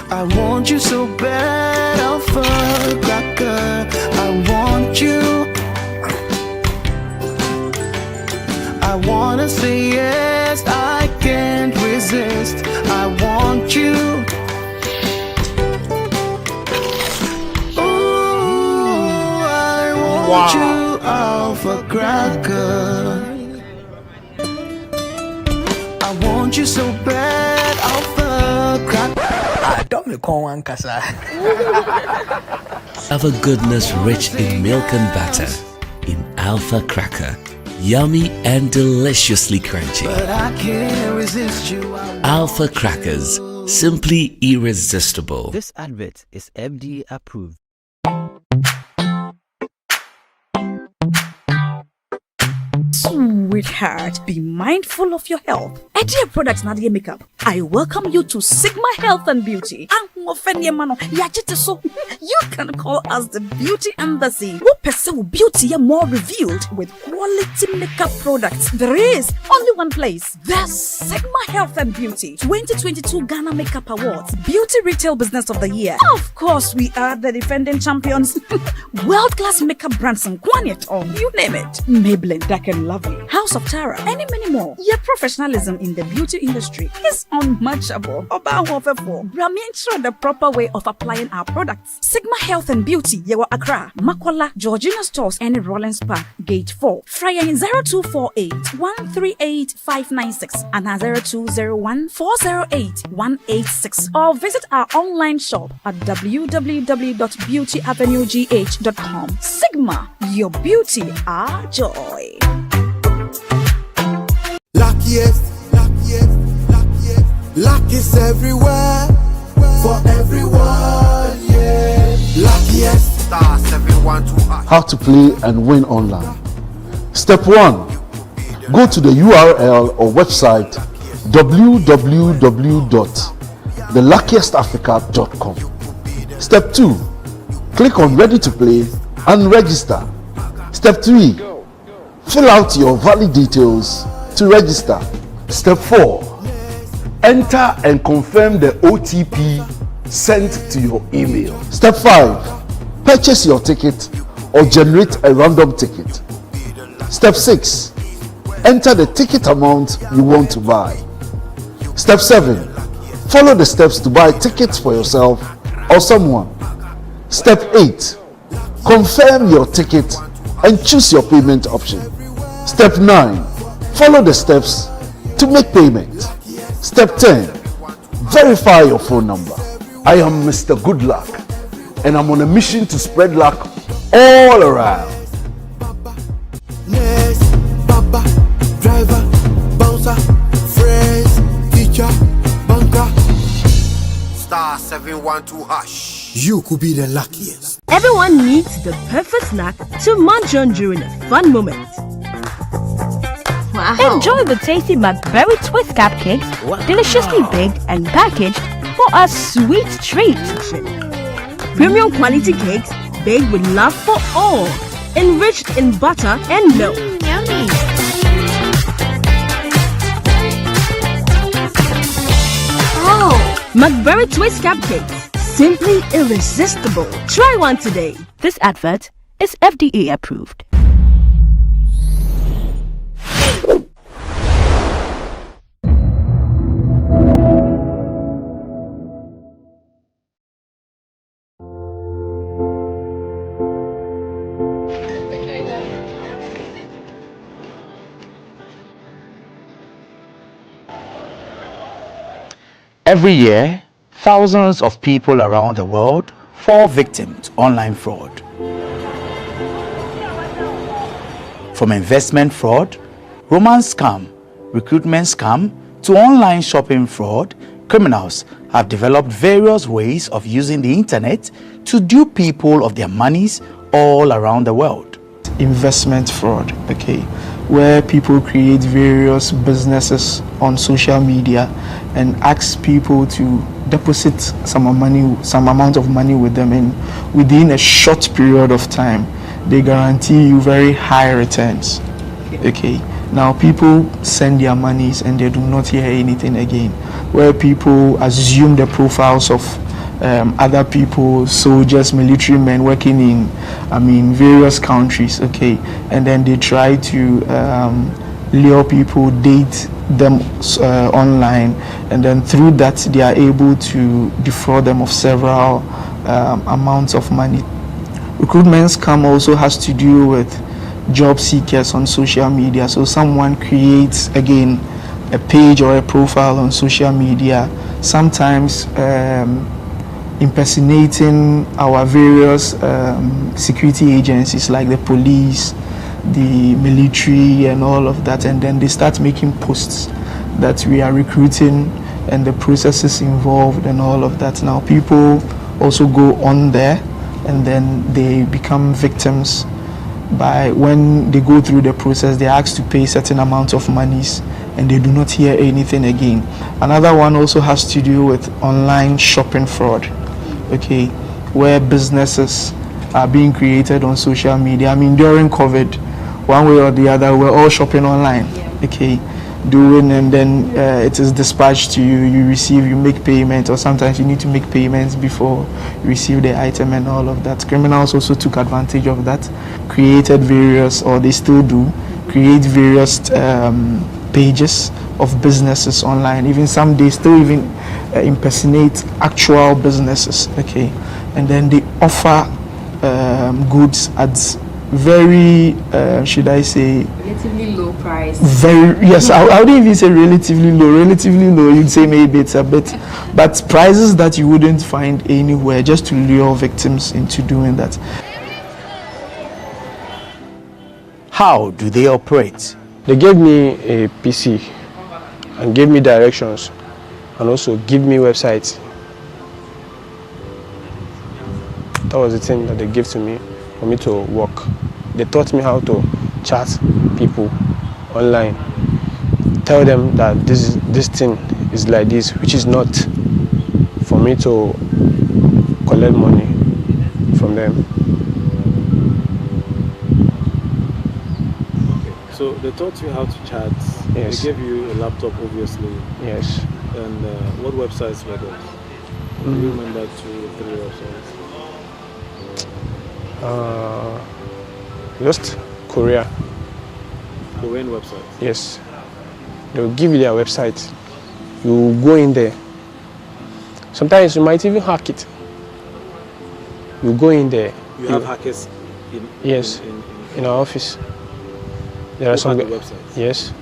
I want you so bad, Alpha Cracker. I want you. I wanna say yes, I can't resist. I want you. Ooh, I want you, Alpha Cracker. I want you so bad, Alpha Cracker. Don't me call one casa. Alpha goodness rich in milk and butter. In Alpha Cracker. Yummy and deliciously crunchy. But I can't resist you. Alpha Crackers. Simply irresistible. This advert is FDA approved. Sweetheart, be mindful of your health. Dear products Nadia Makeup, I welcome you to Sigma Health and Beauty. You can call us the Beauty Embassy. We pursue beauty more revealed with quality makeup products. There is only one place, the Sigma Health and Beauty 2022 Ghana Makeup Awards, Beauty Retail Business of the Year. Of course, we are the defending champions. World-class makeup brands and Quanet on, you name it. Maybelline, Dark and Lovely, House of Tara, and many more. Your professionalism in the beauty industry is unmatchable. Ensure the proper way of applying our products. Sigma Health and Beauty, Yewa Accra, Makola, Georgina Stores, and Rollins Park, Gate 4. Fryer 0248 138 596 and 0201 408 186. Or visit our online shop at www.beautyavenuegh.com. Sigma, your beauty, our joy. Luckiest, luck is everywhere, for everyone, yeah. Luckiest, stars everyone to us. How to play and win online. Step 1. Go to the URL or website www.theluckiestafrica.com. Step 2. Click on Ready to Play and register. Step 3. Fill out your valid details to register. Step 4. Enter and confirm the OTP sent to your email. Step 5. Purchase your ticket or generate a random ticket. Step 6. Enter the ticket amount you want to buy. Step 7. Follow the steps to buy tickets for yourself or someone. Step 8. Confirm your ticket and choose your payment option. Step 9. Follow the steps to make payment. Step 10. Verify your phone number. I am Mr. Good Luck and I'm on a mission to spread luck all around. Nurse, Baba, driver, bouncer, friends, teacher, banker. Star 712 hash. You could be the luckiest. Everyone needs the perfect snack to munch on during a fun moment. Wow. Enjoy the tasty McBerry Twist cupcakes, deliciously baked and packaged for a sweet treat. Premium quality cakes baked with love for all, enriched in butter and milk. Yummy. Oh, McBerry Twist cupcakes, simply irresistible. Try one today. This advert is FDA approved. Every year, thousands of people around the world fall victim to online fraud. From investment fraud romance scam, recruitment scam, to online shopping fraud, criminals have developed various ways of using the internet to dupe people of their monies all around the world. Investment fraud, okay, where people create various businesses on social media and ask people to deposit some amount of money with them, and within a short period of time they guarantee you very high returns. Okay, now people send their monies and they do not hear anything again, where people assume the profiles of other people, soldiers, military men working in various countries, okay, and then they try to lure people, date them online, and then through that they are able to defraud them of several amounts of money. Recruitment scam also has to do with job seekers on social media. So someone creates, again, a page or a profile on social media, sometimes impersonating our various security agencies like the police, the military and all of that, and then they start making posts that we are recruiting and the processes involved and all of that. Now people also go on there and then they become victims. By when they go through the process, they are asked to pay certain amounts of monies and they do not hear anything again. Another one also has to do with online shopping fraud, okay, where businesses are being created on social media. I mean, during COVID, one way or the other, we're all shopping online, okay, doing, and then it is dispatched to you, you receive, you make payment, or sometimes you need to make payments before you receive the item and all of that. Criminals also took advantage of that, created various, or they still do, create various pages of businesses online. Even some, they still even impersonate actual businesses, okay, and then they offer goods at very should I say relatively low price. Very, yes, I wouldn't even say relatively low, you'd say maybe it's a bit, but prices that you wouldn't find anywhere, just to lure victims into doing that. How do they operate? They gave me a PC and gave me directions and also give me websites. That was the thing that they gave to me for me to work. They taught me how to chat people online, tell them that this thing is like this, which is not, for me to collect money from them. Okay. So they taught you how to chat. Yes. They gave you a laptop, obviously. Yes. And what websites were those? Do you remember 2 or 3 websites? Just Korea. Korean website? Yes. They'll give you their website. You go in there. Sometimes you might even hack it. You go in there. You have hackers in? Yes. In our office. There are some websites? Yes.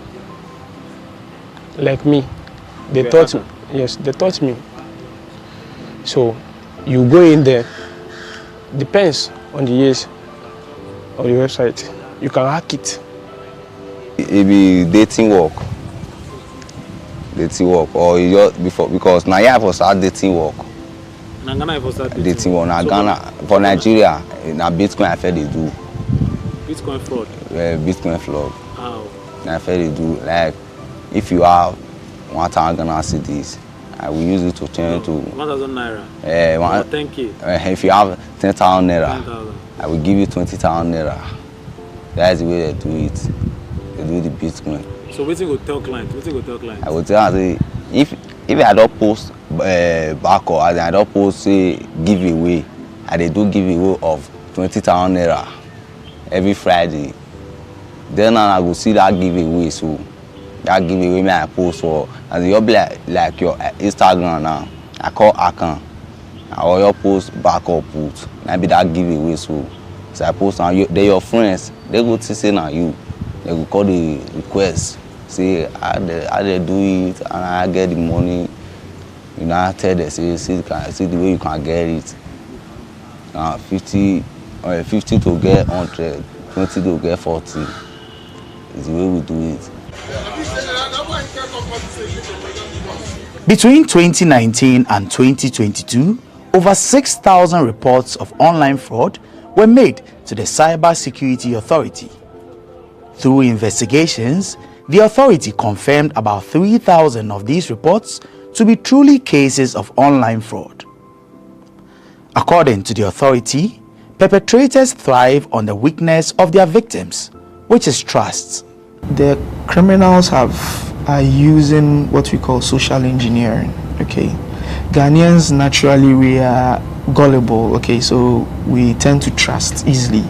Like me. They taught me. Yes, they taught me. So you go in there. Depends on the years of the website. You can hack it. It be dating work, or you just before, because now you have to start dating work. Now Ghana have start dating work. Now Ghana, for Nigeria, now Bitcoin I feel they do. Bitcoin fraud. Bitcoin fraud. How? I feel they do. Like if you have 1,000 Ghana cedis, I will use it to turn to 1,000 naira. 10K. If you have 10,000 naira, 10,000. I will give you 20,000 naira. That's the way they do it. They do the Bitcoin. So what you go tell client? I will tell her, if I don't post back or I don't post say giveaway, I do giveaway of 20,000 naira every Friday. Then I will see that giveaway. So that giveaway me I post for, and you'll be like your Instagram now. I call account. Or your post back or put. Maybe that giveaway. So I post on you. They your friends. They go to say now you. They will call the request. Say how they do it, and I get the money. You know, I tell them see the way you can get it. 50 to get 100, 20 to get 40. It's the way we do it. Between 2019 and 2022, over 6,000 reports of online fraud were made to the Cybersecurity Authority. Through investigations, the authority confirmed about 3,000 of these reports to be truly cases of online fraud. According to the authority, perpetrators thrive on the weakness of their victims, which is trust. The criminals are using what we call social engineering. Okay, Ghanaians naturally we are gullible. Okay, so we tend to trust easily.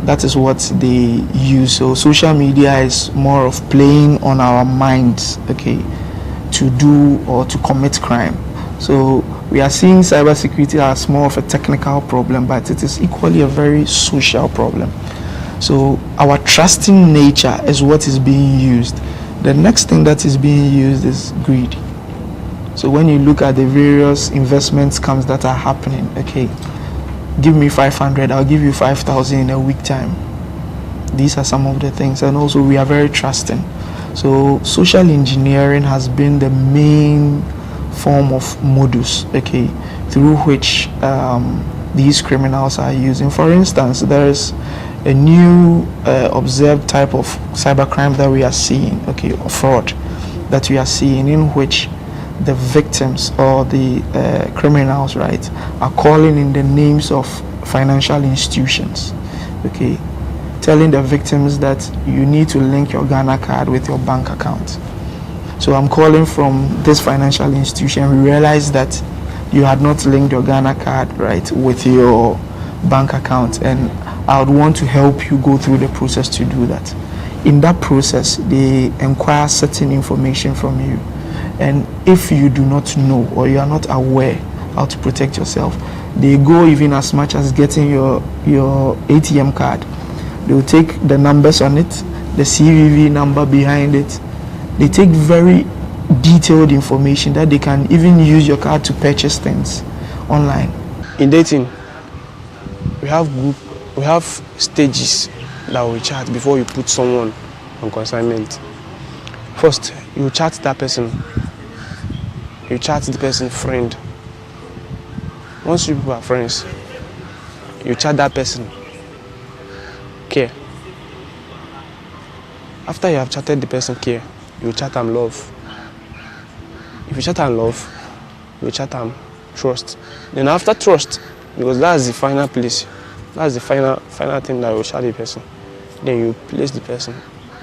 That is what they use. So social media is more of playing on our minds, okay, to do or to commit crime. So we are seeing cybersecurity as more of a technical problem, but it is equally a very social problem. So our trusting nature is what is being used. The next thing that is being used is greed. So when you look at the various investment scams that are happening, okay, give me 500, I'll give you 5,000 in a week time. These are some of the things. And also we are very trusting. So social engineering has been the main form of modus, okay, through which these criminals are using. For instance, there is a new observed type of cybercrime that we are seeing, okay, or fraud that we are seeing, in which the victims or the criminals, right, are calling in the names of financial institutions, okay, telling the victims that you need to link your Ghana card with your bank account. So I'm calling from this financial institution. We realized that you had not linked your Ghana card, right, with your bank account, and I would want to help you go through the process to do that. In that process, they inquire certain information from you, and if you do not know or you are not aware how to protect yourself, they go even as much as getting your ATM card. They will take the numbers on it, the CVV number behind it. They take very detailed information that they can even use your card to purchase things online. In dating, we have stages that we chat before you put someone on consignment. First, you chat that person. You chat the person friend. Once you people are friends, you chat that person. Care. After you have chatted the person care, you chat them love. If you chat them love, you chat them trust. Then after trust, because that's the final place, that's the final thing that you chat the person, then you place the person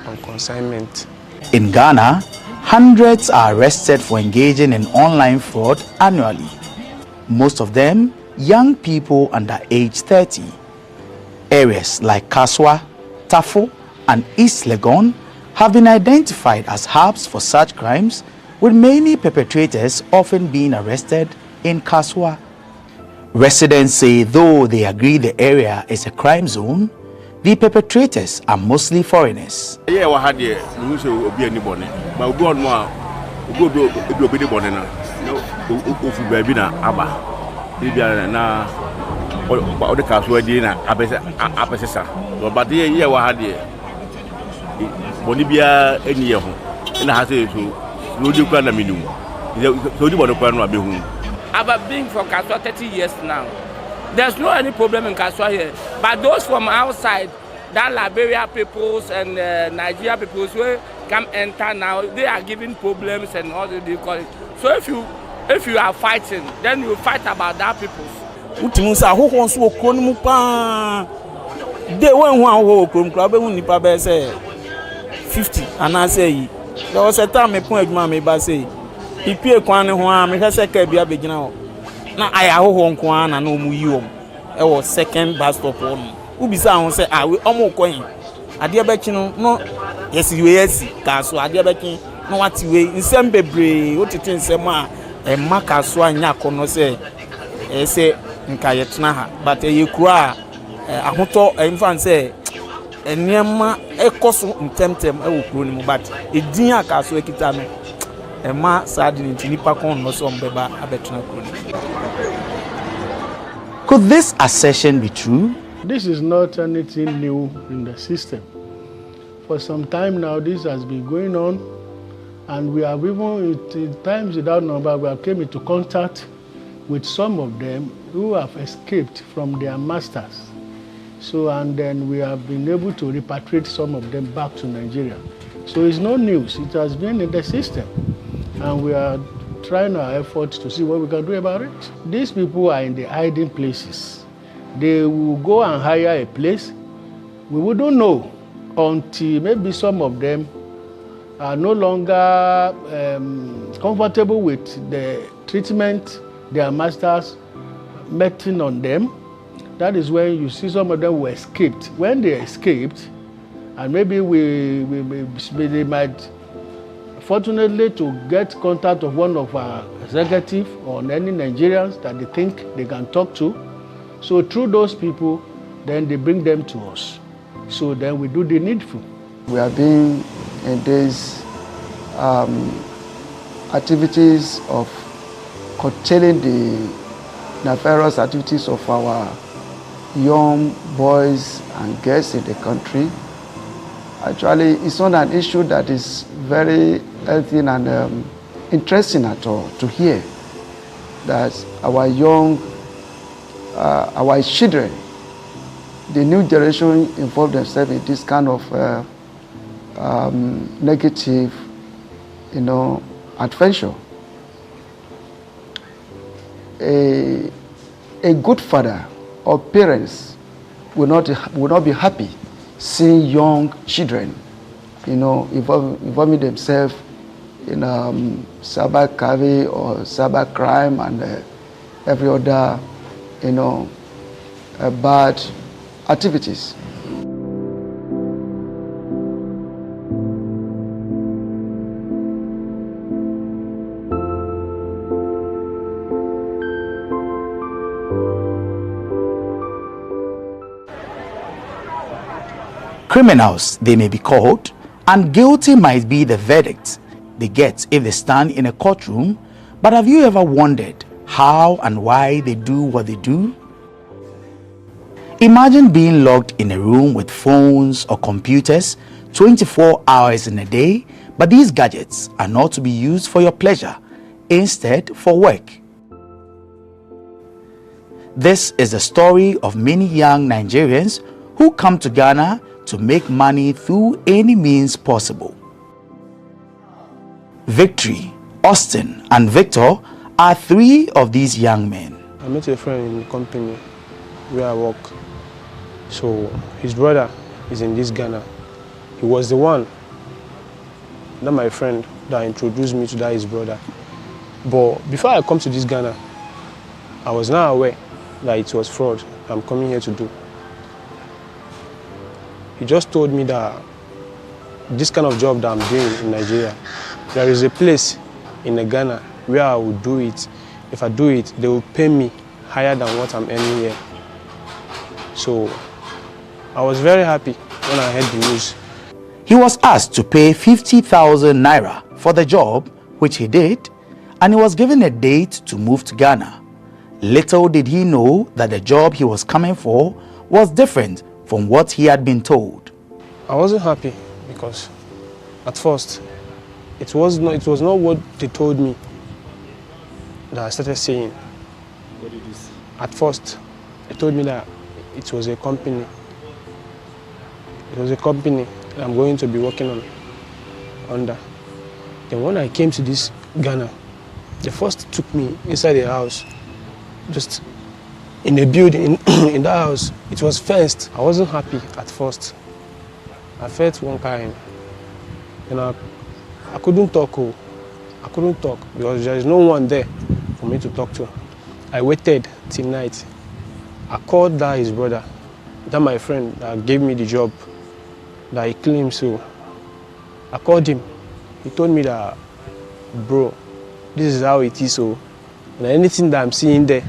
on consignment. In Ghana, hundreds are arrested for engaging in online fraud annually. Most of them young people under age 30. Areas like Kaswa, Tafo, and East Legon have been identified as hubs for such crimes, with many perpetrators often being arrested in Kaswa. Residents say though they agree the area is a crime zone, the perpetrators are mostly foreigners. Yeah, we had here. We should be anybody, but we go on more. We go do anybody now. No, we baby na aba. Baby na all the cars were there na apesa. But here we had here. Bonibia any year. Na hase so no do kwa na minimum. So do bono kwa no abehu. I've been for Kaswa 30 years now. There's no any problem in Kaswa here. But those from outside, that Liberia peoples and Nigeria peoples who come enter now, they are giving problems and all they call it. So if you are fighting, then you fight about that peoples. Utimusa who wants to okron mu pa. They won who okron club when nipa be say 50 and I say there was a time me point adwuma me ba say ipie kwan ne ho a me hwese ka bia begina ho na aya ho nko an na no mu yi om e was second bus stop on ubisa ho say ah we omo kwan ade abeki no yesi we yesi ka so ade abeki no wati we nsem bebre otete nsem a e maka so anya kono say e say nka yetna ha but e kura ahoto emfan say enema ekoso ntemtem e wokuro ni mu but edin aka so ekita no Emma sad in nipa kon no so mbeba abetuna kuro. Could this assertion be true? This is not anything new in the system. For some time now, this has been going on, and we have even, in times without number, we have came into contact with some of them who have escaped from their masters. So, and then we have been able to repatriate some of them back to Nigeria. So it's no news, it has been in the system. And we are trying our efforts to see what we can do about it. These people are in the hiding places. They will go and hire a place. We wouldn't know until maybe some of them are no longer comfortable with the treatment their masters meting on them. That is when you see some of them who escaped. When they escaped, and maybe they might, fortunately, to get contact of one of our executives or any Nigerians that they think they can talk to. So through those people, then they bring them to us. So then we do the needful. We have been in these activities of curtailing the nefarious activities of our young boys and girls in the country. Actually, it's not an issue that is very healthy and interesting at all to hear that our young, our children, the new generation involve themselves in this kind of negative, adventure. A good father or parents will not be happy seeing young children, involving themselves in cybercrime or cybercrime and every other, bad activities. Criminals, they may be called, and guilty might be the verdict they get if they stand in a courtroom. But have you ever wondered how and why they do what they do? Imagine being locked in a room with phones or computers 24 hours in a day, but these gadgets are not to be used for your pleasure, instead for work. This is the story of many young Nigerians who come to Ghana to make money through any means possible. Victory, Austin, and Victor are three of these young men. I met a friend in the company where I work. So his brother is in this Ghana. He was the one, not my friend, that introduced me to that his brother. But before I come to this Ghana, I was not aware that it was fraud I'm coming here to do. He just told me that this kind of job that I'm doing in Nigeria, there is a place in Ghana where I will do it. If I do it, they will pay me higher than what I'm earning here. So I was very happy when I heard the news. He was asked to pay 50,000 naira for the job, which he did, and he was given a date to move to Ghana. Little did he know that the job he was coming for was different from what he had been told. I wasn't happy because at first it was not what they told me that I started saying. What did you say? At first, they told me that it was a company. It was a company that I'm going to be working under. Then when I came to this Ghana, they first took me inside the house, just in a building, in that house. It was fenced. I wasn't happy at first. I felt one kind. And I couldn't talk. I couldn't talk because there is no one there for me to talk to. I waited till night. I called that his brother, that my friend that gave me the job, that he claimed so. I called him. He told me that, bro, this is how it is so. And anything that I'm seeing there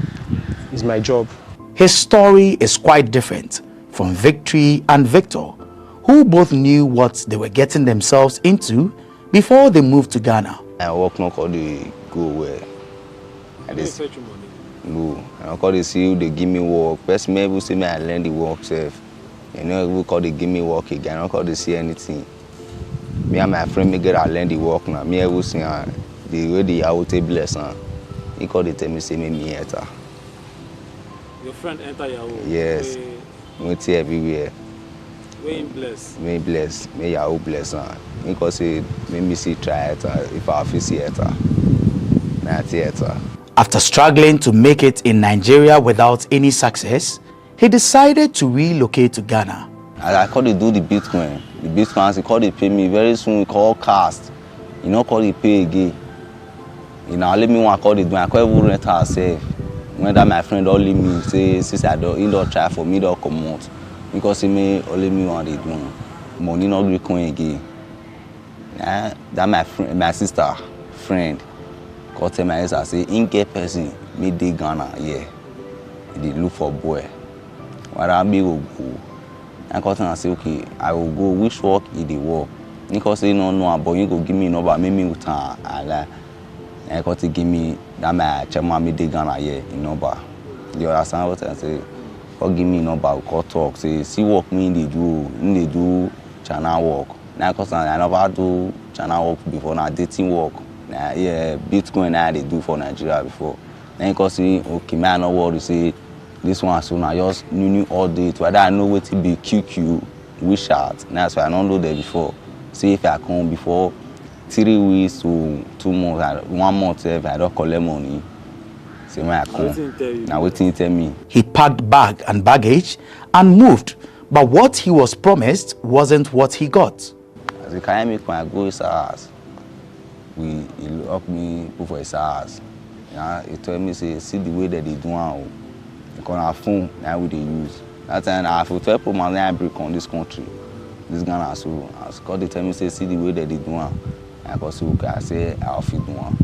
is my job. His story is quite different from Victory and Victor, who both knew what they were getting themselves into before they moved to Ghana. I work not call the go where. No, I call the see they give me work. First maybe say me I learn the work self. You know, we call it give me work again. I don't call it see anything. Me and my friend, me get to learn the work now. Me, I will see the way the out bless. He called it tell me say me enter. Your friend enter your home? Yes. We see everywhere. We bless. Me bless. Me Yahoo bless. Because say me see try it if I feel see it. Na theater. After struggling to make it in Nigeria without any success, he decided to relocate to Ghana. I call it do the Bitcoin. The Bitcoin, he call it pay me. Very soon we call cast. You know, call it pay again. You know, let me want call it do. I call it rent herself. When that my friend only me say, since I don't try for me, don't come out. Because he may only me want it do. Money not be coin again. That my friend, my sister, friend, call tell my sister say, in get person, me dey Ghana, yeah. They look for boy. What I be go go. I call tell and say, okay, I will go. Which work is the work? Because say no, but you go give me number, make me with I got to give me that my chairman me dey Ghana, yeah, in number. You understand what I say? Or give me number, call talk. Say, see work me they do China work. Now cause I never do China work before. Now dating work. Now yeah, Bitcoin now they do for Nigeria before. Then cause say, okay, man, no worry. Say this one soon. I just new all day. Whether I know what to be QQ, WeChat. That's why I don't know that before. See if I come before 3 weeks to 2 months, 1 month if I don't collect money. See when I come. Now waiting tell me. He packed bag and baggage and moved, but what he was promised wasn't what he got. As a carry me when I go his house, he lock me put for his house. Yeah, he told me say see the way that they do now. Because our phone now we they use. That time I have to tell my line break on this country. This Ghana so as God they tell me say see the way that they do now. I go so okay, I say I'll fit do one.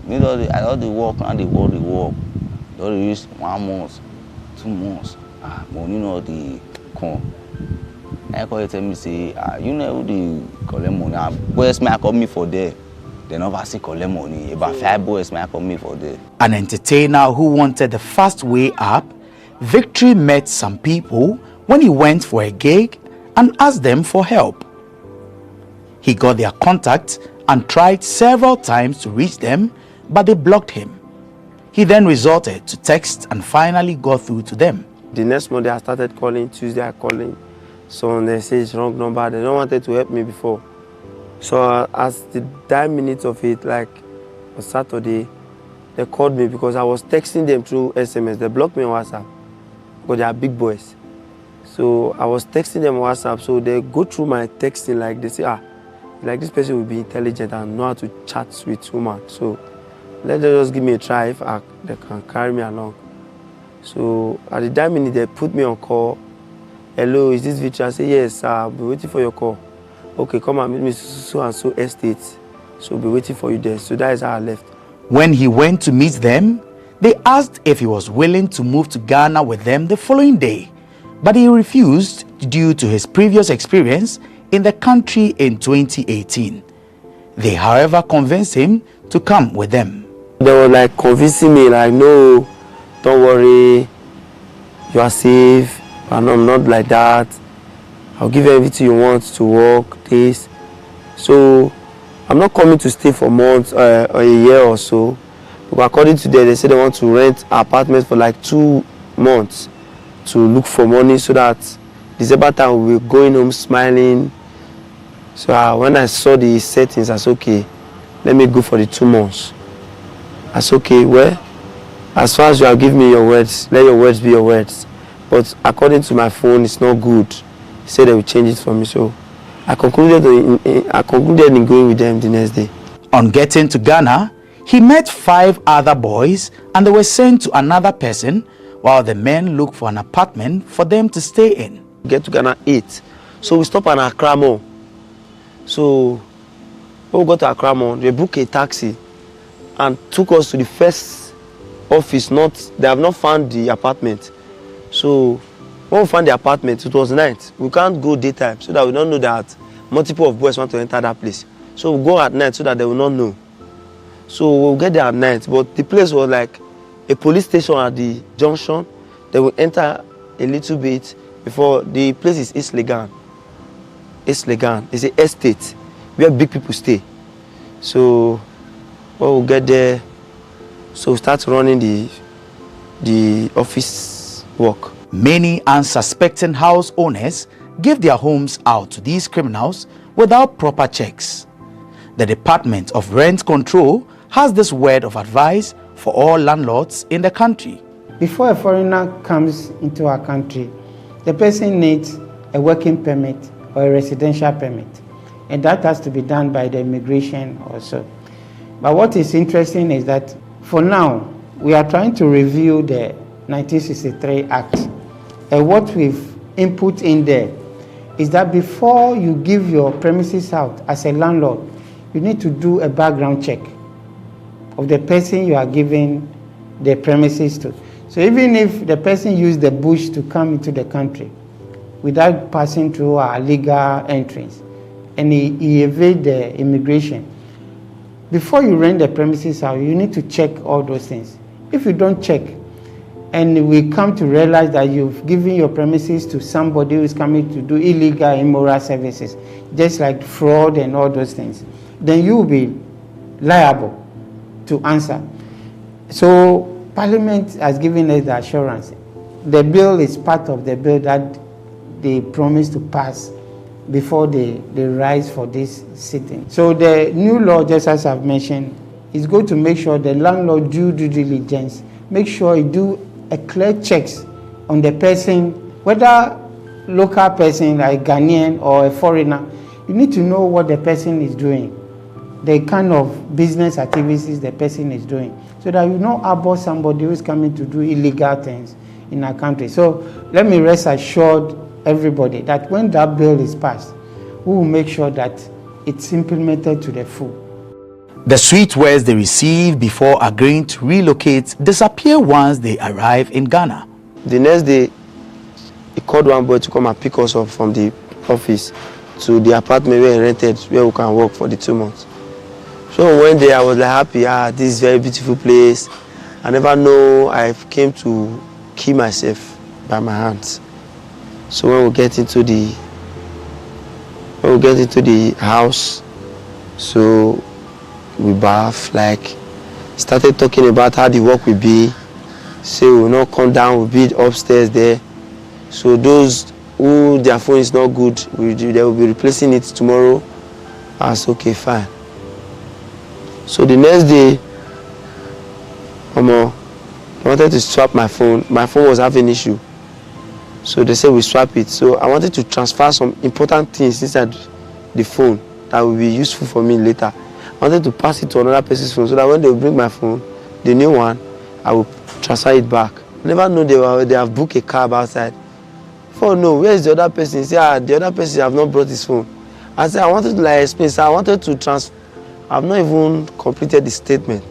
Me I don't the work and the work. Don't use 1 month, 2 months. Money no the come. I call tell me say you know the collect money. Boys may call me for there. They never see collect money. About 5 boys may call me for there. An entertainer who wanted the fast way up, Victory met some people when he went for a gig and asked them for help. He got their contact and tried several times to reach them, but they blocked him. He then resorted to text and finally got through to them. The next Monday I started calling, Tuesday I calling. So they say it's wrong number. They don't wanted to help me before. So as the 9 minutes of it, like on Saturday, they called me because I was texting them through SMS. They blocked me on WhatsApp because they are big boys. So I was texting them on WhatsApp. So they go through my texting like they say, like this person will be intelligent and know how to chat with women. So let them just give me a try if they can carry me along. So at the 9 minutes, they put me on call. Hello, is this Victor? I say, yes, I'll be waiting for your call. Okay, come and meet me so and so estate. So I'll be waiting for you there. So that is how I left. When he went to meet them, they asked if he was willing to move to Ghana with them the following day. But he refused due to his previous experience in the country in 2018. They, however, convinced him to come with them. They were like convincing me, like, no, don't worry, you are safe, and I'm not like that. I'll give you everything you want to work, this. So I'm not coming to stay for months or a year or so. But according to them, they say they want to rent apartments for like 2 months to look for money so that December time we'll be going home smiling. So when I saw the settings, I said, okay, let me go for the 2 months. I said, okay, well, as far as you have given me your words, let your words be your words. But according to my phone, it's not good. He said they will change it for me. So I concluded in going with them the next day. On getting to Ghana, he met 5 other boys and they were sent to another person while the men looked for an apartment for them to stay in. Get to Ghana 8. So we stopped at Accra Mall. So when we got to Accra Mall, they booked a taxi and took us to the first office. They have not found the apartment. So when we found the apartment, it was night. We can't go daytime so that we don't know that multiple of boys want to enter that place. So we go at night so that they will not know. So we'll get there at night. But the place was like a police station at the junction. They will enter a little bit, before the place is East Legan. East Legan is an estate where big people stay. So when we get there, so we start running the office work. Many unsuspecting house owners give their homes out to these criminals without proper checks. The Department of Rent Control has this word of advice for all landlords in the country. Before a foreigner comes into our country, the person needs a working permit or a residential permit, and that has to be done by the immigration also. But what is interesting is that for now, we are trying to review the 1963 Act, and what we've input in there is that before you give your premises out as a landlord, you need to do a background check of the person you are giving the premises to. So even if the person used the bush to come into the country without passing through our legal entrance and he evade the immigration, before you rent the premises out, you need to check all those things. If you don't check, and we come to realize that you've given your premises to somebody who is coming to do illegal, immoral services, just like fraud and all those things, then you will be liable to answer. So Parliament has given us the assurance. The bill is part of the bill that they promised to pass before they rise for this sitting. So the new law, just as I've mentioned, is going to make sure the landlord do due diligence, make sure he do a clear checks on the person, whether local person like Ghanaian or a foreigner. You need to know what the person is doing, the kind of business activities the person is doing, so that you know about somebody who is coming to do illegal things in our country. So let me rest assured everybody that when that bill is passed, we will make sure that it's implemented to the full. The sweet words they receive before agreeing to relocate disappear once they arrive in Ghana. The next day, he called one boy to come and pick us up from the office to the apartment where he rented, where we can work for the 2 months. So one day I was like happy, this is a very beautiful place. I never know I came to kill myself by my hands. So when we get into the house, so we bath, like started talking about how the work will be. Say we will not come down, we'll be upstairs there. So those who their phone is not good, they will be replacing it tomorrow. I said, okay, fine. So the next day, I wanted to swap my phone. My phone was having an issue. So they said we swap it. So I wanted to transfer some important things inside the phone that will be useful for me later. I wanted to pass it to another person's phone so that when they will bring my phone, the new one, I will transfer it back. I never know they have booked a cab outside. Oh no, where is the other person? He said, the other person have not brought his phone. I said, I wanted to explain. So I wanted to transfer. I've not even completed the statement.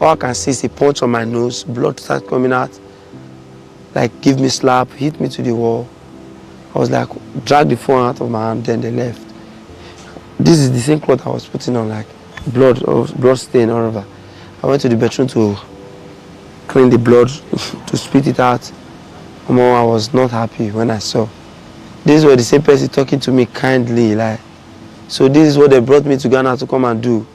All I can see is a punch on my nose, blood started coming out. Like, give me a slap, hit me to the wall. I was like, drag the phone out of my hand, then they left. This is the same cloth I was putting on, like blood stain all over. I went to the bedroom to clean the blood, to spit it out. I was not happy when I saw. These were the same person talking to me kindly, like. So this is what they brought me to Ghana to come and do.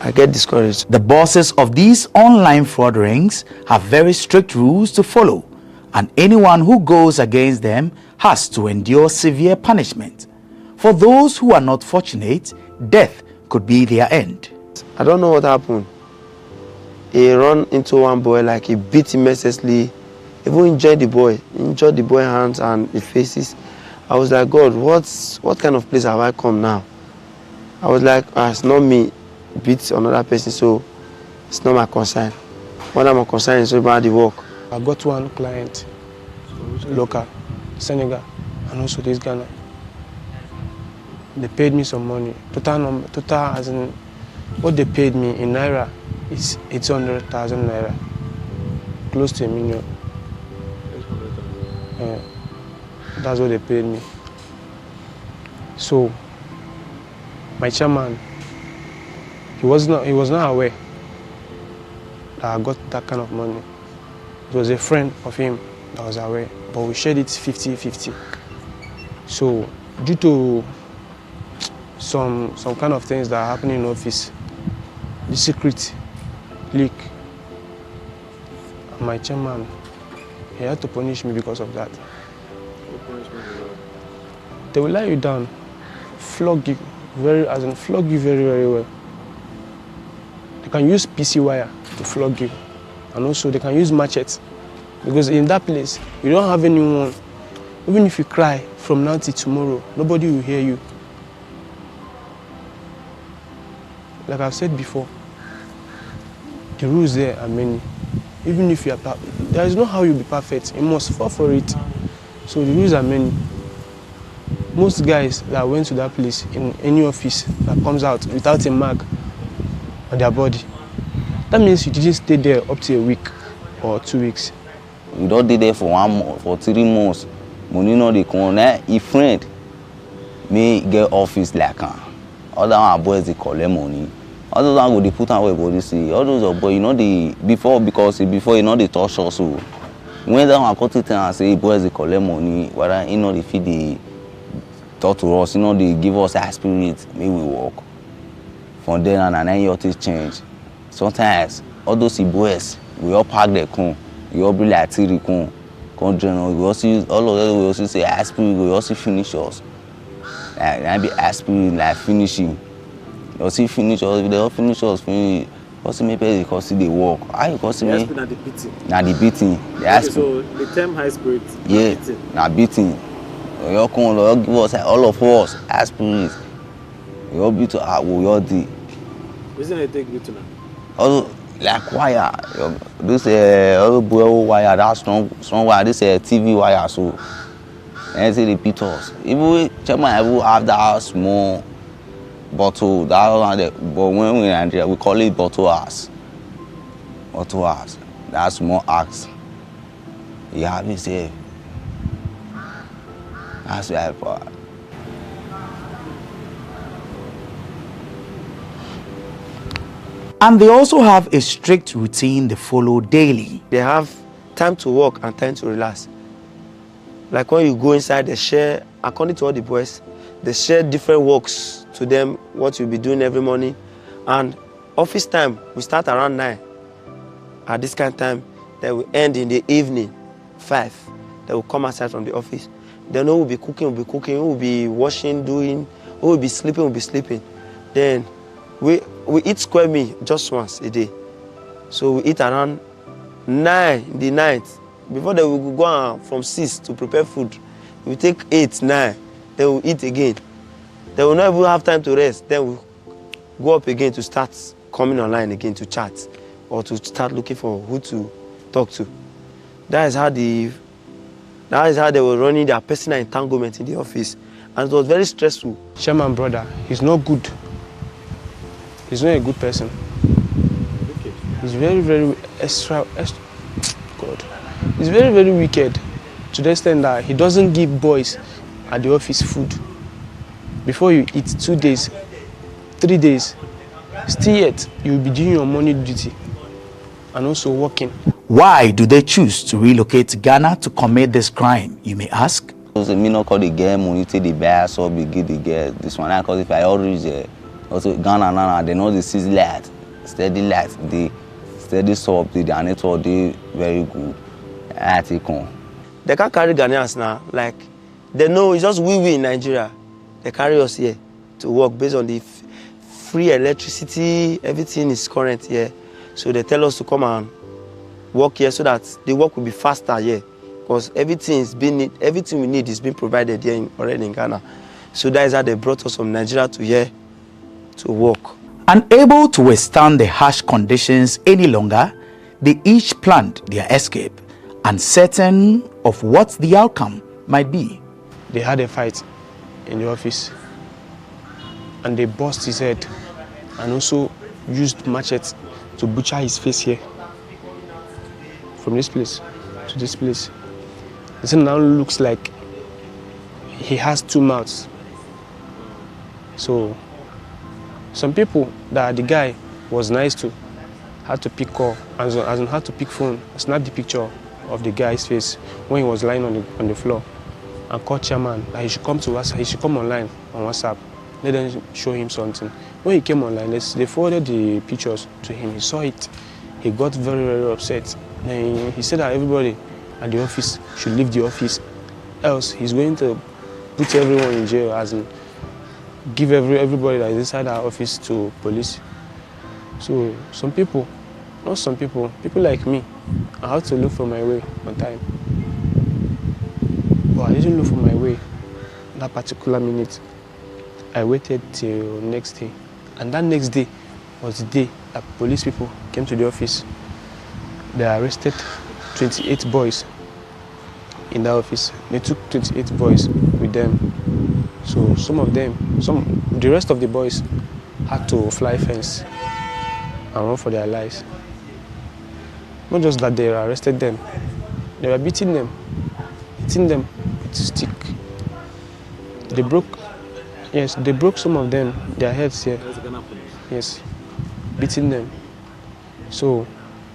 I get discouraged. The bosses of these online fraud rings have very strict rules to follow, and anyone who goes against them has to endure severe punishment. For those who are not fortunate, death could be their end. I don't know what happened. He ran into one boy, like he beat him mercilessly, even injured the boy hands and the faces. I was like, God, what kind of place have I come now? I was like, it's not me beat another person, so it's not my concern. What I'm concerned is about the work. I got one client, local, Senegal, and also this Ghana. They paid me some money. Total as in what they paid me in Naira is 800,000 Naira, close to $1 million. That's what they paid me. So my chairman, he was not aware that I got that kind of money. It was a friend of him that was aware. but we shared it 50-50. So due to some kind of things that are happening in office, the secret leak, my chairman, he had to punish me because of that. They will lie you down, flog you very well. They can use PC wire to flog you, and also they can use machetes, because in that place you don't have anyone. Even if you cry from now till tomorrow, nobody will hear you. Like I've said before, the rules there are many. Even if you are there is no how you'll be perfect. You must fall for it. So the rules are many. Most guys that went to that place in any office that comes out without a mark on their body, that means you didn't stay there up to a week or 2 weeks. You don't stay there for 1 month, for 3 months. Money no dey come. If friend me get office like other one boys they collect money. Other one go they put on where body see. All those boys, you know they before you know they touch us. So when that one cut it and say boys they collect money, whether you know they feed the talk to us, you know they give us a spirit, maybe we walk. From then and then your things change. Sometimes all those boys we all park their car, we all be like Tahiru gun. We also use all of them. We also say aspirin. We also finish us. Like be aspirin like finishing. You also finish us. They all finish us. Finish. Also maybe they can see the work. How you can see me? Aspirin na the beating. Na the beating. The okay, so the term high spirit. Yeah. Na beating. You come. You give us all of us aspirin. You all beat to we all do. Reason I take beating now? Also. Like wire, this boy wire, that strong wire, this TV wire, so and say repeat us. Even chairman will have that small bottle, that one there, but when we in Nigeria, we call it bottle ass. Bottle ass, that small axe. You have it say. That's why. And they also have a strict routine they follow daily. They have time to work and time to relax. Like when you go inside, they share, according to all the boys, they share different works to them, what you'll be doing every morning. And office time, we start around 9. At this kind of time, they will end in the evening, 5. They will come outside from the office. Then who will be cooking, who will be washing, who will be sleeping. Then we eat square meal just once a day. So we eat around 9 in the night. Before that, we will go on from 6 to prepare food. We take 8, 9, then we eat again. Then we not even have time to rest. Then we go up again to start coming online again to chat or to start looking for who to talk to. That is how they were running their personal entanglement in the office. And it was very stressful. Chairman brother, he's not good. He's not a good person. Okay. He's very, very God. He's very, very wicked to the extent that he doesn't give boys at the office food. Before you eat 2 days, 3 days, still yet you'll be doing your morning duty and also working. Why do they choose to relocate to Ghana to commit this crime, you may ask? Because me not call the girl money to the buy so be give the girl this one. Because if I already also Ghana, they know the city light, steady light, the steady soap, the network, they very good. I take on. They can't carry Ghanaians now. Like they know it's just we in Nigeria. They carry us here to work based on the free electricity. Everything is current here, so they tell us to come and work here so that the work will be faster here. Because everything we need is being provided here already in Ghana. So that is how they brought us from Nigeria to here to work. Unable to withstand the harsh conditions any longer, they each planned their escape, uncertain of what the outcome might be. They had a fight in the office and they bust his head and also used machetes to butcher his face here. From this place to this place. It now looks like he has 2 mouths. So some people that the guy was nice to had to pick call, as in had to pick phone, snap the picture of the guy's face when he was lying on the floor, and called chairman that he should come to us. He should come online on WhatsApp. Let them show him something. When he came online, they forwarded the pictures to him. He saw it. He got very, very upset. And he said that everybody at the office should leave the office, else he's going to put everyone in jail, as in give everybody that is inside our office to police. So some people, not some people like me, I had to look for my way on time. But I didn't look for my way that particular minute. I waited till next day. And that next day was the day that police people came to the office. They arrested 28 boys in that office. They took 28 boys with them. So the rest of the boys had to fly fence and run for their lives. Not just that, they arrested them, they were beating them, hitting them with a stick. They broke some of them, their heads here. Yes, beating them. So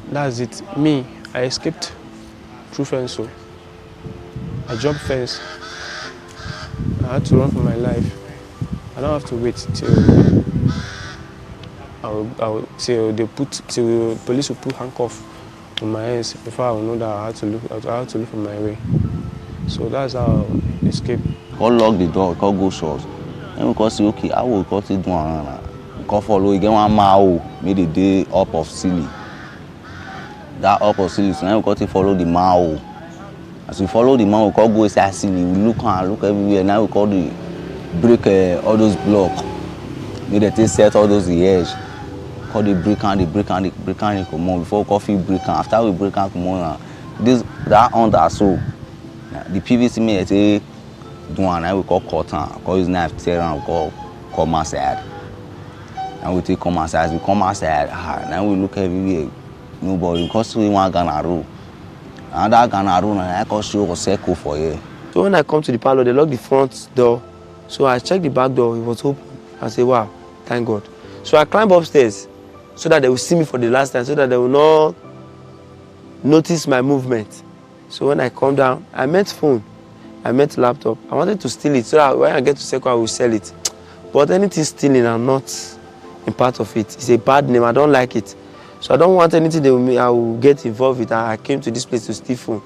that's it. Me, I escaped through fence. So I jumped fence. I had to run for my life. I don't have to wait till till police will put handcuffs on my hands before I will know that I had to look for my way. So that's how I escaped. Call lock the door, call go short. And we call say okay, I will cut it down. Call follow again one mile, made the day up of silly. That up of silly, so now we got to follow the mile. As we follow the man, we call go inside silly. We look everywhere. Now we call the break all those blocks. Made the thing set all those edge. Call the break and come on. Before coffee break and after we break and come on. That under so the PVC may say do one. Now we call cotton. Call his knife tear and call come outside. And we take come outside. We come outside. Now we look everywhere. Nobody because we want GhanaRoad. And that GhanaRoad, I can show a circle for you. So when I come to the parlor, they lock the front door. So I checked the back door, it was open. I say, wow, thank God. So I climb upstairs so that they will see me for the last time, so that they will not notice my movement. So when I come down, I met phone, I met laptop. I wanted to steal it so that when I get to Serwaa, I will sell it. But anything stealing, I'm not in part of it. It's a bad name, I don't like it. So I don't want anything I will get involved with. I came to this place to steal phone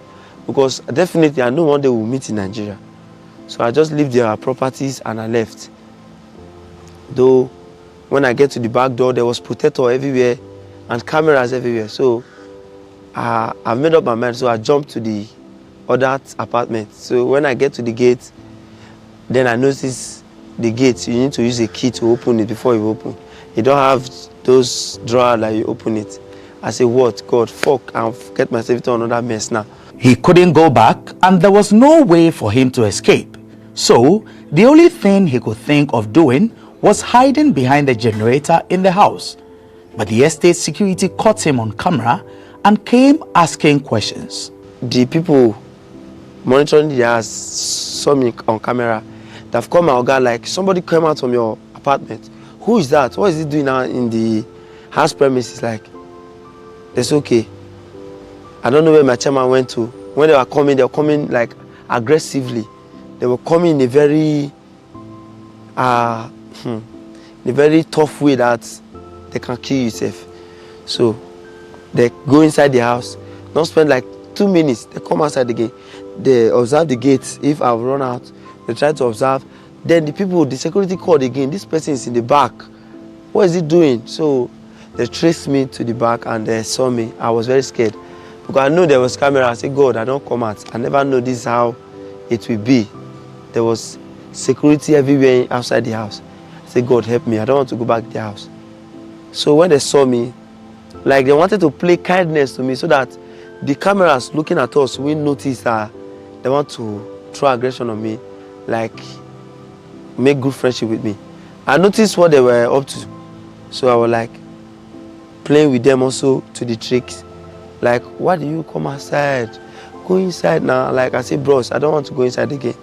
because definitely I know one day we'll meet in Nigeria. So I just leave their properties and I left. Though when I get to the back door, there was protector everywhere and cameras everywhere. So I've made up my mind. So I jumped to the other apartment. So when I get to the gate, then I notice the gate. You need to use a key to open it before you open. You don't have those drawers that you open it. I say, what? God, fuck, I'll get myself into another mess now. He couldn't go back and there was no way for him to escape. So the only thing he could think of doing was hiding behind the generator in the house. But the estate security caught him on camera and came asking questions. The people monitoring the house saw me on camera. They've come out, like, somebody came out from your apartment. Who is that? What is he doing now in the house premises? Like, it's okay. I don't know where my chairman went to. When they were coming like aggressively. They were coming in a very tough way that they can kill yourself. So they go inside the house, don't spend like 2 minutes, they come outside again. They observe the gates. If I've run out, they try to observe. Then the security called again. This person is in the back. What is he doing? So they traced me to the back and they saw me. I was very scared because I knew there was camera. I said, God, I don't come out. I never know this is how it will be. There was security everywhere outside the house. I said, God, help me. I don't want to go back to the house. So when they saw me, like they wanted to play kindness to me so that the cameras looking at us will notice that they want to throw aggression on me, like make good friendship with me. I noticed what they were up to. So I was like playing with them also to the tricks. Like, why do you come outside? Go inside now. Like I said, bros, I don't want to go inside again.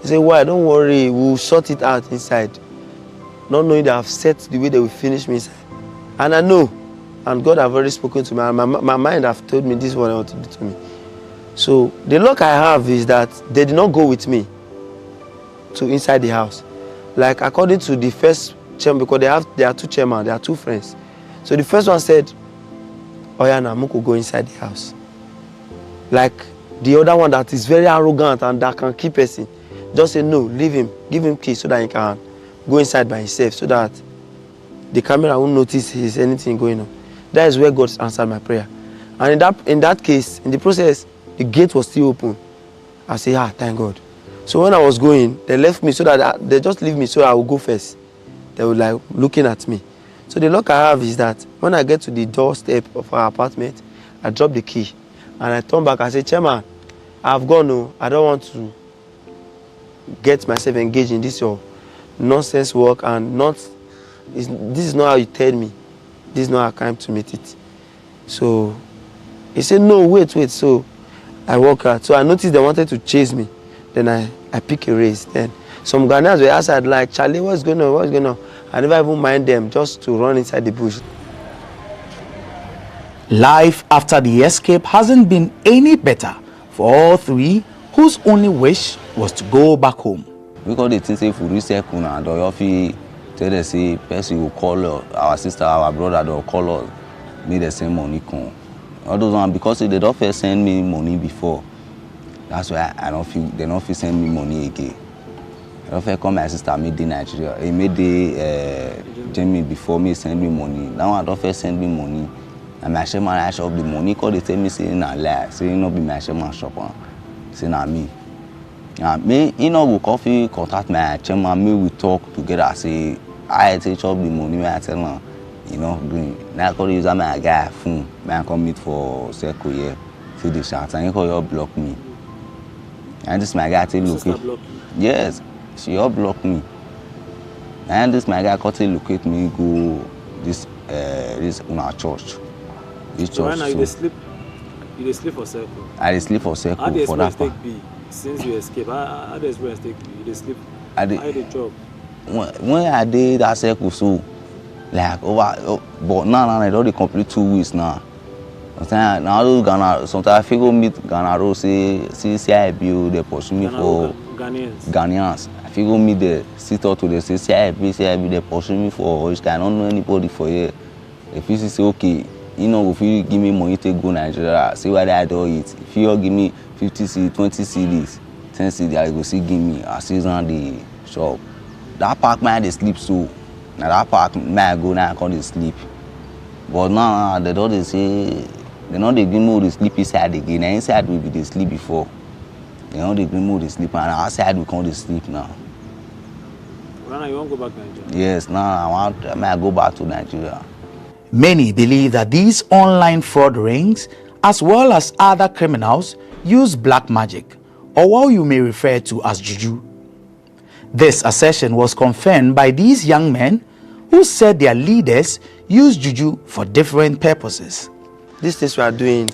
They say, why? Don't worry, we'll sort it out inside. Not knowing that I've set the way they will finish me inside. And I know, and God have already spoken to me. My mind have told me this is what I want to do to me. So the luck I have is that they did not go with me to inside the house. Like according to the first chairman, because they are two chairmen, they are two friends. So the first one said, "Oh yeah, now Muku go inside the house." Like the other one that is very arrogant and that can keep person, just say no, leave him, give him key so that he can go inside by himself, so that the camera won't notice is anything going on. That is where God answered my prayer. And in that case, in the process, the gate was still open. I say, thank God. So when I was going, they left me so that they just leave me so I will go first. They were like looking at me. So the luck I have is that when I get to the doorstep of our apartment, I drop the key and I turn back. I say, Chairman, I've gone. No, I don't want to get myself engaged in this your nonsense work and this is not how you tell me. This is not how I came to meet it. So he said, no, wait. So I walk out. So I noticed they wanted to chase me. Then I pick a race. Then some Ghanaians were outside like, Charlie, what's going on? What's going on? I never even mind them just to run inside the bush. Life after the escape hasn't been any better for all three, whose only wish was to go back home. Because they think if we reset kuna, do you feel tell them say person will call our sister, our brother, they'll call us, make the same money come. All those ones because they don't first send me money before. That's why they don't feel send me money again. I don't feel come my sister made the Nigeria. He made the Jamie before me send me money. Now I don't first send me money. And my chairman I shop the money because they tell me say na lie, say not be my chairman shop, say na me. Me, we coffee contact my chairman, me we talk together. Say I take up the money, I tell him, green. Now I call use my guy phone, I come meet for circle here, see the shots, and he call you block me. And this my guy tell locate. Yes, she all block me. And this my guy call tell locate me go this our church. This So church. right now you sleep for circle. I sleep for circle How the for that experience part. take be since you escape? How the experience take be? You dey sleep. I dey- How you dey chop? When I did that circle, so like but now I don't complete 2 weeks now. Sometimes now those Ghana, sometimes I figure meet Ghana road say CIB they pursue me for Ghanaians. I figure meet the sit out to the say CIB they pursue me for which I don't know anybody for here. If you say okay, if you give me money to go Nigeria, see what I do it. If you give me 50 cedis, 20 cedis, 10 cedis, I go see give me. I see on the shop. That park man they sleep so. Now that park man go now I can't sleep. But now they don't say they know they give me the sleep inside again. Now inside we be they sleep before. They know they give me the sleep and outside we can't sleep now. Right now you won't go back to Nigeria. Yes, now I go back to Nigeria. Many believe that these online fraud rings, as well as other criminals, use black magic, or what you may refer to as juju. This assertion was confirmed by these young men who said their leaders use juju for different purposes. These things we are doing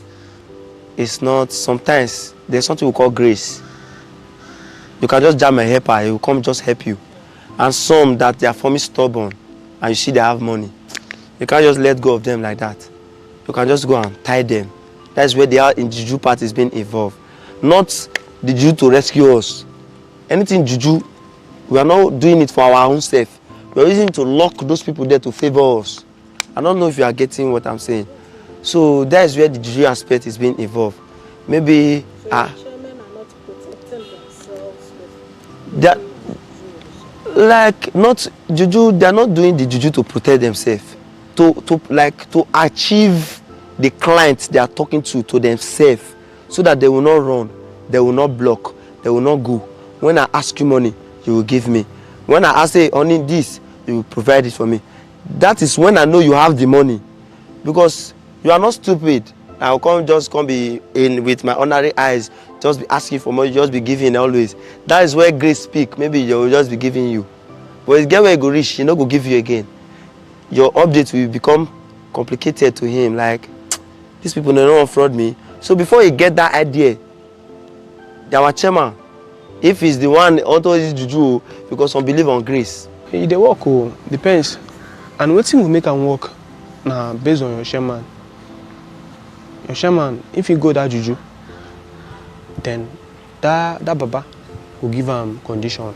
is not, sometimes there's something we call grace. You can just jam a helper, he will come just help you. And some that they are forming stubborn and you see they have money. You can't just let go of them like that. You can just go and tie them. That's where they are in juju part is being involved. Not the juju to rescue us. Anything juju, we are not doing it for our own self. We are using it to lock those people there to favor us. I don't know if you are getting what I'm saying. So that is where the juju aspect is being involved. Maybe chairmen are not protecting themselves that, like not juju, they are not doing the juju to protect themselves. To achieve the clients they are talking to themselves, so that they will not run, they will not block, they will not go. When I ask you money, you will give me. When I ask you only this, you will provide it for me. That is when I know you have the money, because you are not stupid. I will just be in with my ordinary eyes, just be asking for money, just be giving always. That is where grace speak. Maybe they will just be giving you, but it's get where you go reach, you know, go give you again. Your update will become complicated to him. Like, these people they don't fraud me. So before you get that idea, our chairman, if he's the one auto this juju, because some believe on grace. They work, depends. And what thing will make them work? Now based on your chairman. Your chairman, if you go that juju, then that Baba will give them condition.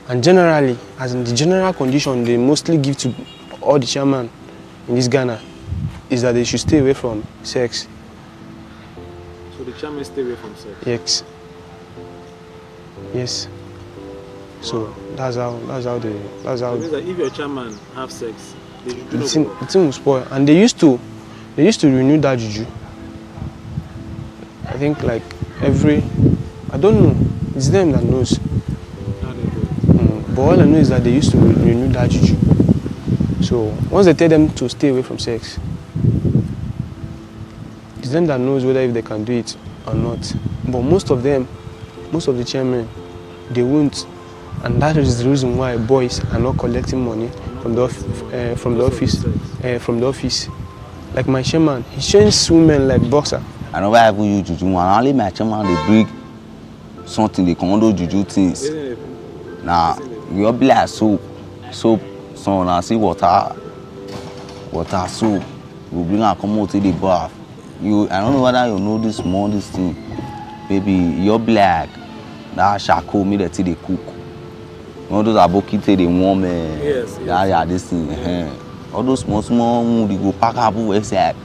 And generally, as in the general condition they mostly give to all the chairman in this Ghana is that they should stay away from sex. So the chairman stay away from sex? Yes. Yes. So that's how they. That means that if your chairman have sex, the juju the thing will spoil. And they used to renew that juju. I think like every, I don't know, it's them that knows. But all I know is that they used to renew that juju. So once they tell them to stay away from sex, it's them that knows whether if they can do it or not. But most of the chairmen, they won't. And that is the reason why boys are not collecting money from the office. Like my chairman, he trains women like boxer. I never ever use juju. And only my chairman they bring something they commando juju things. Now we all be like soap, so now see water, soap. We bring and come out to the bath. I don't know whether you know this thing. Baby, you're black. That charcoal me that they cook. All those aboki they warm. Yes. Yeah, this thing. All those small, they go pack up inside.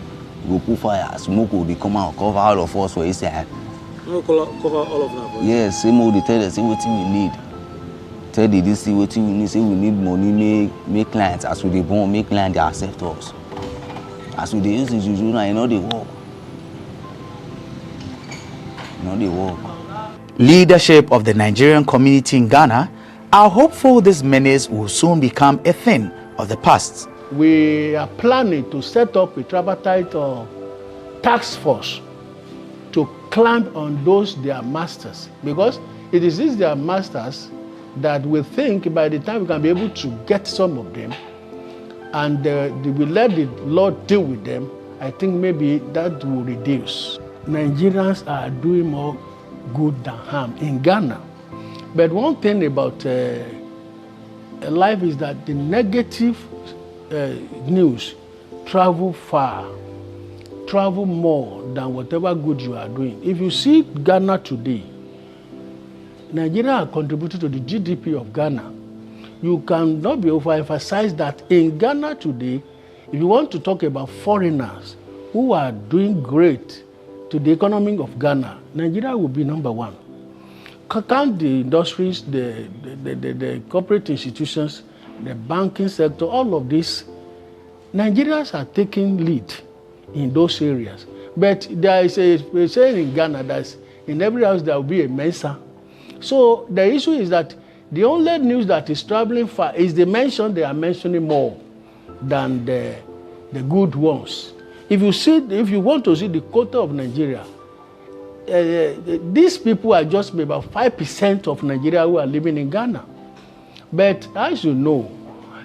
Go put fire, smoke will come out, cover all of us for inside. No, cover all of them. Yes, same old they tell us what we need. Tell the DC what we need, say we need money, make clients. As we they born, make clients they accept us. As we they use the juju now, you know they work. Leadership of the Nigerian community in Ghana are hopeful this menace will soon become a thing of the past. We are planning to set up a tripartite task force to clamp on those their masters, because it is these their masters that we think by the time we can be able to get some of them and we let the Lord deal with them, I think maybe that will reduce. Nigerians are doing more good than harm in Ghana. But one thing about life is that the negative news travel far, travel more than whatever good you are doing. If you see Ghana today, Nigeria has contributed to the GDP of Ghana. You cannot be overemphasized that in Ghana today, if you want to talk about foreigners who are doing great to the economy of Ghana, Nigeria will be number one. Count the industries, the corporate institutions, the banking sector, all of this, Nigerians are taking lead in those areas. But there is a saying in Ghana that in every house there will be a Mensa. So the issue is that the only news that is traveling far is the mention they are mentioning more than the good ones. If you want to see the quota of Nigeria, these people are just about 5% of Nigeria who are living in Ghana. But as you know,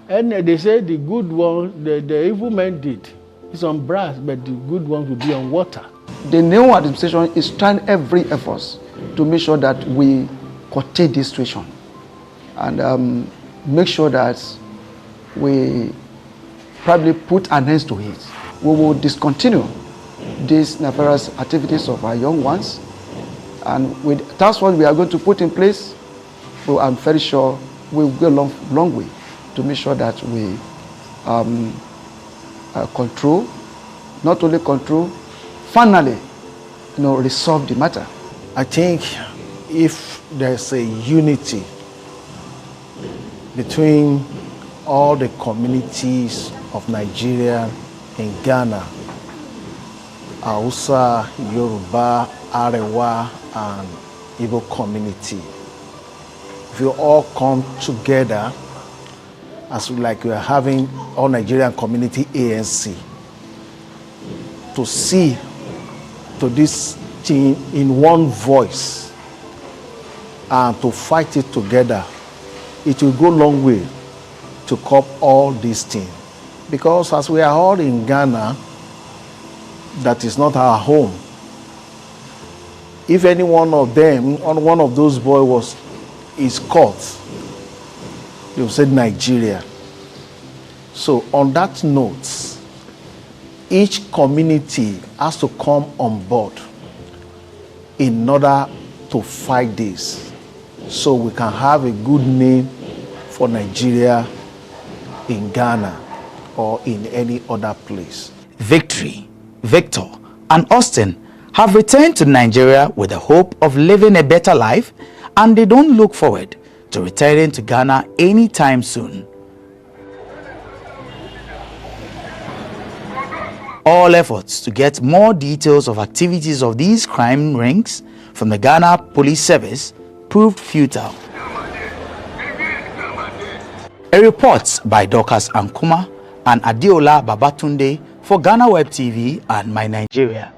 and they say the good ones, the evil men did. It's on brass, but the good ones will be on water. The new administration is trying every effort to make sure that we curtail this situation and make sure that we probably put an end to it. We will discontinue these nefarious activities of our young ones, and with task force we are going to put in place, I'm very sure we will go a long way to make sure that we control, not only control, finally, resolve the matter. I think if there's a unity between all the communities of Nigeria in Ghana, Hausa, Yoruba, Arewa, and Igbo community, if you all come together as like we are having all Nigerian community ANC to see to this thing in one voice and to fight it together, it will go a long way to curb all these things. Because as we are all in Ghana, that is not our home. If any one of them, one of those boys is caught, they will say Nigeria. So on that note, each community has to come on board in order to fight this, so we can have a good name for Nigeria in Ghana or in any other place. Victory, Victor, and Austin have returned to Nigeria with the hope of living a better life, and they don't look forward to returning to Ghana anytime soon. All efforts to get more details of activities of these crime rings from the Ghana Police Service proved futile. A report by Dorcas Ankuma and Adeola Babatunde for GhanaWeb TV and My Nigeria.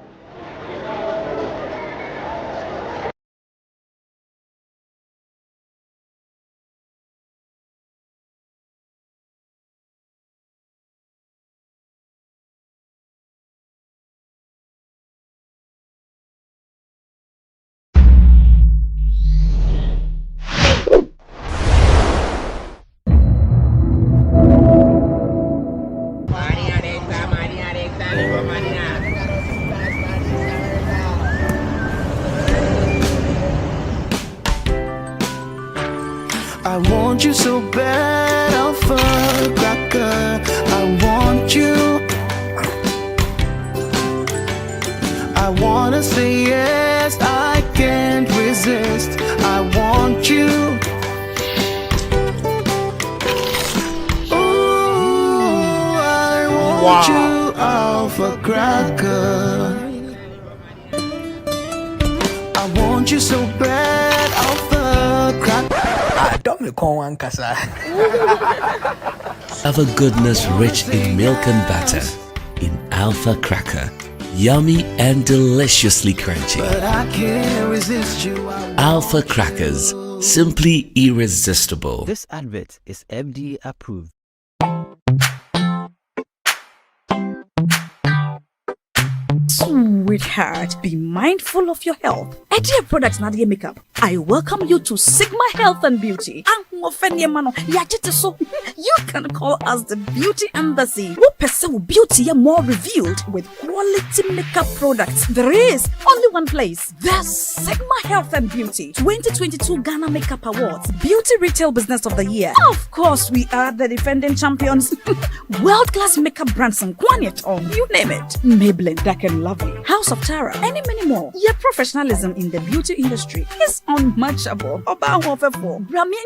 I want you so bad, Alpha Cracker. I want you. I wanna say yes, I can't resist. I want you. Ooh, I want you, Alpha Cracker. I want you so bad, Alpha Cracker. Alpha goodness rich in milk and butter in Alpha Cracker. Yummy and deliciously crunchy. But I can't resist you. Alpha Crackers, simply irresistible. This advert is FDA approved. Sweetheart, be mindful of your health. Idea Products Nadia Makeup. I welcome you to Sigma Health and Beauty. You can call us the Beauty Embassy. We pursue beauty more revealed with quality makeup products. There is only one place. The Sigma Health and Beauty 2022 Ghana Makeup Awards Beauty Retail Business of the Year. Of course, we are the defending champions. World-class makeup brands and Kwanyet, you name it. Maybelline, Dark and Lovely, House of Tara, and many more. Your professionalism in the beauty industry is unmatchable.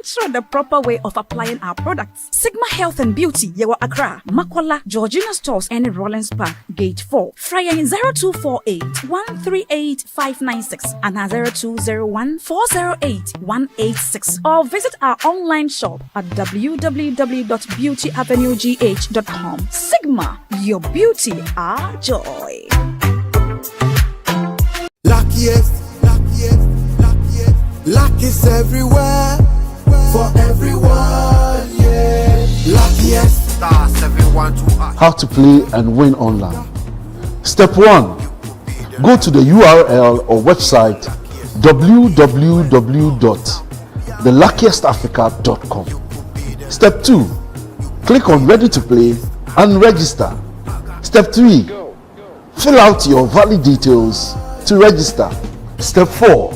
Ensure the proper way of applying our products. Sigma Health and Beauty, Yewa Accra, Makwala, Georgina Stores, and Rollins Park, Gate 4. Fryer 0248 138 596 and 0201 408 186. Or visit our online shop at www.beautyavenuegh.com. Sigma, your beauty, our joy. Luckiest, luck is everywhere, for everyone, yeah. Luckiest, star 712. How to play and win online. Step 1. Go to the URL or website www.theluckiestafrica.com. Step 2. Click on Ready to Play and register. Step 3. Fill out your valid details to register. Step 4.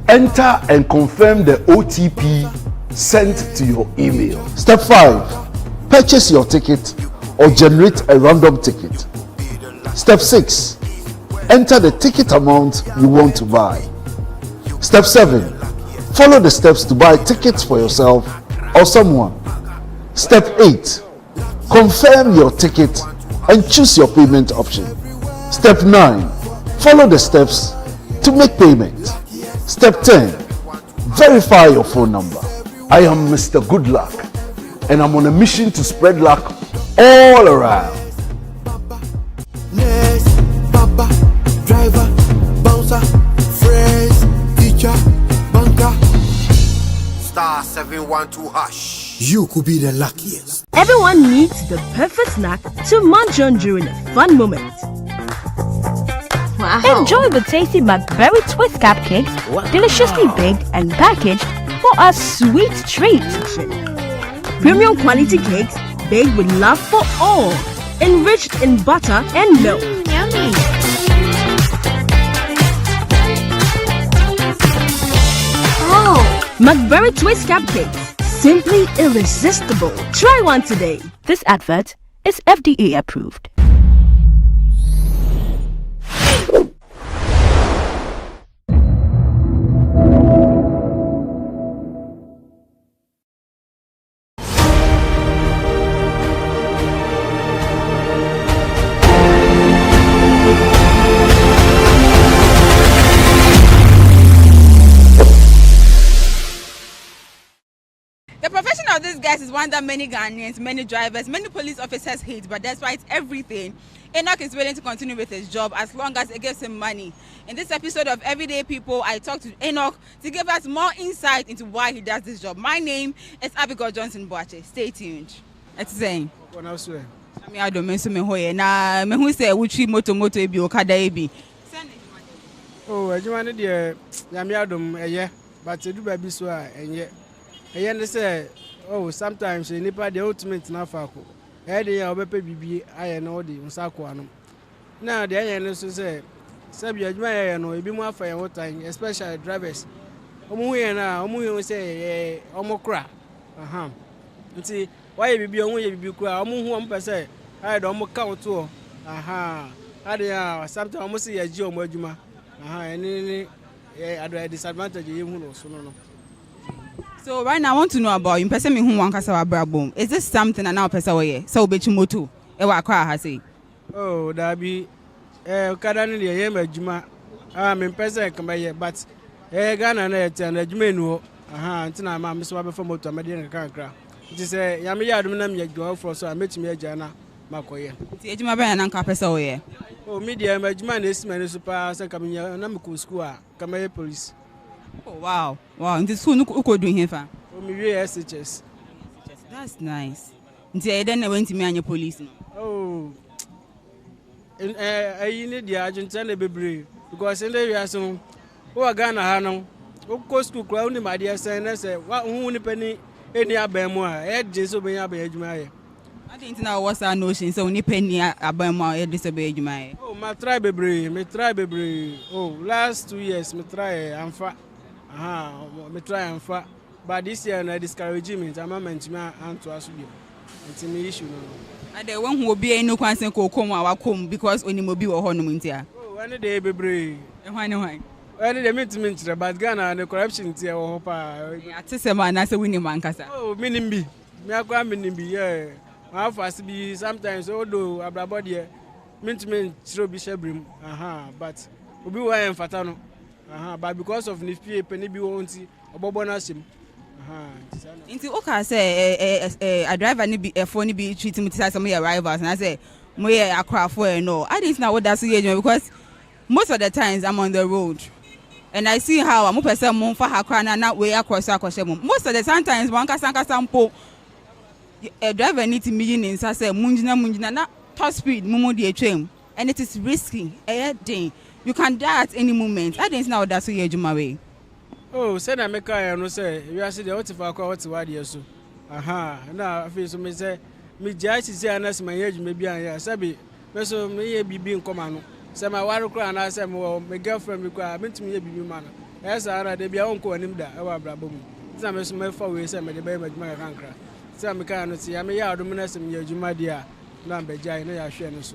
Enter and confirm the OTP sent to your email. Step 5. Purchase your ticket or generate a random ticket. Step 6. Enter the ticket amount you want to buy. Step 7. Follow the steps to buy tickets for yourself or someone. Step 8. Confirm your ticket and choose your payment option. Step 9. Follow the steps to make payment. Step 10. Verify your phone number. I am Mr. Goodluck and I'm on a mission to spread luck all around. Papa, driver, bouncer, friends, teacher, banker. Star 712 hash. You could be the luckiest. Everyone needs the perfect snack to munch on during a fun moment. Wow. Enjoy the tasty McBerry Twist cupcakes, deliciously baked and packaged for a sweet treat. Premium quality cakes baked with love for all, enriched in butter and milk. Yummy. McBerry Twist Cupcakes. Simply irresistible. Try one today. This advert is FDA approved. The profession of these guys is one that many Ghanaians, many drivers, many police officers hate, but despite everything, Enoch is willing to continue with his job as long as it gives him money. In this episode of Everyday People, I talked to Enoch to give us more insight into why he does this job. My name is Abigail Johnson Boache. Stay tuned. It's saying. I don't mention me hoye na me hu say wuchi moto ebi okada ebi. Oh, adwuma de nyame adom eye, but edu ba bi so a enye. Eye ne say oh sometimes nipa the ultimate na fa ko. E de ya obepe bibi aye na odi nsa ko anom. Na de eye ne so say sabi adwuma eye no ebi mu afa ye wotan, especially drivers. Omu hu ye na omu hu say omo kra. Aha. Nti why bibi omu ye bibi kra, omu hu omo pese aye do omo count o. Aha. Ade ya sometimes omo say ye ji omo adwuma. Disadvantage you so no. So right now I want to know about you. Person me who wan kasa wa brabom. Is this something that now person we so obechi moto e wa kwa ha say? Oh, that be okada ni ye majuma. Me person come here but Ghana na et na adwuma nu. Aha, ntina ma me so ba fa moto amade na kankra. It say ya me yadum na me adwo for so ametimi agya na makoye. Ti adwuma ba na nka person we. Oh, media majuma na esima ne super say kamnya na me ko school a kamaye police. Oh wow. Wow, in the school no ko do here fa. Oh, me we SHS. That's nice. Nti then na went to me anya police no. Oh. I need the Argentine bebre because in the years no o Ghana ha no o ko school kra oni ma dia say na say wa hu ni pani eni abemu a e je so be aba adwuma ye. I didn't know what's our notion so ni penny abemu e de so be adwuma ye. Oh, my try bebre. Oh, last 2 years me try amfa. Aha, me try amfa. But this year na discourage me, I'm meant me anto aso bi. It's me issue no. Ade won hu obi enu kwansen ko kom a wakom because onimo bi wo ho no ntia. Oh, any day bebre. E hwan ne hwan. Any day meet me ntre but Ghana the corruption tie wo ho pa. Atese ma na se wini mankasa. Oh, minimbi. Me akwa minimbi yeah. My fast be sometimes odo abrabo de mint throw be shebrim. Aha, but obi wa en fata no. Aha, but because of nifie penny bi wonti obobo na sim. Aha, nti o ka say a driver ni bi efo ni bi treat me say some your rivals and I say mo ye akrafo no. I didn't know what that's because most of the times I'm on the road and I see how I'm person mo fa hakra na we across akoshe. Most of the sometimes one kasa sample a driver need to mean in say munjina na top speed mumu dey train and it is risky you can die at any moment. I didn't know that's so adwuma way. Oh, say na make I no say you are see the what for what word here so. Aha, na I feel so me say me judge say anas my adwuma bi an ya sabi me so me ye bibi nkoma no say my ware kra na say me girlfriend me kra me ntimi ye bibi ma no yes ara de bia onko anim da e wa brabo mu say me so me fa we say me de ba adwuma kankra say me kan no say ya me ya adom na say me adwuma dia na mbejai na ya hwe no so.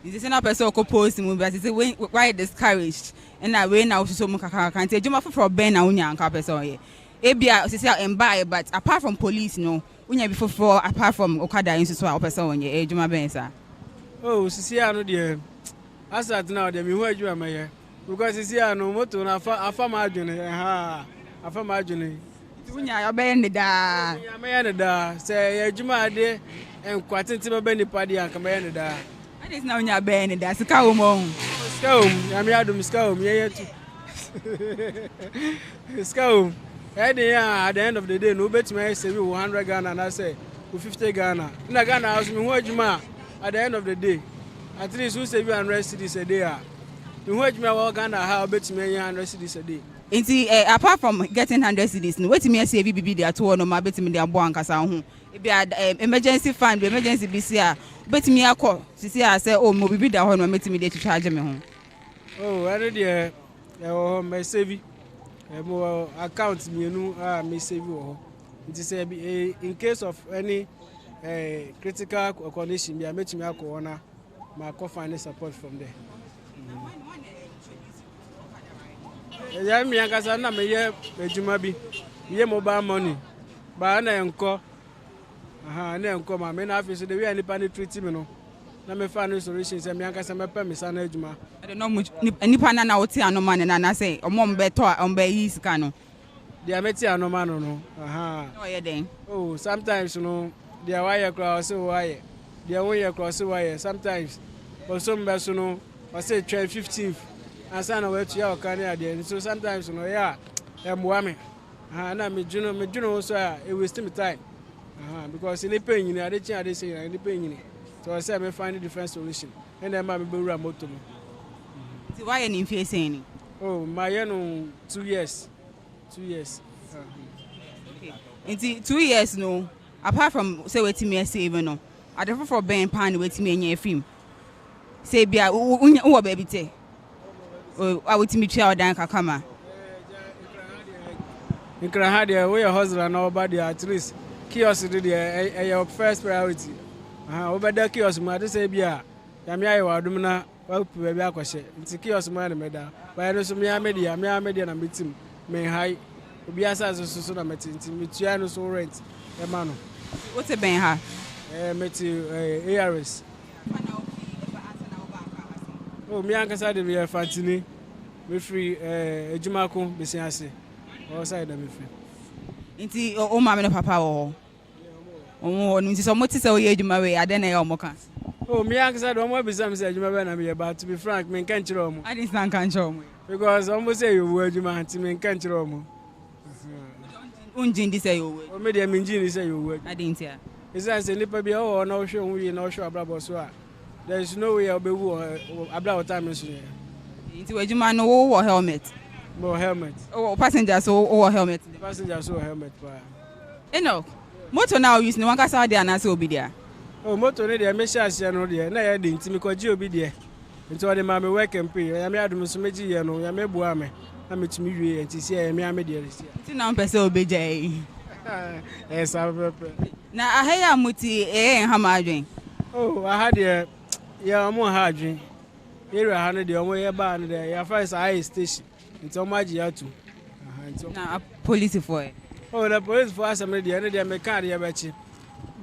Is this not person who post him but it's why discouraged and I way now so much can't say Juma for Ben na unya anka person here. Ebia say embuy but apart from police no unya before apart from Okada inso so person on here Juma Ben sir. Oh sisi anu de Asante now de me hu adwuma me here because sisi anu moto na afa ma adwene ha afa ma adwene unya ya be ne da ya me ne da say adwuma ade enkwatente be be nipa de anka me ne da. I didn't know you're bad that's a cow mom. I'm Yadum Scum, yeah, Scum. At the end of the day, no bet me say 100 Ghana and I say 50 Ghana. In a Ghana house, me watch ma at the end of the day. At least who save you 100 cedis a day. You watch me walk Ghana how bet me 100 cedis a day. Apart from getting 100 cedis, wait me say BB there to no my bet me their boy and kasa ho. If you emergency fund, emergency BCA. Bet me a call. See, I say, oh, maybe that one met me there to charge me home. Oh, I did my savvy. Mo account me no me save wo. It is in case of any critical condition, be met me akọ ma call find support from there. Yeah, me akasa na me ye ejuma bi. Ye mobile money. Ba na enko. Na enko ma me na afisi the way any pani treat me no. Na me find solution say me akasa me pay me sana ejuma. I don't know much nipa na oti anoma na say omom beto ombe yi sika no. They are meti anoma no. No ye den. Oh, sometimes you know they are wire cross wire. They are wire cross wire sometimes. But some person no I say 15th and sana we to your can there. So sometimes you know yeah, me. Na me juno so it waste me time. Because in pain you know they change they say in pain. So I say me find a different solution. And then me be motor me. So why you face any? Oh, my 2 years. 2 years. Okay. Into 2 years no. Apart from say waiting me save no. I don't for Ben Pan waiting me any film. Say bia who baby te. Oh, I waiting me try dan kakama. You can have the way your husband or body at least curiosity there your first priority. Over the kiosk ma say bia. Yamia wa dumna wa baby akwhye. Nti kiosk ma na meda. Ba no so me media na meeting. Me high obi asa so na metinti metua no so rent e ma no. What's a ben ha? Meti ARS. Oh, me ankasa de be Fatini. Me free ejumako besiase. O side na me free. Nti o ma me no papa wo. O nti so mo ti se o ye ejuma we ade na e o mo kan. Oh, me ankasa do mo besam se ejuma be na me but to be frank me kan kire o mo. I didn't kan kire o mo. Because almost say you were ejuma anti me kan kire o mo. Unjin di say you were. O me de me njin say you were. I didn't hear. Is that say nipa bia o na o hwe hu na o hwe abrabo so a. There is no way obewu abrabo time so. Nti ejuma no wo helmet. No helmet. Oh, passengers so helmet. Passengers so helmet pa. Eno. Motor now use no one ka sa there na say obi there. Oh, motor ne dey me share no there. Na ya dey ntimi ko ji obi there. Nti o dey ma me work and pay. Ya me adum so meji ye no, ya me bua me. Na me timi wie nti se ya me ame there. Nti na mpese obi jai. Sa pepe. Na ahaya muti ha ma adwen. Oh, I had there ya mo ha adwen. Area ha no dey omo ye ba no there. Ya first high station. Nti omo agi ya tu. Na police for. Oh, the police for us am there. Na me car there be chi.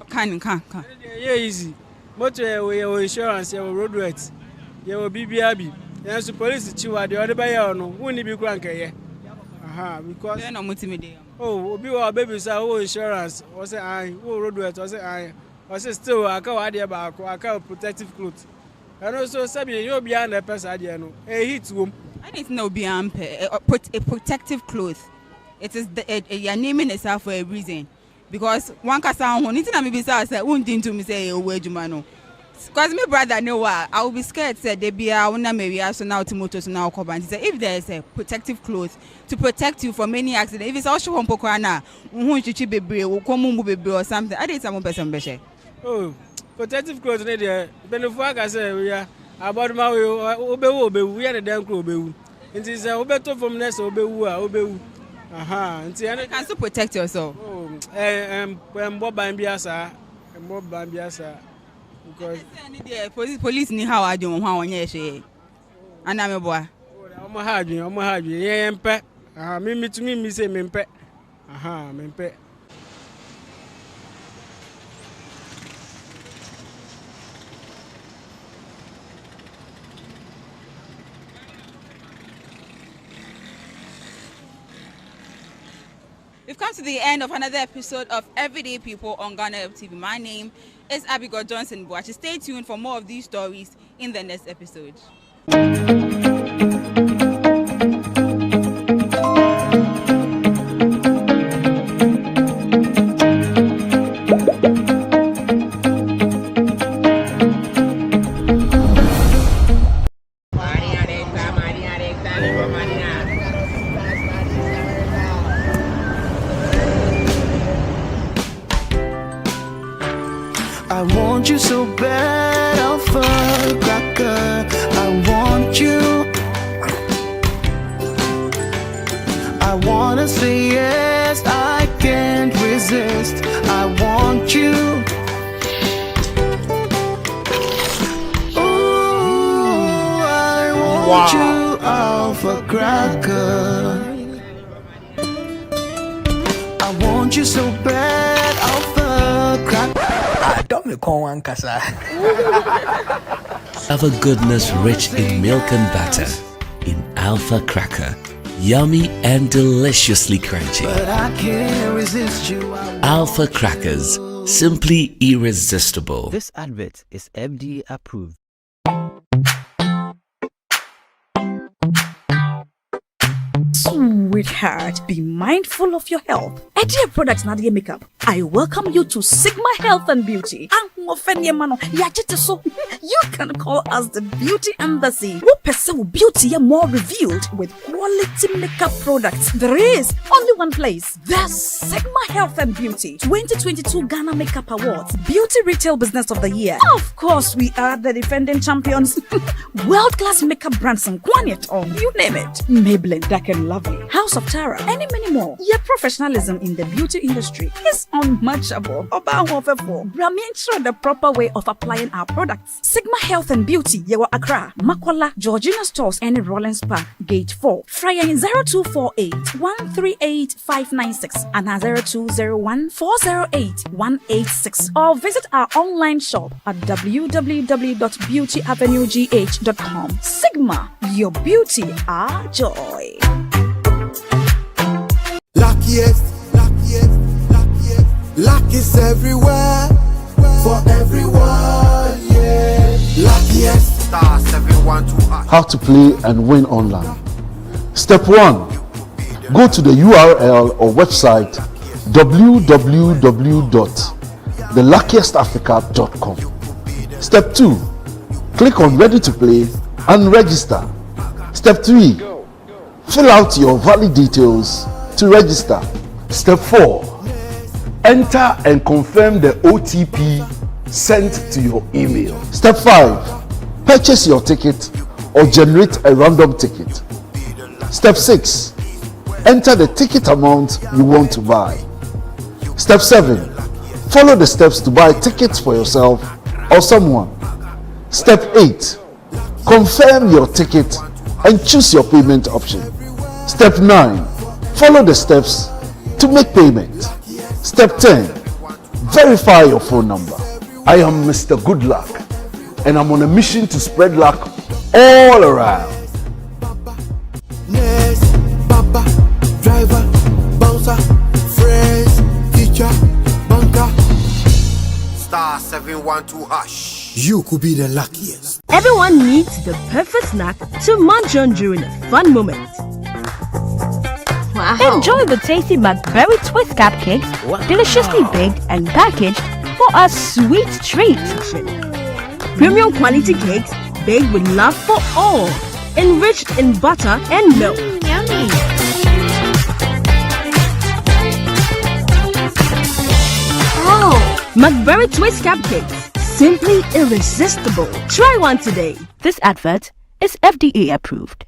Kan. Yeah, easy. Motor we insurance, your road weight. Your BBAB. Yes, the police chiwa the other by no. Who ni bi kura nkeye. Because they no mutimi dey. Oh, obi wa baby say who insurance. O say I, who road weight, o say I. O say still aka wa dey ba aka protective clothes. And also sabi you be an person there no. E hit wom. I didn't know be a protective cloth. It is your naming itself for a reason. Because one kasa ho nti na me be say won to me say o ejuma no. Because my brother know what I will be scared say they be a una maybe so now to motor so now come and say if there is a protective cloth to protect you from any accident, if it's also one pokwa na hu chichi bebre wo komu mu bebre or something, I did some person be share. Oh, protective cloth ne there benefo aka say we are about my obewu we are the dem kro obewu. Nti say obeto from next obewu a obewu. Nti you can still protect yourself. Oh, mbo ban biasa. Because police ni how adwon ho awonye hwe. Ana me boa. Omo ha adwon ye mpe. Me tumi mi say me mpe. Me mpe. We've come to the end of another episode of Everyday People on GhanaWeb TV. My name is Abigail Johnson Boachi. Stay tuned for more of these stories in the next episode. I want you so bad, I'll fuck like I want you. I wanna say yes, I can't resist. I want you. Ooh, I want you, Alpha Cracker. I want you so bad, Alpha Cracker. I don't me call one casa. Have a goodness rich in milk and butter. In Alpha Cracker, yummy and deliciously crunchy. But I can't resist you. Alpha Crackers, simply irresistible. This advert is FDA approved. Sweetheart, be mindful of your health. Dear products Nadia Makeup, I welcome you to Sigma Health and Beauty. You can call us the Beauty Embassy. We pursue beauty more revealed with quality makeup products. There is only one place. The Sigma Health and Beauty 2022 Ghana Makeup Awards Beauty Retail Business of the Year. Of course, we are the defending champions. World-class makeup brands and Kwanyet on, you name it. Maybelline, Dark and Lovely, House of Tara, and many more. Your professionalism in the beauty industry is unmatchable. Brahmin the proper way of applying our products. Sigma Health and Beauty, Yewa Accra, Makola, Georgina Stores, and Rollins Park, Gate 4. Fryer 0248 138 596 and 0201 408 186. Or visit our online shop at www.beautyavenuegh.com. Sigma, your beauty, our joy. Luckiest, luck is everywhere, for everyone, yeah. Luckiest, star 712. How to play and win online. Step 1. Go to the URL or website www.theluckiestafrica.com. Step 2. Click on Ready to Play and register. Step 3. Fill out your valid details to register. Step 4. Enter and confirm the OTP sent to your email. Step 5. Purchase your ticket or generate a random ticket. Step 6. Enter the ticket amount you want to buy. Step 7. Follow the steps to buy tickets for yourself or someone. Step 8. Confirm your ticket and choose your payment option. Step 9. Follow the steps to make payment. Step 10. Verify your phone number. I am Mr. Good Luck and I'm on a mission to spread luck all around. Nurse, Papa, driver, bouncer, friends, teacher, banker. Star 712 hash. You could be the luckiest. Everyone needs the perfect snack to munch on during a fun moment. Wow. Enjoy the tasty McBerry Twist cupcakes, deliciously baked and packaged for a sweet treat. Premium quality cakes baked with love for all, enriched in butter and milk. Yummy. Oh, McBerry Twist cupcakes, simply irresistible. Try one today. This advert is FDA approved.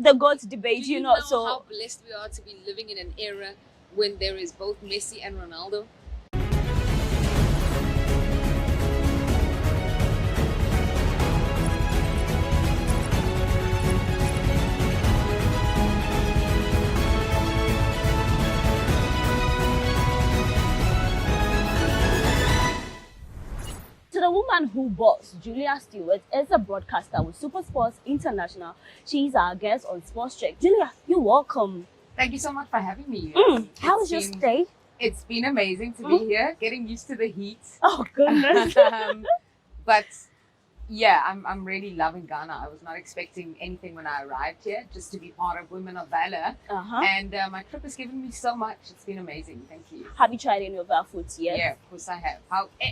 The GOAT debate, Do you know, know so how blessed we are to be living in an era when there is both Messi and Ronaldo? to the woman who boss, Julia Stewart, is a broadcaster with Super Sports International. She's our guest on Sports Check. Julia, you're welcome. Thank you so much for having me. How was your stay? It's been amazing to be here, getting used to the heat. Oh, goodness. But yeah, I'm really loving Ghana. I was not expecting anything when I arrived here, just to be part of Women of Valor. And my trip has given me so much. It's been amazing. Thank you. Have you tried any of our foods yet? Yeah, of course I have.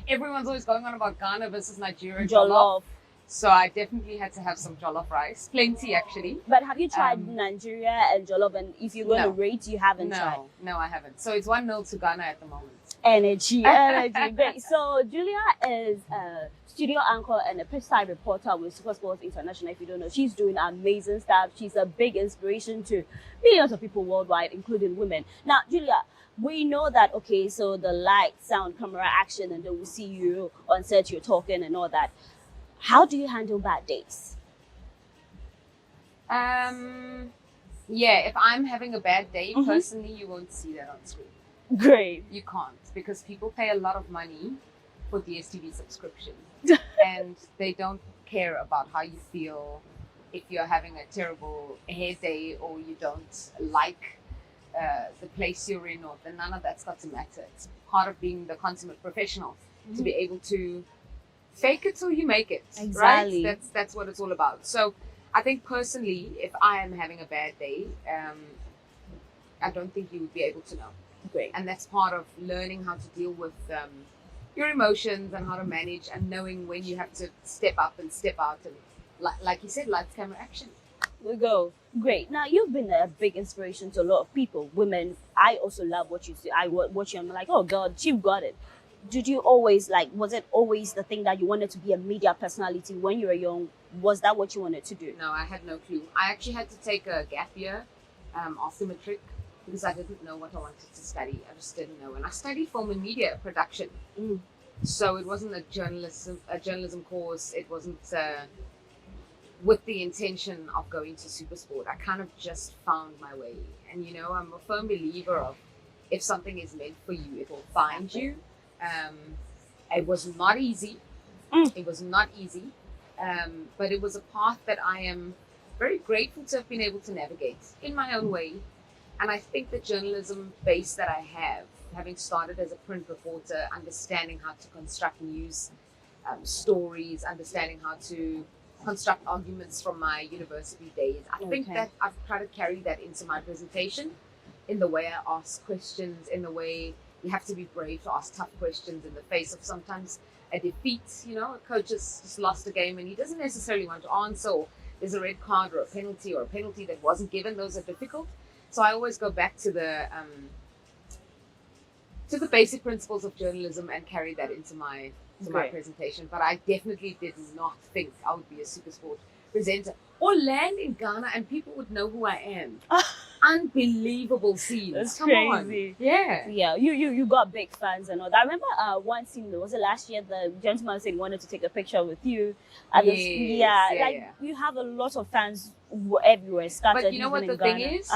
Everyone's always going on about Ghana versus Nigeria. Jollof. So I definitely had to have some jollof rice. Plenty, actually. But have you tried Nigeria and jollof? And if you're going to rate, you haven't tried? No, I haven't. So it's 1-0 to Ghana at the moment. Energy. Great. So Julia is a studio anchor and a pitch-side reporter with Super Sports International. If you don't know, she's doing amazing stuff. She's a big inspiration to millions of people worldwide, including women. Now, Julia, we know that, okay, so the light, sound, camera, action, and then we see you on set, you're talking and all that. How do you handle bad days? Yeah, if I'm having a bad day, personally, you won't see that on screen. Great. You can't, because people pay a lot of money for DSTV subscription and they don't care about how you feel if you're having a terrible hair day or you don't like the place you're in, or none of that's got to matter. It's part of being the consummate professional to be able to fake it till you make it. Exactly. Right? That's what it's all about. So I think personally, if I am having a bad day, I don't think you would be able to know. Great. And that's part of learning how to deal with your emotions and how to manage, and knowing when you have to step up and step out, and like you said, lights, camera, action. We go. Great. Now, you've been a big inspiration to a lot of people, women. I also love what you say. I watch you and I'm like, oh God, you've got it. Did you always, was it always the thing that you wanted to be a media personality when you were young? Was that what you wanted to do? No, I had no clue. I actually had to take a gap year after matric, because I didn't know what I wanted to study. I just didn't know. And I studied film and media production. So it wasn't a journalism course. It wasn't with the intention of going to Supersport. I kind of just found my way. And, you know, I'm a firm believer of, if something is meant for you, it will find you. It was not easy. It was not easy. But it was a path that I am very grateful to have been able to navigate in my own way. And I think the journalism base that I have, having started as a print reporter, understanding how to construct news stories, understanding how to construct arguments from my university days, I think that I've tried to carry that into my presentation, in the way I ask questions, in the way you have to be brave to ask tough questions in the face of sometimes a defeat. You know, a coach has just lost a game and he doesn't necessarily want to answer, or there's a red card or a penalty that wasn't given. Those are difficult. So I always go back to the basic principles of journalism and carry that into my presentation. But I definitely did not think I would be a Supersport presenter or land in Ghana and people would know who I am. Unbelievable scenes. That's Come crazy. on. Yeah. Yeah, you got big fans and all that. I remember one scene, was it last year, the gentleman said he wanted to take a picture with you. You have a lot of fans everywhere scattered. But you know what the thing is?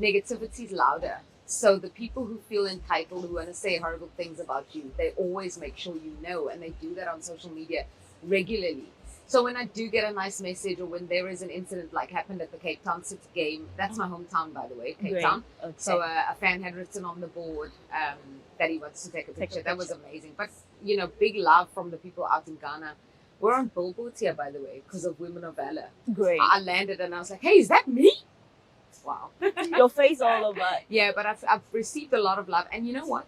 Negativity is louder. So the people who feel entitled, who want to say horrible things about you, they always make sure you know, and they do that on social media regularly. So when I do get a nice message, or when there is an incident like happened at the Cape Town City game, that's my hometown, by the way, Cape Town. Okay. So a fan had written on the board that he wants to take a picture. That was amazing. But, you know, big love from the people out in Ghana. We're on billboards here, by the way, because of Women of Valor. Great. I landed and I was like, hey, is that me? Wow. Your face all over. Yeah, but I've received a lot of love. And you know what?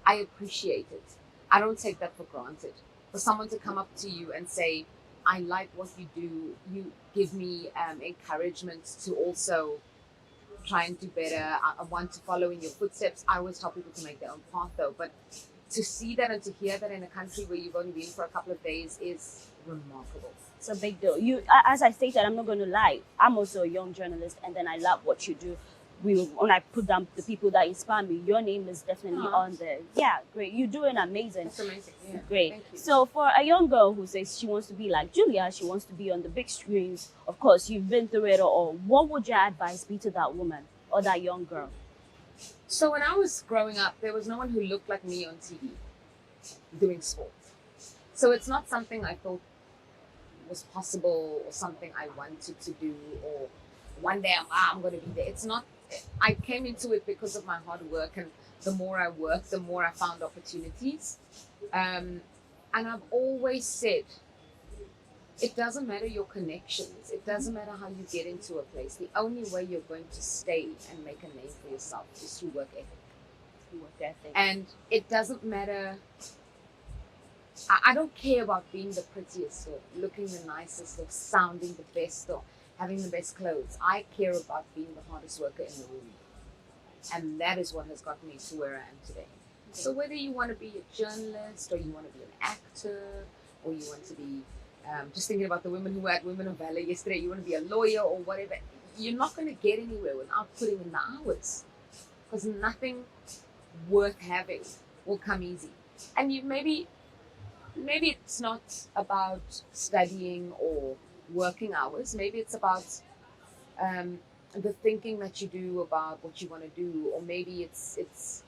I appreciate it. I don't take that for granted. For someone to come up to you and say, I like what you do. You give me encouragement to also try and do better. I want to follow in your footsteps. I always tell people to make their own path, though. But to see that and to hear that in a country where you've only been for a couple of days is remarkable. It's a big deal. You, as I stated, I'm not going to lie. I'm also a young journalist, and then I love what you do. When I put down the people that inspire me, your name is definitely on there. Yeah, great. You're doing amazing. That's amazing. Yeah. Great. Thank you. So for a young girl who says she wants to be like Julia, she wants to be on the big screens. Of course, you've been through it all. What would your advice be to that woman or that young girl? So when I was growing up, there was no one who looked like me on TV doing sports. So it's not something I thought was possible or something I wanted to do, or one day I'm going to be there. It's not. I came into it because of my hard work, and the more I worked, the more I found opportunities. And I've always said, it doesn't matter your connections. It doesn't matter how you get into a place. The only way you're going to stay and make a name for yourself is through work ethic. And it doesn't matter. I don't care about being the prettiest or looking the nicest or sounding the best or having the best clothes. I care about being the hardest worker in the room. And that is what has gotten me to where I am today. So whether you want to be a journalist or you want to be an actor or you want to be just thinking about the women who were at Women of Valor yesterday, you want to be a lawyer or whatever, you're not going to get anywhere without putting in the hours, because nothing worth having will come easy. And you maybe it's not about studying or working hours. Maybe it's about the thinking that you do about what you want to do, or maybe it's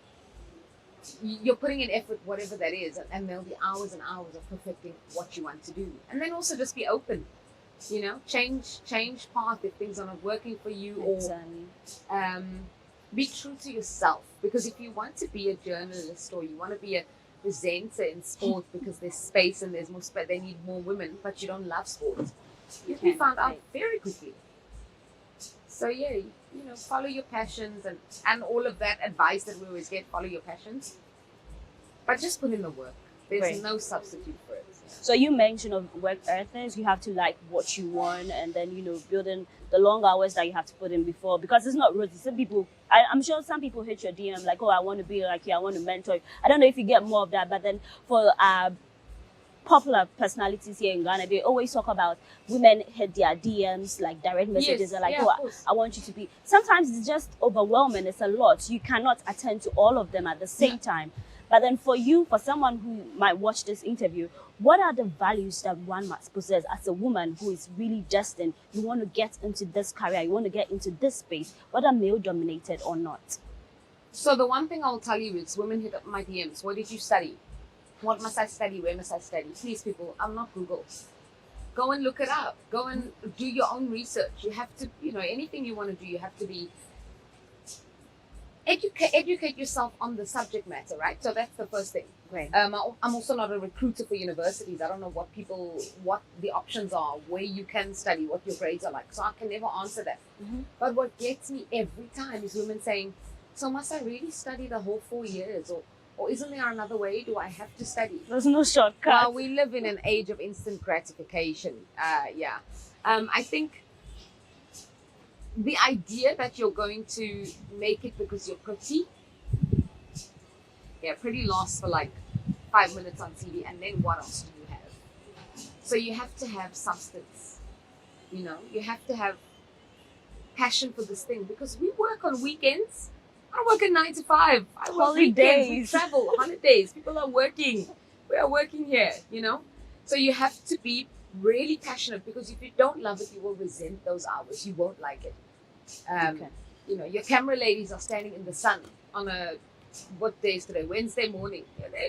you're putting in effort, whatever that is, and there'll be hours and hours of perfecting what you want to do. And then also just be open, you know, change path if things are not working for you, or be true to yourself. Because if you want to be a journalist or you want to be a presenter in sport because there's space and there's more space, they need more women, but you don't love sport, you'll be found out very quickly. So yeah, you know, follow your passions and all of that advice that we always get, follow your passions. But just put in the work. There's no substitute for it. So you mentioned of work ethics, you have to like what you want, and then, you know, building the long hours that you have to put in before, because it's not rosy. Some people, I'm sure some people hit your DM like, oh, I want to be like you, I want to mentor you. I don't know if you get more of that, but then for popular personalities here in Ghana, they always talk about women hit their DMs, like direct messages, and like, oh, I want you to be. Sometimes it's just overwhelming. It's a lot. You cannot attend to all of them at the same time. But then for you, for someone who might watch this interview, what are the values that one must possess as a woman who is really destined? You want to get into this career, you want to get into this space, whether male dominated or not. So the one thing I'll tell you is, women hit up my DMs. What did you study? What must I study? Where must I study? Please, people, I'm not Google. Go and look it up. Go and do your own research. You have to, you know, anything you want to do, you have to be educate yourself on the subject matter, right? So that's the first thing. Right. I'm also not a recruiter for universities. I don't know what the options are, where you can study, what your grades are like. So I can never answer that. But what gets me every time is women saying, so must I really study the whole 4 years? Or isn't there another way? Do I have to study? There's no shortcut. Well, we live in an age of instant gratification. I think the idea that you're going to make it because you're pretty, pretty lasts for like 5 minutes on TV, and then what else do you have? So you have to have substance, you know, you have to have passion for this thing, because we work on weekends. I work a 9 to 5. I work weekends, we travel, holidays, people are working. We are working here, you know? So you have to be really passionate, because if you don't love it, you will resent those hours. You won't like it. You know, your camera ladies are standing in the sun on what day is today? Wednesday morning.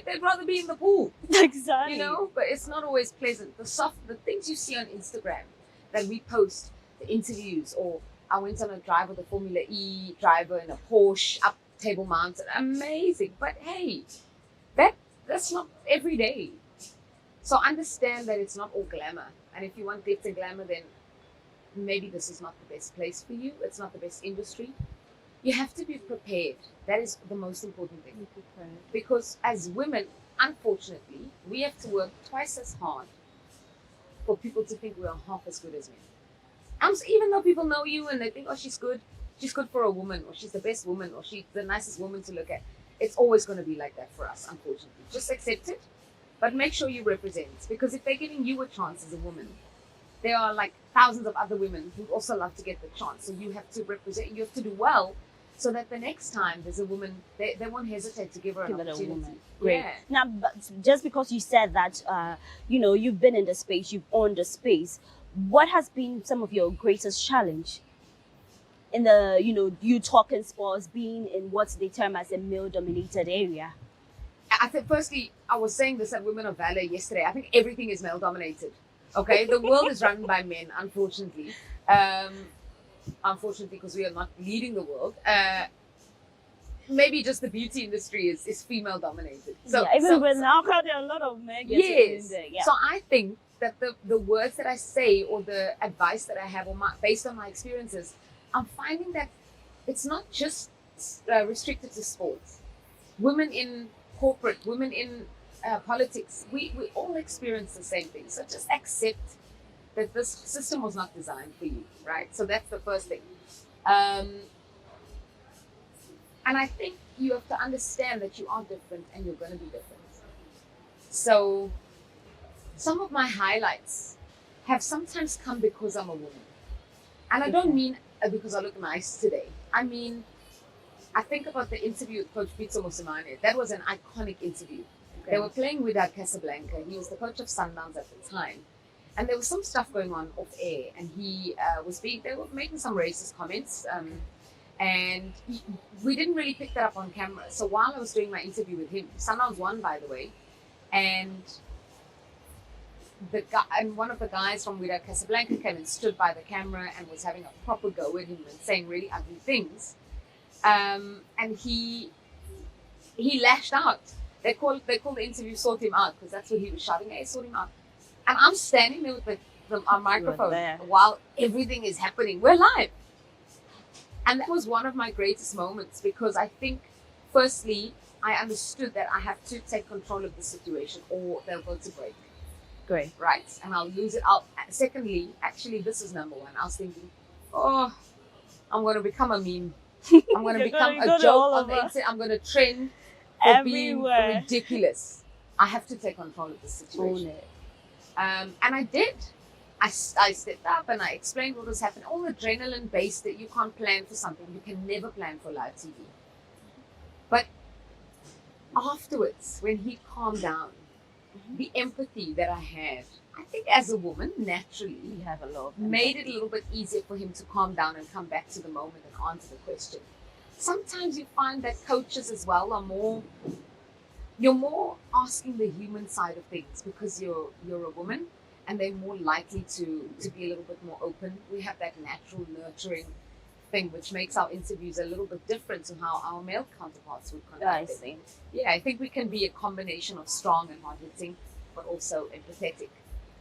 They'd rather be in the pool. Exactly. You know, but it's not always pleasant. The things you see on Instagram that we post, the interviews, or I went on a drive with a Formula E driver in a Porsche up Table Mountain. Amazing. But hey, that's not every day. So understand that it's not all glamour. And if you want glitz and glamour, then maybe this is not the best place for you. It's not the best industry. You have to be prepared. That is the most important thing. Because as women, unfortunately, we have to work twice as hard for people to think we are half as good as men. Even though people know you and they think, oh, she's good for a woman, or she's the best woman, or she's the nicest woman to look at. It's always going to be like that for us, unfortunately. Just accept it, but make sure you represent. Because if they're giving you a chance as a woman, there are like thousands of other women who also love to get the chance. So you have to represent, you have to do well, so that the next time there's a woman, they won't hesitate to give her an opportunity. Great. Yeah. Now, but just because you said that, you know, you've been in the space, you've owned the space, what has been some of your greatest challenge in the, you know, you talking sports, being in what they term as a male-dominated area? I think, firstly, I was saying this at Women of Valor yesterday. I think everything is male-dominated. Okay, the world is run by men, unfortunately. Unfortunately, because we are not leading the world. Maybe just the beauty industry is female-dominated. So yeah, even with now, there are a lot of men getting in there. Yeah. So I think that the words that I say, or the advice that I have, based on my experiences, I'm finding that it's not just restricted to sports. Women in corporate, women in politics, we all experience the same thing. So just accept that this system was not designed for you, right? So that's the first thing. And I think you have to understand that you are different and you're going to be different. So some of my highlights have sometimes come because I'm a woman. And I don't mean because I look nice today. I mean, I think about the interview with Coach Pitso Mosimane. That was an iconic interview. Okay. They were playing with Casablanca. He was the coach of Sundowns at the time. And there was some stuff going on off air. And they were making some racist comments. And we didn't really pick that up on camera. So while I was doing my interview with him, Sundowns won, by the way. And one of the guys from Wydad Casablanca came and stood by the camera and was having a proper go at him and saying really ugly things. And he lashed out. They called the interview "Sort Him Out" because that's what he was shouting. Hey, sort him out. And I'm standing there with the microphone while everything is happening. We're live. And that was one of my greatest moments because I think, firstly, I understood that I have to take control of the situation or they'll go to break. Great. Right. And I'll lose it. Secondly, actually, this is number one. I was thinking, I'm going to become a meme. I'm going to become a joke on the internet. I'm going to trend for being ridiculous. I have to take control of the situation. And I did. I stepped up and I explained what was happening. All adrenaline based that you can't plan for something. You can never plan for live TV. But afterwards, when he calmed down, the empathy that I had, I think as a woman, naturally, you have a lot made it a little bit easier for him to calm down and come back to the moment and answer the question. Sometimes you find that coaches as well you're more asking the human side of things because you're a woman. And they're more likely to be a little bit more open. We have that natural nurturing thing, which makes our interviews a little bit different to how our male counterparts would conduct it. Yeah, I think we can be a combination of strong and hard-hitting, but also empathetic.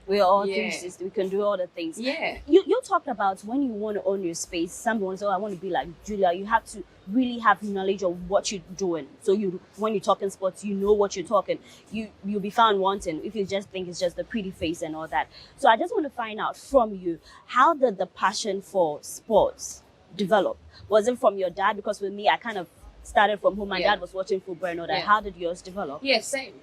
We're all things. We can do all the things. Yeah. You talked about when you want to own your space. Someone says, I want to be like Julia. You have to really have knowledge of what you're doing. So when you're talking sports, you know what you're talking. You'll be found wanting if you just think it's just the pretty face and all that. So I just want to find out from you, how did the passion for sports develop? Was it from your dad? Because with me, I kind of started from home. My dad was watching football and all that. How did yours develop? Yeah, same.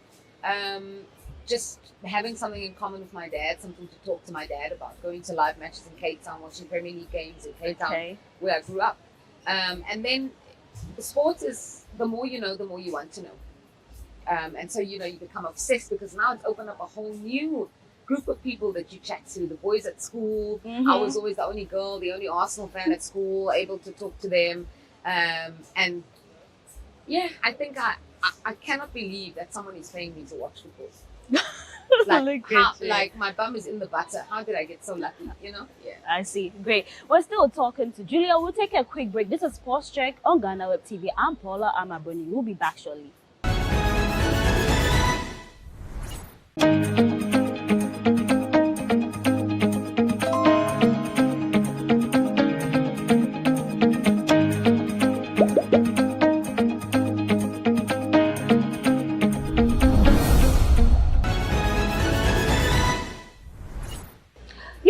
Just having something in common with my dad, something to talk to my dad about, going to live matches in Cape Town, watching Premier League games in Cape Town, where I grew up. And then the sports is, the more you know, the more you want to know. And so, you become obsessed because now it's opened up a whole new group of people that you chat to. The boys at school. I was always the only girl, the only Arsenal fan at school, able to talk to them. And yeah, I think I cannot believe that someone is paying me to watch football. Like my bum is in the butter. How did I get so lucky? Yeah. I see. Great. We're still talking to Julia. We'll take a quick break. This is Sports Check on GhanaWeb TV. I'm Paula Amaboni. We'll be back shortly.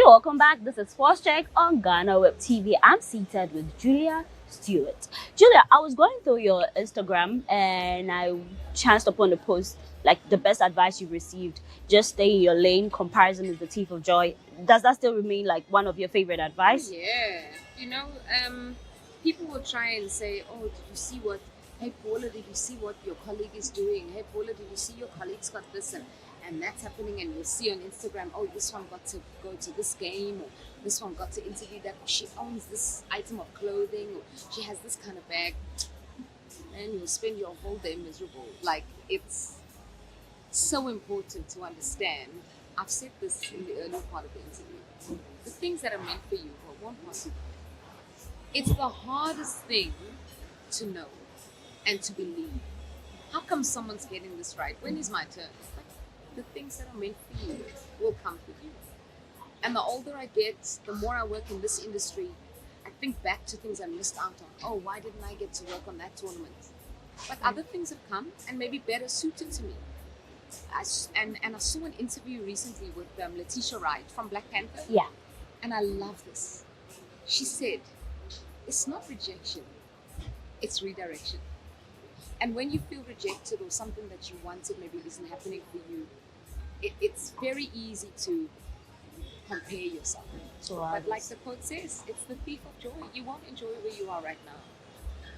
Welcome back. This is Sports Check on GhanaWeb TV. I'm seated with Julia Stewart. Julia, I was going through your Instagram and I chanced upon the post, like the best advice you received, just stay in your lane, comparison is the thief of joy. Does that still remain like one of your favorite advice? Yeah. People will try and say, oh, did you see what, hey Paula, did you see what your colleague is doing? Hey Paula, did you see your colleague's got this and that's happening, and you'll see on Instagram, oh, this one got to go to this game, or this one got to interview that, or she owns this item of clothing, or she has this kind of bag, and you'll spend your whole day miserable. Like, it's so important to understand. I've said this in the early part of the interview. The things that are meant for you won't possible. It's the hardest thing to know and to believe. How come someone's getting this right? When is my turn? The things that are meant for you will come for you. And the older I get, the more I work in this industry, I think back to things I missed out on. Oh, why didn't I get to work on that tournament? But other things have come and maybe better suited to me. I saw an interview recently with Letitia Wright from Black Panther. Yeah. And I love this. She said, it's not rejection. it's redirection. And when you feel rejected or something that you wanted maybe isn't happening for you, it's very easy to compare yourself. But like the quote says, it's the thief of joy. You won't enjoy where you are right now.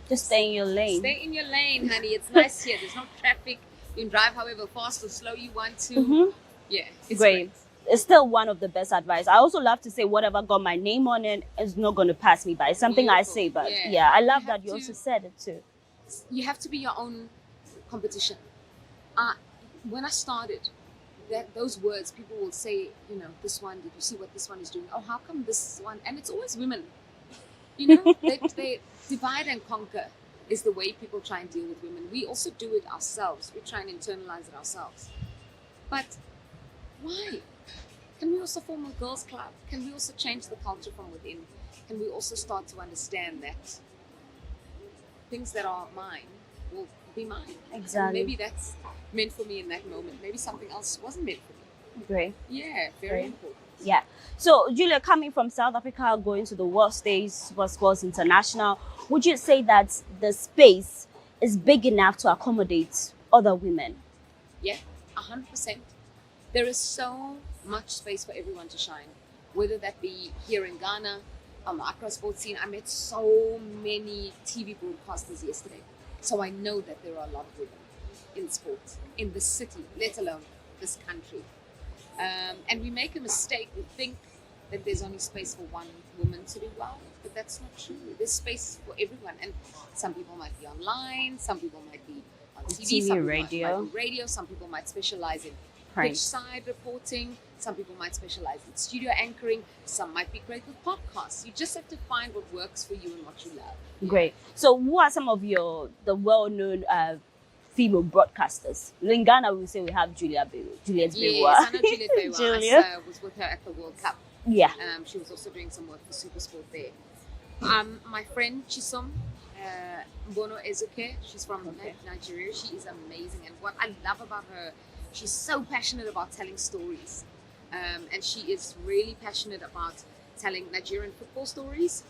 Just stay in your lane. Stay in your lane, honey. It's nice here. There's no traffic. You can drive however fast or slow you want to. Yeah, it's great. It's still one of the best advice. I also love to say whatever got my name on it is not going to pass me by. It's something I say, but yeah, I love that you also said it too. You have to be your own competition. When I started, those words, people will say, you know, this one, did you see what this one is doing? Oh, how come this one? And it's always women. You know, they divide and conquer is the way people try and deal with women. We also do it ourselves. We try and internalize it ourselves. But why? Can we also form a girls' club? Can we also change the culture from within? Can we also start to understand that things that are mine will be mine? Exactly. And maybe that's meant for me in that moment. Maybe something else wasn't meant for me. Great. Yeah, very important. Yeah. So, Julia, coming from South Africa, going to the World Stage Super Sports International, would you say that the space is big enough to accommodate other women? Yeah, 100%. There is so much space for everyone to shine, whether that be here in Ghana, on the Accra sports scene. I met so many TV broadcasters yesterday. So I know that there are a lot of women in sports, in the city, let alone this country. And we make a mistake. We think that there's only space for one woman to do well, but that's not true. There's space for everyone. And some people might be online, some people might be on TV, some people might be radio, some people might specialize in pitch side reporting, some people might specialize in studio anchoring, some might be great with podcasts. You just have to find what works for you and what you love. Great. So who are some of the well-known female broadcasters? In Ghana, we say we have Juliet Bewa. Yes, I know Juliet Bewa. Juliet. I was with her at the World Cup. Yeah. She was also doing some work for Supersport there. My friend Chisom Mbono Ezuke, she's from Nigeria. She is amazing. And what I love about her, she's so passionate about telling stories. And she is really passionate about telling Nigerian football stories.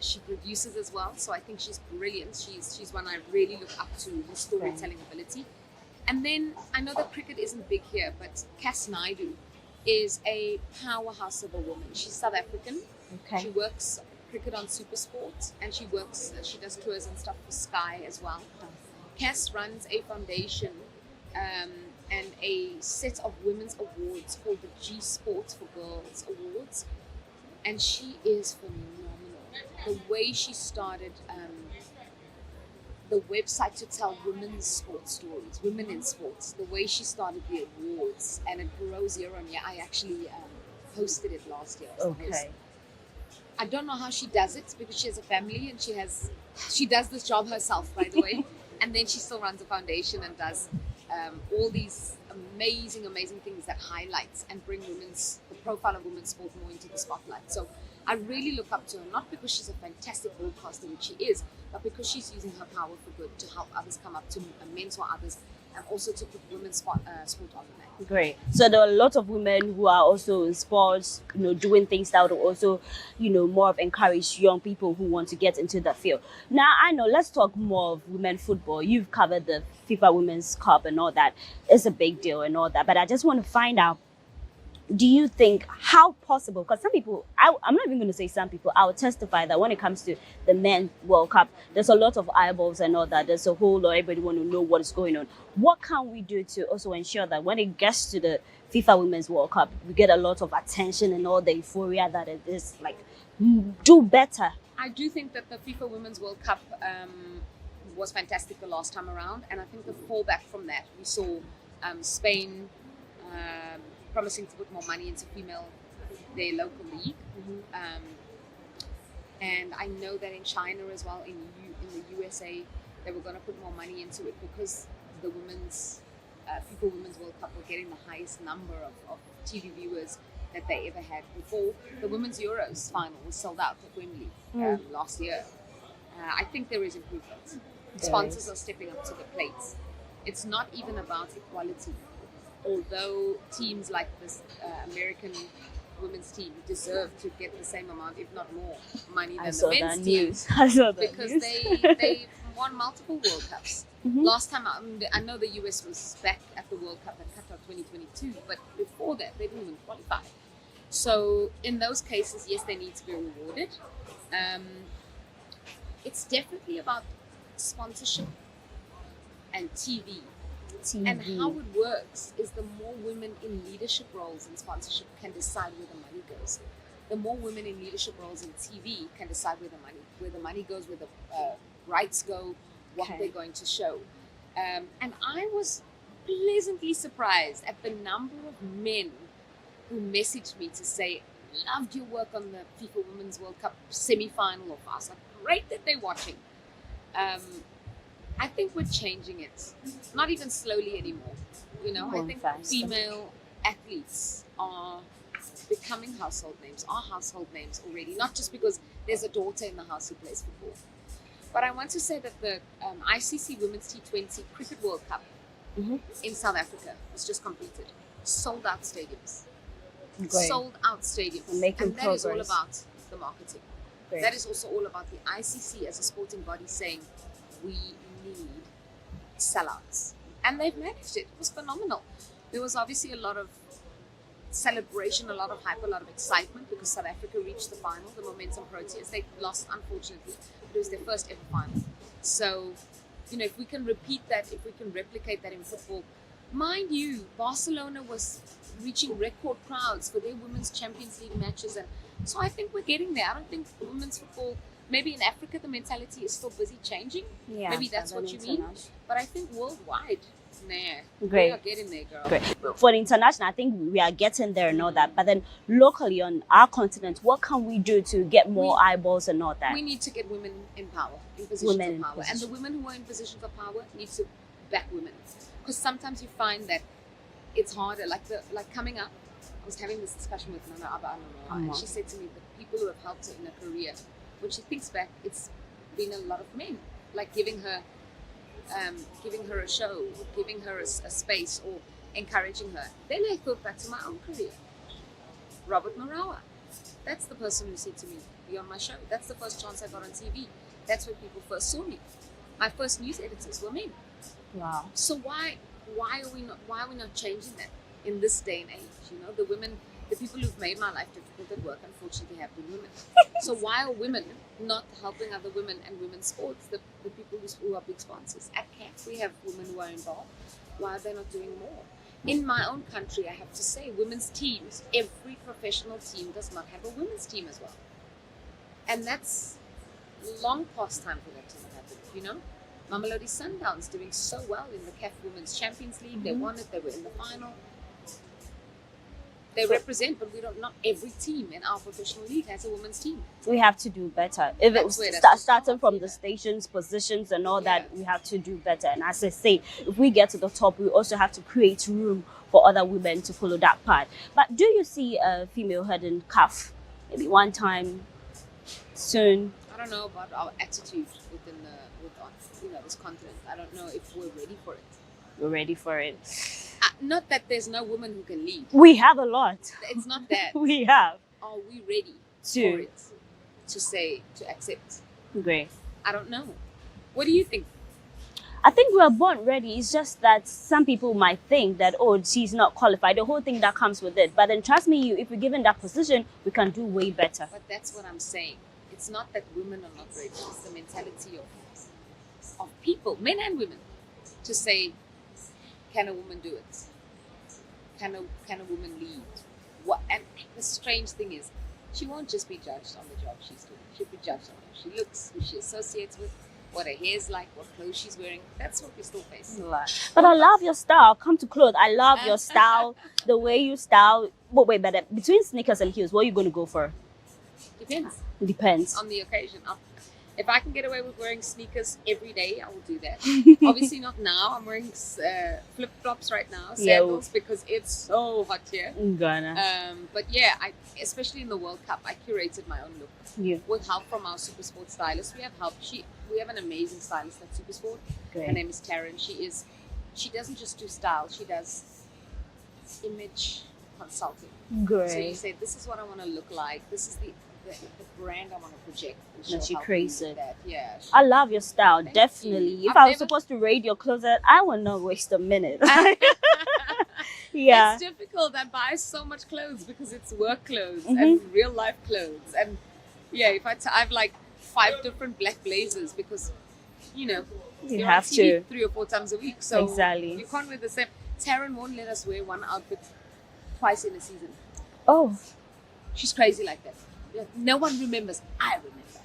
She produces as well, so I think she's brilliant. She's one I really look up to, her storytelling ability. And then I know that cricket isn't big here, but Cass Naidu is a powerhouse of a woman. She's South African. She works cricket on Supersport, and she does tours and stuff for Sky as well. Cass runs a foundation and a set of women's awards called the G Sports for Girls Awards, and she is phenomenal. The way she started the website to tell women's sports stories, women in sports, the way she started the awards, and it grows year on year. I actually hosted it last year. I don't know how she does it because she has a family and she does this job herself, by the way, and then she still runs a foundation and does all these amazing things that highlights and bring the profile of women's sport more into the spotlight. So I really look up to her, not because she's a fantastic broadcaster, which she is, but because she's using her power for good to help others come up, to mentor others, and also to put women's sport on the map. Great. So there are a lot of women who are also in sports, doing things that would also, more of encourage young people who want to get into the field. Now, I know, let's talk more of women football. You've covered the FIFA Women's Cup and all that. It's a big deal and all that, but I just want to find out, do you think how possible, because some people, I'm not even going to say some people, I will testify that when it comes to the Men World Cup, there's a lot of eyeballs and all that. There's a whole lot, everybody want to know what is going on. What can we do to also ensure that when it gets to the FIFA Women's World Cup, we get a lot of attention and all the euphoria that it is, like, do better? I do think that the FIFA Women's World Cup was fantastic the last time around, and I think the fallback from that, we saw Spain promising to put more money into their local league. And I know that in China as well, in the USA, they were going to put more money into it because the FIFA Women's World Cup were getting the highest number of TV viewers that they ever had before. The Women's Euros final was sold out at Wembley last year. I think there is improvement. Sponsors are stepping up to the plate. It's not even about equality. Although teams like this American women's team deserve to get the same amount, if not more, money than I the saw men's that team. news. I saw that because news. they won multiple World Cups. Last time, I know the US was back at the World Cup at Qatar 2022, but before that, they didn't even qualify. So in those cases, yes, they need to be rewarded. It's definitely about sponsorship and TV. And how it works is the more women in leadership roles in sponsorship can decide where the money goes. The more women in leadership roles in TV can decide where the money goes, where the rights go, what they're going to show. And I was pleasantly surprised at the number of men who messaged me to say, loved your work on the FIFA Women's World Cup semi-final or fast. Like, great that they're watching. I think we're changing it. Not even slowly anymore. You know, I think female athletes are becoming household names, are household names already. Not just because there's a daughter in the house who plays football. But I want to say that the ICC Women's T20 Cricket World Cup in South Africa was just completed. Sold out stadiums. Great. Sold out stadiums. And making that is all progress. about the marketing. Great. That is also all about the ICC as a sporting body saying, we need sellouts. And they've managed it. It was phenomenal. There was obviously a lot of celebration, a lot of hype, a lot of excitement because South Africa reached the final, the Momentum Proteas. They lost, unfortunately, but it was their first ever final. So, you know, if we can repeat that, if we can replicate that in football, mind you, Barcelona was reaching record crowds for their Women's Champions League matches. And so I think we're getting there. I don't think women's football, maybe in Africa, the mentality is still busy changing. Yeah, maybe that's what you mean. But I think worldwide, Great. we are getting there, girl. Great. For the international, I think we are getting there and all that. But then locally on our continent, what can we do to get more eyeballs and all that? We need to get women in power, in positions of power. And the women who are in positions of power need to back women. Because sometimes you find that it's harder. Like coming up, I was having this discussion with Nana Aba Anwar, and she said to me, the people who have helped her in her career, when she thinks back, it's been a lot of men, like giving her a show, giving her a space, or encouraging her. Then I thought back to my own career. Robert Marawa, that's the person who said to me, be on my show. That's the first chance I got on TV. That's where people first saw me. My first news editors were men. Wow. So why are we not changing that in this day and age? You know, the women, the people who've made my life difficult at work, unfortunately, have been women. So why are women not helping other women and women's sports? The people who are big sponsors. At CAF, we have women who are involved. Why are they not doing more? In my own country, I have to say, women's teams, every professional team does not have a women's team as well. And that's long past time for that to happen, you know? Mamelodi Sundowns doing so well in the CAF Women's Champions League. They won it, they were in the final. They represent, but not every team in our professional league has a women's team. We have to do better. If it's starting from the stations, positions and all that, we have to do better. And as I say, if we get to the top, we also have to create room for other women to follow that path. But do you see a female head in CAF? Maybe one time soon? I don't know about our attitude within this continent. I don't know if we're ready for it. We're ready for it. Not that there's no woman who can lead. We have a lot. It's not that. We have. Are we ready for it? To accept? Great. I don't know. What do you think? I think we are born ready. It's just that some people might think that, oh, she's not qualified. The whole thing that comes with it. But then trust me, if we're given that position, we can do way better. But that's what I'm saying. It's not that women are not ready. It's the mentality of people, men and women, to say, can a woman do it? Can a woman lead? What? And the strange thing is, she won't just be judged on the job she's doing. She'll be judged on how she looks, who she associates with, what her hair's like, what clothes she's wearing. That's what we still face. But I love your style. Come to clothes. I love your style, the way you style. But wait, but between sneakers and heels, what are you going to go for? Depends. Depends. On the occasion. If I can get away with wearing sneakers every day, I will do that. Obviously not now. I'm wearing flip-flops right now, sandals, because it's so hot here in Ghana. But yeah, especially in the World Cup, I curated my own look. Yeah. With help from our Supersport stylist. We have help. We have an amazing stylist at Supersport. Great. Her name is Taryn. She doesn't just do style. She does image consulting. Great. So you say, this is what I want to look like. This is the brand I want to project. And she creates it. Yeah. I love your style, definitely. you. If I was supposed to rate your closet, I would not waste a minute. Yeah. It's difficult. I buy so much clothes because it's work clothes and real life clothes. And yeah, if I have like 5 different black blazers because, You you're have on TV to. 3 or 4 times a week. So Exactly. you can't wear the same. Taryn won't let us wear one outfit twice in a season. Oh. She's crazy like that. Like, no one remembers. I remember.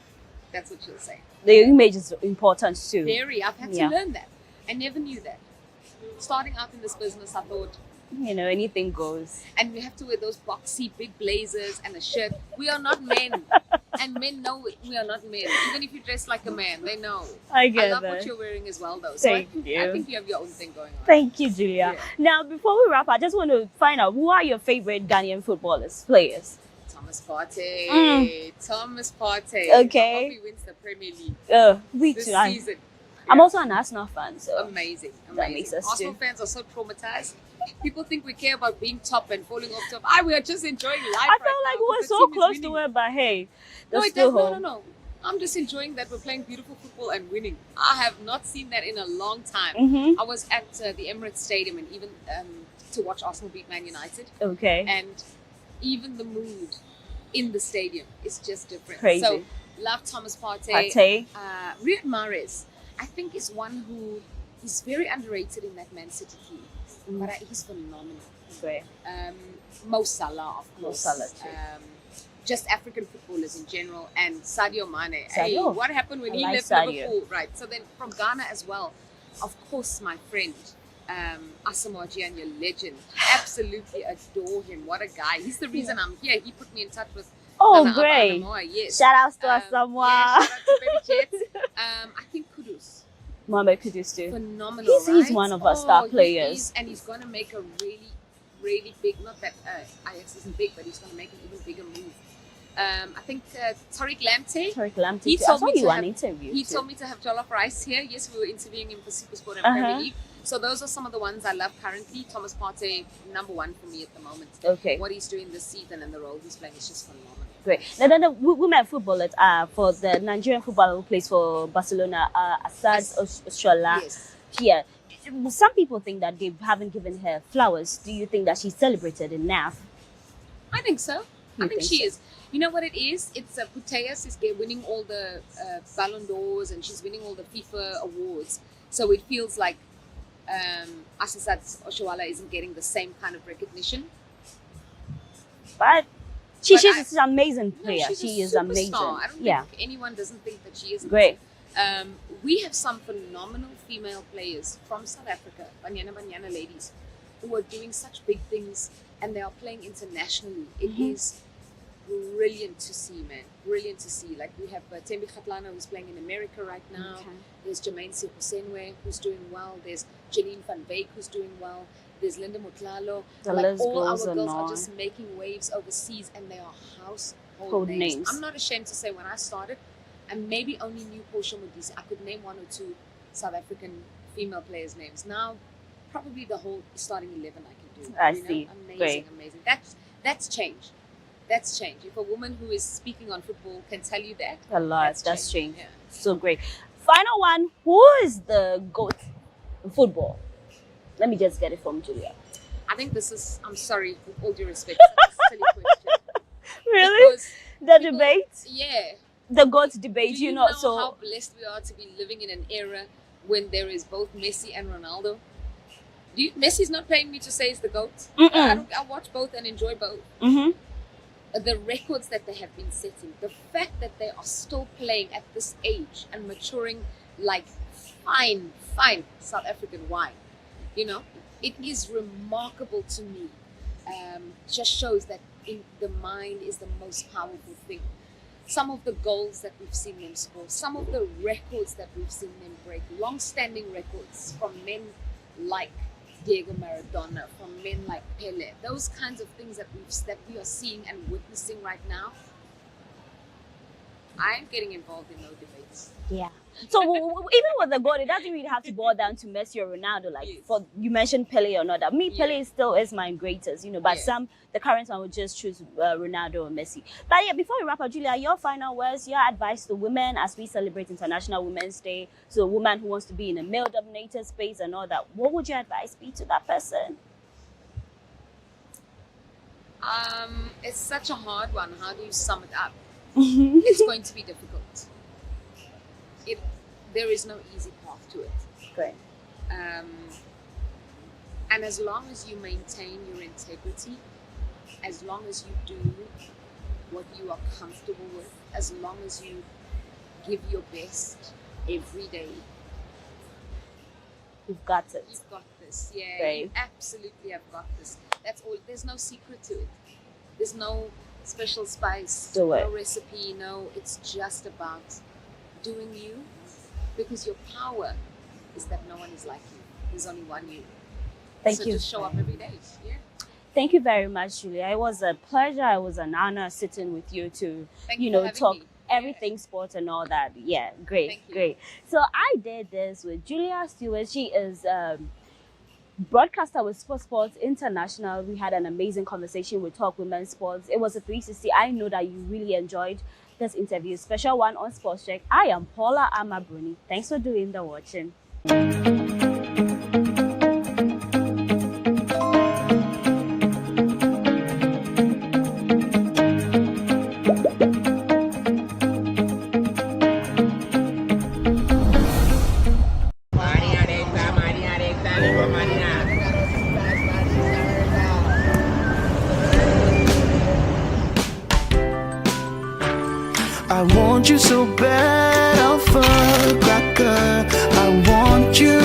That's what she'll say. The image is important too. Very. I've had to learn that. I never knew that. Starting out in this business, I thought, anything goes. and we have to wear those boxy big blazers and a shirt. We are not men. And men know we are not men. Even if you dress like a man, they know. I get love that. what you're wearing as well, though. So I Thank think you have your own thing going on. Thank you, Julia. Now, before we wrap, I just want to find out, who are your favorite Ghanaian players? Thomas Partey. Mm. Thomas Partey. Okay. I hope he wins the Premier League We this too. season. I'm also an Arsenal fan, so Amazing. that makes us Arsenal too. fans are so traumatized. People think we care about being top and falling off top. We are just enjoying life. I felt like we were so close to it, but hey, No, they're it still does. home. No. I'm just enjoying that we're playing beautiful football and winning. I have not seen that in a long time. Mhm. I was at the Emirates Stadium and even to watch Arsenal beat Man United. Okay. And even the mood in the stadium is just different. Crazy. So, love Thomas Partey. Partey. Riyad Mahrez, I think, is one who is very underrated in that Man City team. But he's phenomenal. Great. Mo Salah, of course. Mo Salah too. Just African footballers in general, and Sadio Mane. Sadio. Hey, what happened when I he like left Sadio. Liverpool? Right. So then from Ghana as well, of course, my friend Asamoah Gyan, your legend. Absolutely adore him. What a guy. He's the reason I'm here. He put me in touch with Nana Great. Asamoah. Yes. Shout outs to Asamoah. Yeah, shout out to Baby Jets. I think Kudus. Mohamed Kudus too. Phenomenal, He's right? one of our star He players. is, and he's going to make a really, really big, not that Ajax isn't big, but he's going to make an even bigger move. I think Tariq Lamptey. Tariq Lamptey. He too. I told saw me you to on have, interview. He too. told me to have jollof rice here. Yes, we were interviewing him for Supersport and Uh-huh. Premier League. So those are some of the ones I love currently. Thomas Partey, number one for me at the moment. Okay. What he's doing this season and the role he's playing is just phenomenal. Great. Then the women footballers for the Nigerian footballer who plays for Barcelona, Asante Oshoala. Yes. Yeah. Some people think that they haven't given her flowers. Do you think that she's celebrated enough? I think so. I think she so? is. You know what it is? It's Putellas is winning all the Ballon d'Ors and she's winning all the FIFA awards. So it feels like Asante Oshoala isn't getting the same kind of recognition. But she's an amazing player. She's She a is amazing. superstar. I don't Yeah. think anyone doesn't think that she is. Great. We have some phenomenal female players from South Africa, Banyana ladies, who are doing such big things and they are playing internationally. It is brilliant to see, man. Brilliant to see. Like we have Tembi Kgatlana who's playing in America right now. Okay. There's Jermaine Sekosenwe who's doing well. There's Janine van Beek who's doing well. There's Linda Mutlalo. The Like list all our goes girls on. are just making waves overseas and they are household Code names. names. I'm not ashamed to say when I started, I maybe only knew Portia Modise. I could name 1 or 2 South African female players' names. Now, probably the whole starting 11 I can do. I you know? see. Amazing, Great. amazing. That's change. That's change. If a woman who is speaking on football can tell you that, A lot. That's change. Yeah. So great. Final one. Who is the GOAT in football? Let me just get it from Julia. I think this is, I'm sorry, with all due respect, such a silly question. Really? Because The debate? Yeah. The GOAT debate, Do you know, know so how blessed we are to be living in an era when there is both Messi and Ronaldo? Messi's not paying me to say he's the GOAT. I watch both and enjoy both. The records that they have been setting, the fact that they are still playing at this age and maturing like fine South African wine, it is remarkable to me. Just shows that the mind is the most powerful thing. Some of the goals that we've seen them score, some of the records that we've seen them break, long-standing records from men like Diego Maradona, from men like Pele, those kinds of things that we are seeing and witnessing right now. I'm getting involved in no debates. Yeah. So even with the goal, it doesn't really have to boil down to Messi or Ronaldo. Like for you mentioned Pele or not. Me, Pele still is my greatest, you know. But the current one would just choose Ronaldo or Messi. But yeah, before we wrap up, Julia, your final words, your advice to women as we celebrate International Women's Day. So a woman who wants to be in a male-dominated space and all that. What would your advice be to that person? It's such a hard one. How do you sum it up? It's going to be difficult. There is no easy path to it. Great. And as long as you maintain your integrity, as long as you do what you are comfortable with, as long as you give your best every day, you've got it. You've got this. Yeah, Great. You absolutely have got this. That's all. There's no secret to it. There's no special spice, Do it. no recipe. No, it's just about doing you. Because your power is that no one is like you. There's only one you. Thank so you. just show up every day. Yeah. Thank you very much, Julia. It was a pleasure. It was an honor sitting with you to, Thank you you for know, having talk me. everything sports and all that. Yeah, great, great. So I did this with Julia Stewart. She is broadcaster with Sports International. We had an amazing conversation with Talk Women's Sports. It was a 360. I know that you really enjoyed this interview, special one on Sports Check. I am Paula Amabruni. Thanks for doing the watching. I want you so bad, Alpha Cracker. I want you.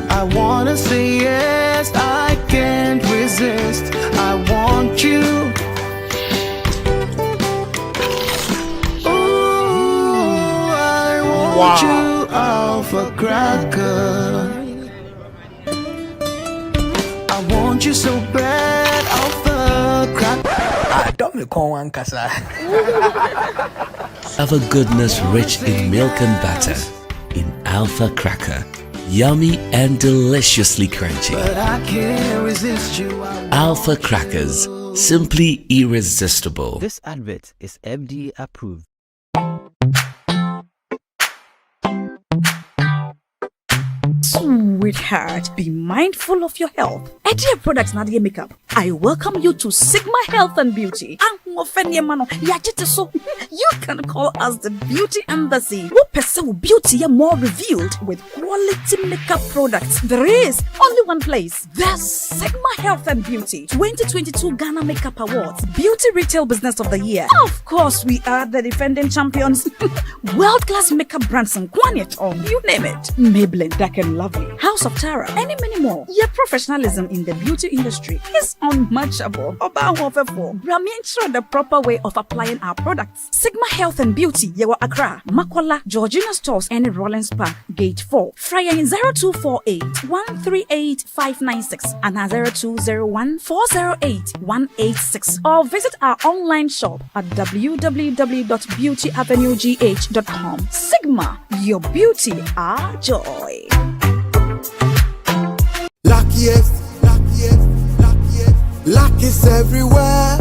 I wanna say yes, I can't resist. I want you. Ooh, I want you, Alpha Cracker. I want you so bad, Alpha Cracker. Don't me call one casa. Have a goodness rich in milk and butter in Alpha Cracker. Yummy and deliciously crunchy. But I can't resist you. Alpha Crackers, simply irresistible. This advert is FDA approved. Sweetheart, be mindful of your health. Dear Products Nadia Makeup, I welcome you to Sigma Health and Beauty. You can call us the Beauty Embassy. Who pursue beauty more revealed with quality makeup products. There is only one place. The Sigma Health and Beauty 2022 Ghana Makeup Awards Beauty Retail Business of the Year. Of course, we are the defending champions. World-class makeup brands and Kwanyet on, you name it. Maybelline, Dark and Lovely, House of Tara, and many more. Your professionalism in the beauty industry is unmatchable. Bramian the proper way of applying our products. Sigma Health and Beauty, Yewa Accra, Makola, Georgina Stores, and Rollins Park, Gate 4. Fryer in 0248 138 596 and 0201 408 186. Or visit our online shop at www.beautyavenuegh.com. Sigma, your beauty, our joy. Luckiest, luck is everywhere,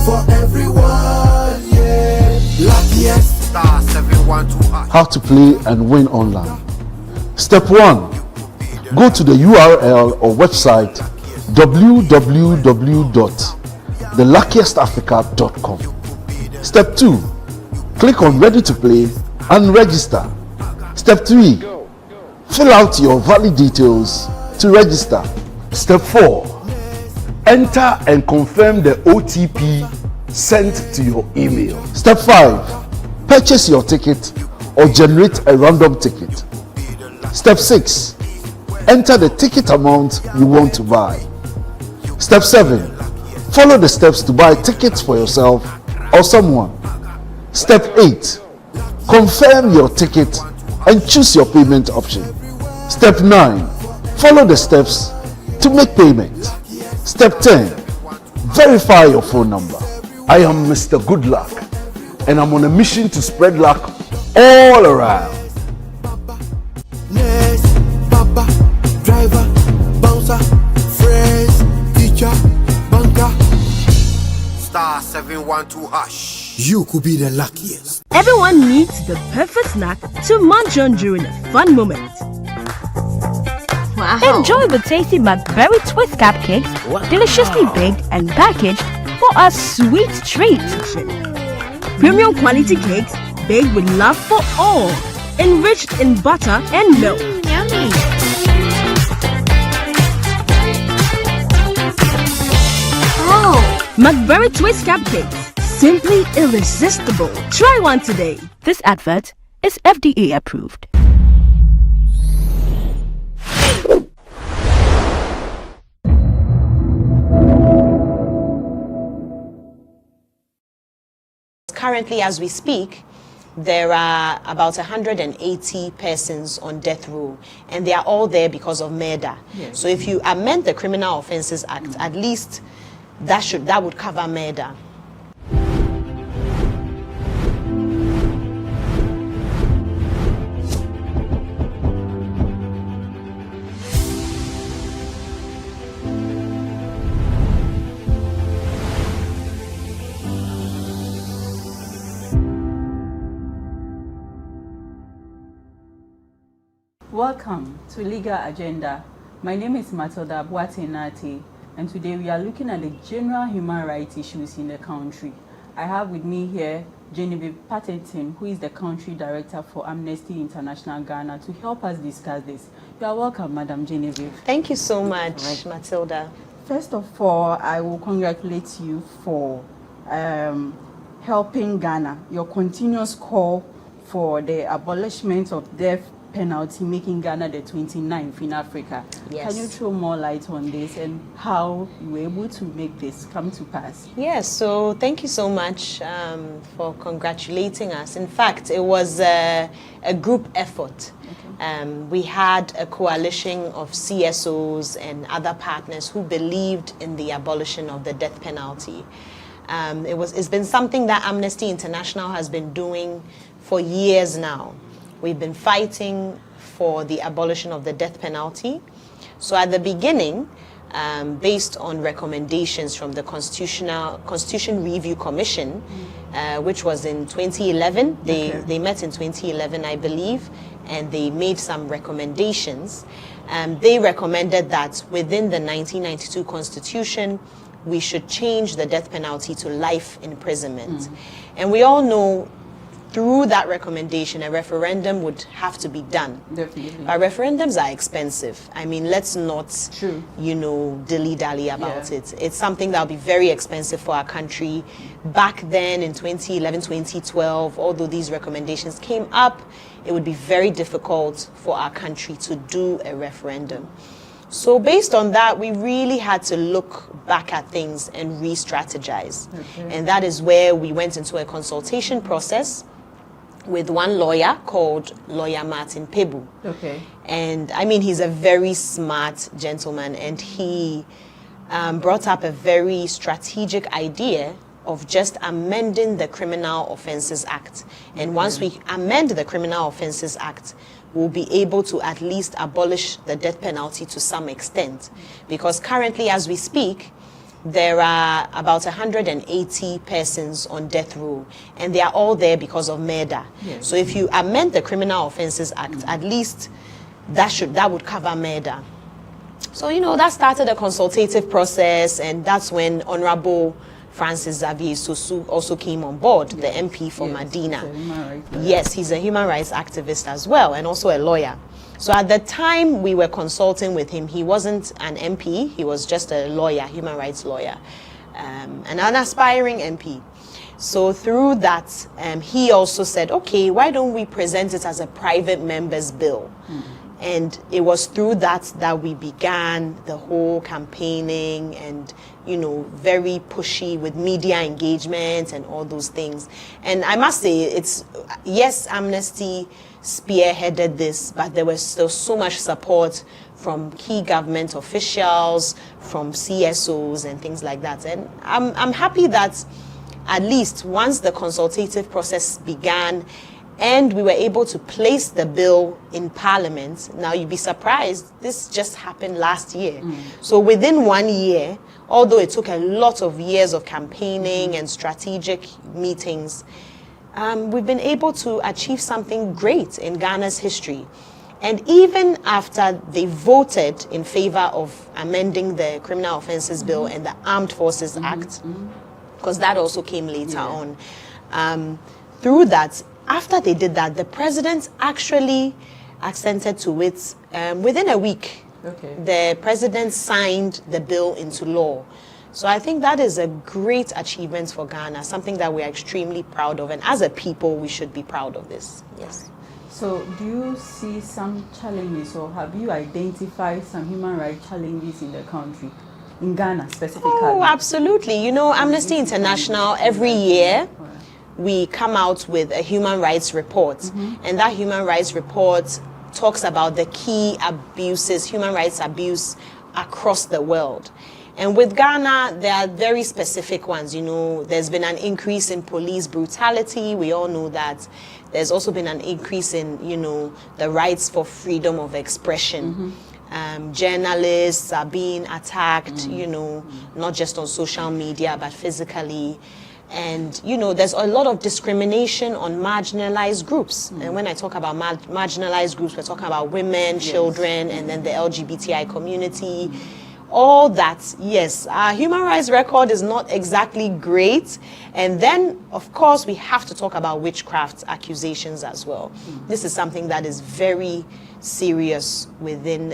for everyone, yeah. Luckiest, star 712. How to play and win online. Step 1. Go to the URL or website www.theluckiestafrica.com. Step 2. Click on Ready to Play and register. Step 3. Fill out your valid details to register. Step 4. Enter and confirm the OTP sent to your email. Step 5. Purchase your ticket or generate a random ticket. Step 6. Enter the ticket amount you want to buy. Step 7. Follow the steps to buy tickets for yourself or someone. Step 8. Confirm your ticket and choose your payment option. Step 9. Follow the steps to make payment. Step 10. Verify your phone number. I am Mr. Good Luck, and I'm on a mission to spread luck all around. Nurse, papa, driver, bouncer, friends, teacher, banker. Star 712 hash. You could be the luckiest. Everyone needs the perfect snack to munch on during a fun moment. Wow. Enjoy the tasty McBerry Twist cupcakes, deliciously baked and packaged for a sweet treat. Premium quality cakes baked with love for all, enriched in butter and milk. Yummy. Oh, McBerry Twist cupcakes, simply irresistible. Try one today. This advert is FDA approved. Currently, as we speak, there are about 180 persons on death row, and they are all there because of murder. Yes. So if you amend the Criminal Offences Act, at least that would cover murder. Welcome to Legal Agenda. My name is Matilda Boatenati, and today we are looking at the general human rights issues in the country. I have with me here Genevieve Patterson, who is the country director for Amnesty International Ghana, to help us discuss this. You are welcome, Madam Genevieve. Thank you so much, Matilda. First of all, I will congratulate you for helping Ghana, your continuous call for the abolishment of death penalty, making Ghana the 29th in Africa. Yes. Can you throw more light on this and how you were able to make this come to pass? Yes, so thank you so much for congratulating us. In fact, it was a group effort. Okay. We had a coalition of CSOs and other partners who believed in the abolition of the death penalty. It's been something that Amnesty International has been doing for years now. We've been fighting for the abolition of the death penalty. So at the beginning, based on recommendations from the Constitution Review Commission, which was in 2011, they met in 2011, I believe, and they made some recommendations. They recommended that within the 1992 Constitution, we should change the death penalty to life imprisonment. And we all know through that recommendation, a referendum would have to be done. Definitely. But referendums are expensive. I mean, let's not, dilly-dally about it. It's something that will be very expensive for our country. Back then in 2011, 2012, although these recommendations came up, it would be very difficult for our country to do a referendum. So based on that, we really had to look back at things and re-strategize. And that is where we went into a consultation process with one lawyer called Lawyer Martin Pebu. Okay. And I mean, he's a very smart gentleman, and he brought up a very strategic idea of just amending the Criminal Offences Act. And once we amend the Criminal Offences Act, we'll be able to at least abolish the death penalty to some extent. Because currently, as we speak, there are about 180 persons on death row, and they are all there because of murder. Yes. So if you amend the Criminal Offences Act, at least that would cover murder. So, that started a consultative process, and that's when Honorable Francis Xavier Sosu also came on board, the MP for Medina. Yes, he's a human rights activist as well, and also a lawyer. So at the time we were consulting with him, he wasn't an MP, he was just a lawyer, human rights lawyer, and an aspiring MP. So through that, he also said, okay, why don't we present it as a private member's bill? And it was through that we began the whole campaigning and, very pushy with media engagement and all those things. And I must say, yes, Amnesty spearheaded this, but there was still so much support from key government officials, from CSOs and things like that. And I'm happy that at least once the consultative process began and we were able to place the bill in Parliament. Now you'd be surprised, this just happened last year. So within 1 year, although it took a lot of years of campaigning and strategic meetings, we've been able to achieve something great in Ghana's history. And even after they voted in favor of amending the Criminal Offences Bill and the Armed Forces Act, because that also came later on, through that, after they did that, the president actually assented to it within a week. The president signed the bill into law. So I think that is a great achievement for Ghana, something that we are extremely proud of. And as a people, we should be proud of this. Yes. So do you see some challenges, or have you identified some human rights challenges in the country, in Ghana specifically? Oh, absolutely. You know, Amnesty International, every year, we come out with a human rights report. And that human rights report talks about the key abuses, human rights abuse across the world. And with Ghana, there are very specific ones. You know, there's been an increase in police brutality. We all know that. There's also been an increase in, you know, the rights for freedom of expression. Journalists are being attacked, you know, not just on social media, but physically. And, you know, there's a lot of discrimination on marginalized groups. And when I talk about marginalized groups, we're talking about women, children, and then the LGBTI community. All that, yes, our human rights record is not exactly great. And then, of course, we have to talk about witchcraft accusations as well. This is something that is very serious within,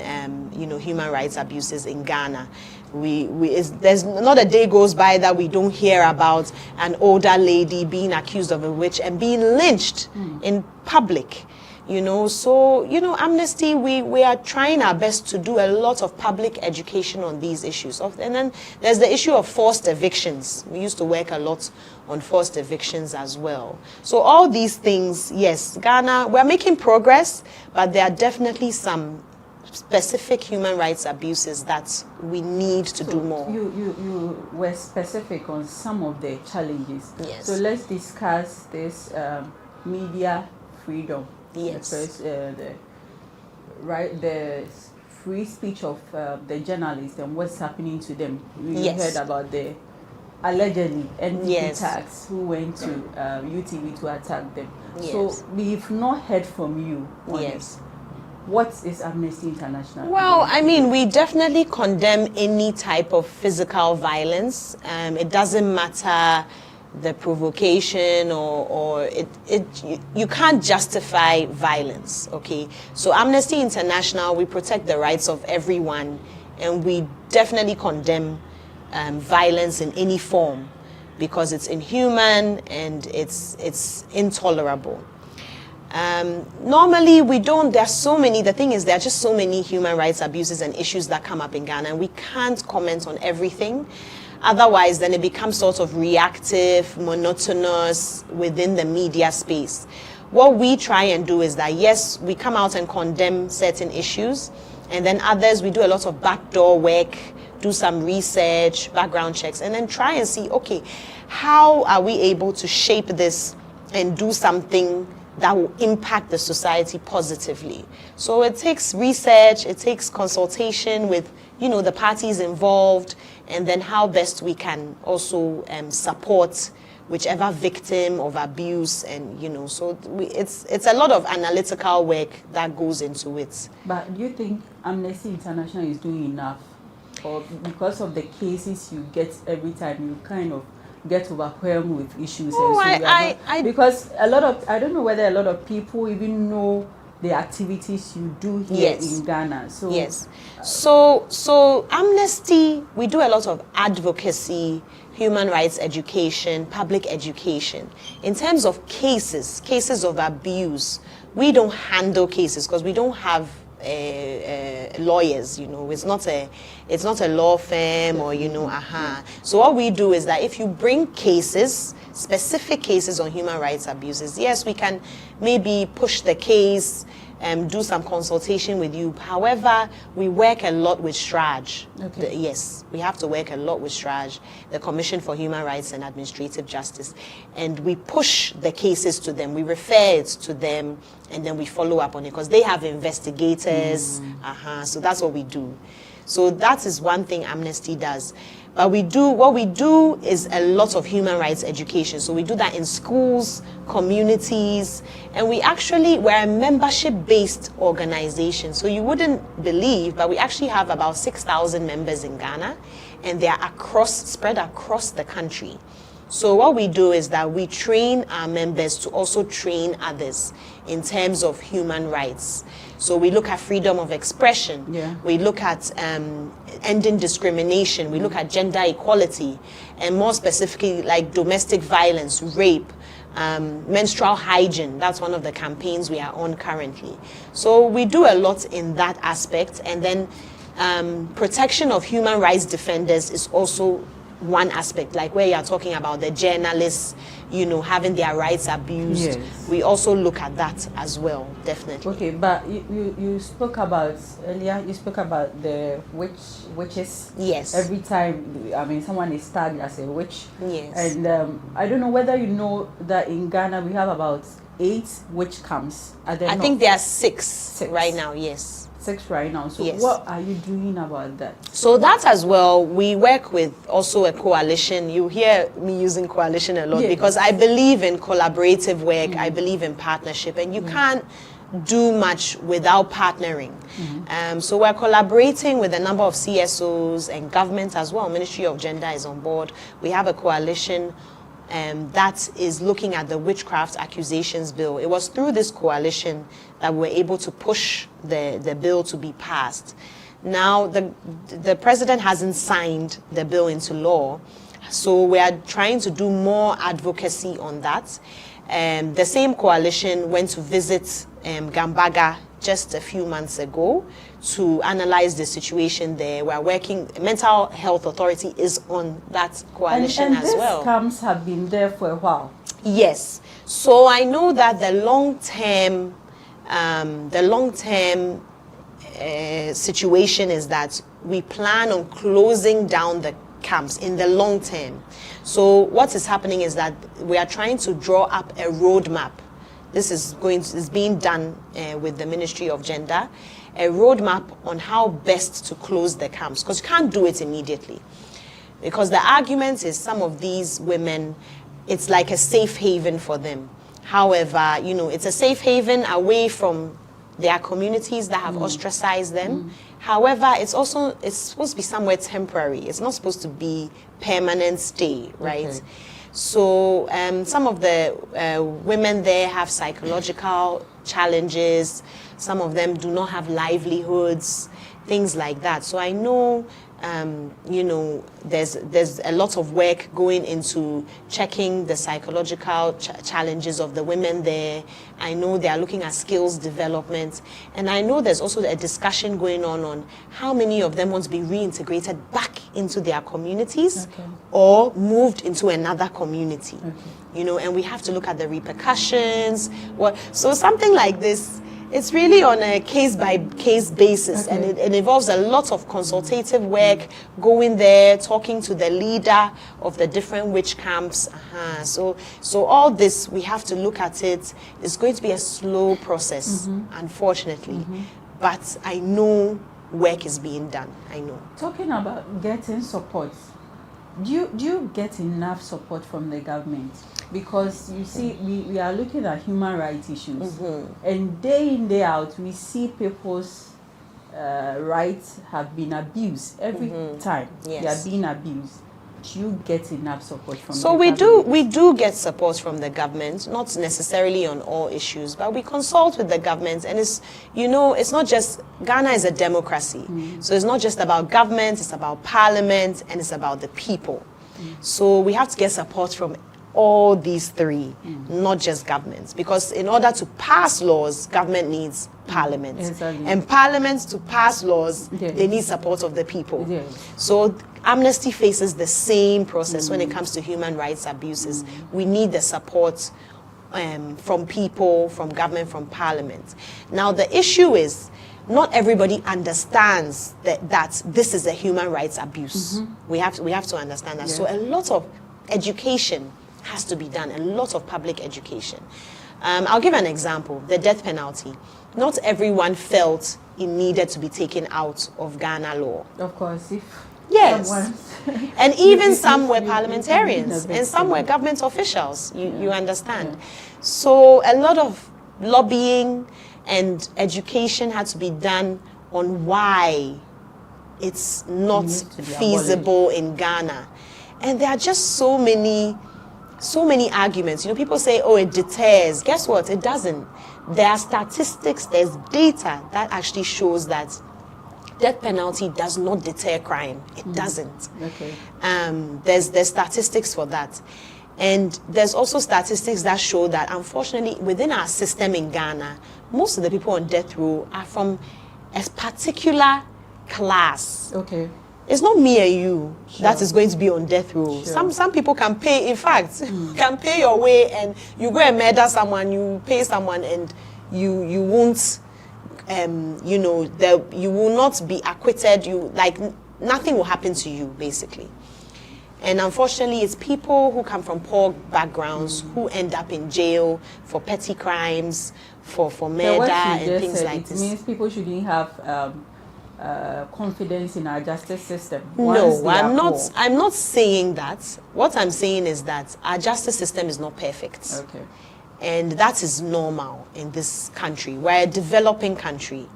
you know, human rights abuses in Ghana. There's not a day goes by that we don't hear about an older lady being accused of a witch and being lynched in public. You know, so, you know, Amnesty, we are trying our best to do a lot of public education on these issues. And then there's the issue of forced evictions. We used to work a lot on forced evictions as well. So all these things, yes, Ghana, we're making progress, but there are definitely some specific human rights abuses that we need to do more. You were specific on some of the challenges. Yes. So let's discuss this media freedom. Yes. The free speech of the journalists and what's happening to them. We heard about the allegedly NDP tax who went to UTV to attack them. So we've not heard from you on it. What is Amnesty International? Well, I mean, we definitely condemn any type of physical violence. It doesn't matter the provocation or you can't justify violence, okay? So Amnesty International, we protect the rights of everyone, and we definitely condemn violence in any form because it's inhuman and it's intolerable. Normally we don't, there's so many, the thing is there are just so many human rights abuses and issues that come up in Ghana, and we can't comment on everything. Otherwise, then it becomes sort of reactive, monotonous within the media space. What we try and do is that, yes, we come out and condemn certain issues, and then others, we do a lot of backdoor work, do some research, background checks, and then try and see, okay, how are we able to shape this and do something that will impact the society positively? So it takes research, it takes consultation with, you know, the parties involved, and then how best we can also support whichever victim of abuse, and you know, so it's a lot of analytical work that goes into it. But do you think Amnesty International is doing enough, or because of the cases you get every time, you kind of get overwhelmed with issues? Because a lot of, I don't know whether a lot of people even know the activities you do here in Ghana. So So Amnesty, we do a lot of advocacy, human rights education, public education. In terms of cases of abuse, we don't handle cases because we don't have lawyers, you know. It's not a law firm, or you know, So what we do is that if you bring cases, specific cases on human rights abuses, yes, we can maybe push the case, do some consultation with you. However, we work a lot with STRAJ. Okay. Yes, we have to work a lot with STRAJ, the Commission for Human Rights and Administrative Justice. And we push the cases to them, we refer it to them, and then we follow up on it because they have investigators. So that's what we do. So that is one thing Amnesty does. But what we do is a lot of human rights education. So we do that in schools, communities, and we're a membership-based organization. So you wouldn't believe, but we actually have about 6,000 members in Ghana, and they are spread across the country. So what we do is that we train our members to also train others in terms of human rights. So we look at freedom of expression. We look at ending discrimination. We look at gender equality, and more specifically like domestic violence, rape, menstrual hygiene. That's one of the campaigns we are on currently. So we do a lot in that aspect. And then protection of human rights defenders is also one aspect, like where you are talking about the journalists, having their rights abused. Yes. We also look at that as well, definitely. Okay, but you spoke about earlier. You spoke about the witches. Yes. Every time, I mean, someone is tagged as a witch. Yes. And I don't know whether you know that in Ghana we have about 8 witch camps. I think there are 6 right now. Yes. 6 right now. So Yes. what are you doing about that? So that as well, we work with also a coalition. You hear me using coalition a lot because I believe in collaborative work. I believe in partnership, and you can't do much without partnering. So we're collaborating with a number of CSOs and government as well. Ministry of Gender is on board. We have a coalition that is looking at the witchcraft accusations bill. It was through this coalition that we were able to push the bill to be passed. Now, the president hasn't signed the bill into law, so we are trying to do more advocacy on that. The same coalition went to visit Gambaga just a few months ago to analyze the situation there. We're working, Mental Health Authority is on that coalition as well. And these camps have been there for a while. Yes. So I know that the long-term situation is that we plan on closing down the camps in the long term. So what is happening is that we are trying to draw up a roadmap. This is being done with the Ministry of Gender, a roadmap on how best to close the camps, because you can't do it immediately. Because the argument is some of these women, it's like a safe haven for them. However, it's a safe haven away from their communities that have ostracized them. However, it's supposed to be somewhere temporary. It's not supposed to be permanent stay, right? Okay. So some of the women there have psychological challenges. Some of them do not have livelihoods, things like that. So I know, there's a lot of work going into checking the psychological challenges of the women there. I know they are looking at skills development. And I know there's also a discussion going on how many of them want to be reintegrated back into their communities or moved into another community. And we have to look at the repercussions. So something like this, it's really on a case-by-case basis, and it involves a lot of consultative work, going there, talking to the leader of the different witch camps. So all this, we have to look at it. It's going to be a slow process, unfortunately, but I know work is being done. I know. Talking about getting support, do you get enough support from the government? Because you see, we are looking at human rights issues, and day in, day out, we see people's rights have been abused every time. They are being abused. Do you get enough support from the government? So we do get support from the government, not necessarily on all issues, but we consult with the government, and it's not just, Ghana is a democracy, so it's not just about government, it's about parliament, and it's about the people. So we have to get support from all these three, not just governments, because in order to pass laws, government needs parliament. And parliament, to pass laws, they need support of the people. So Amnesty faces the same process when it comes to human rights abuses. We need the support from people, from government, from parliament. Now the issue is, not everybody understands that this is a human rights abuse. We have to understand that. Yeah. So a lot of education has to be done, a lot of public education. I'll give an example, the death penalty. Not everyone felt it needed to be taken out of Ghana law. Of course, if yes, someone- and even some were parliamentarians and some were government officials. You understand? So a lot of lobbying and education had to be done on why it's not feasible in Ghana. And there are just so many arguments. You know, people say, oh, it deters. Guess what? It doesn't. There are statistics, there's data that actually shows that death penalty does not deter crime. It doesn't. Okay. There's statistics for that. And there's also statistics that show that, unfortunately, within our system in Ghana, most of the people on death row are from a particular class. Okay. It's not me and you that is going to be on death row. Sure. Some people can pay, in fact, can pay your way, and you go and murder someone, you pay someone, and you won't, you know, you will not be acquitted. Nothing will happen to you, basically. And unfortunately, it's people who come from poor backgrounds who end up in jail for petty crimes, for murder and things like this. It means people shouldn't have confidence in our justice system. No, I'm not saying that. What I'm saying is that our justice system is not perfect. Okay. And that is normal in this country. We're a developing country.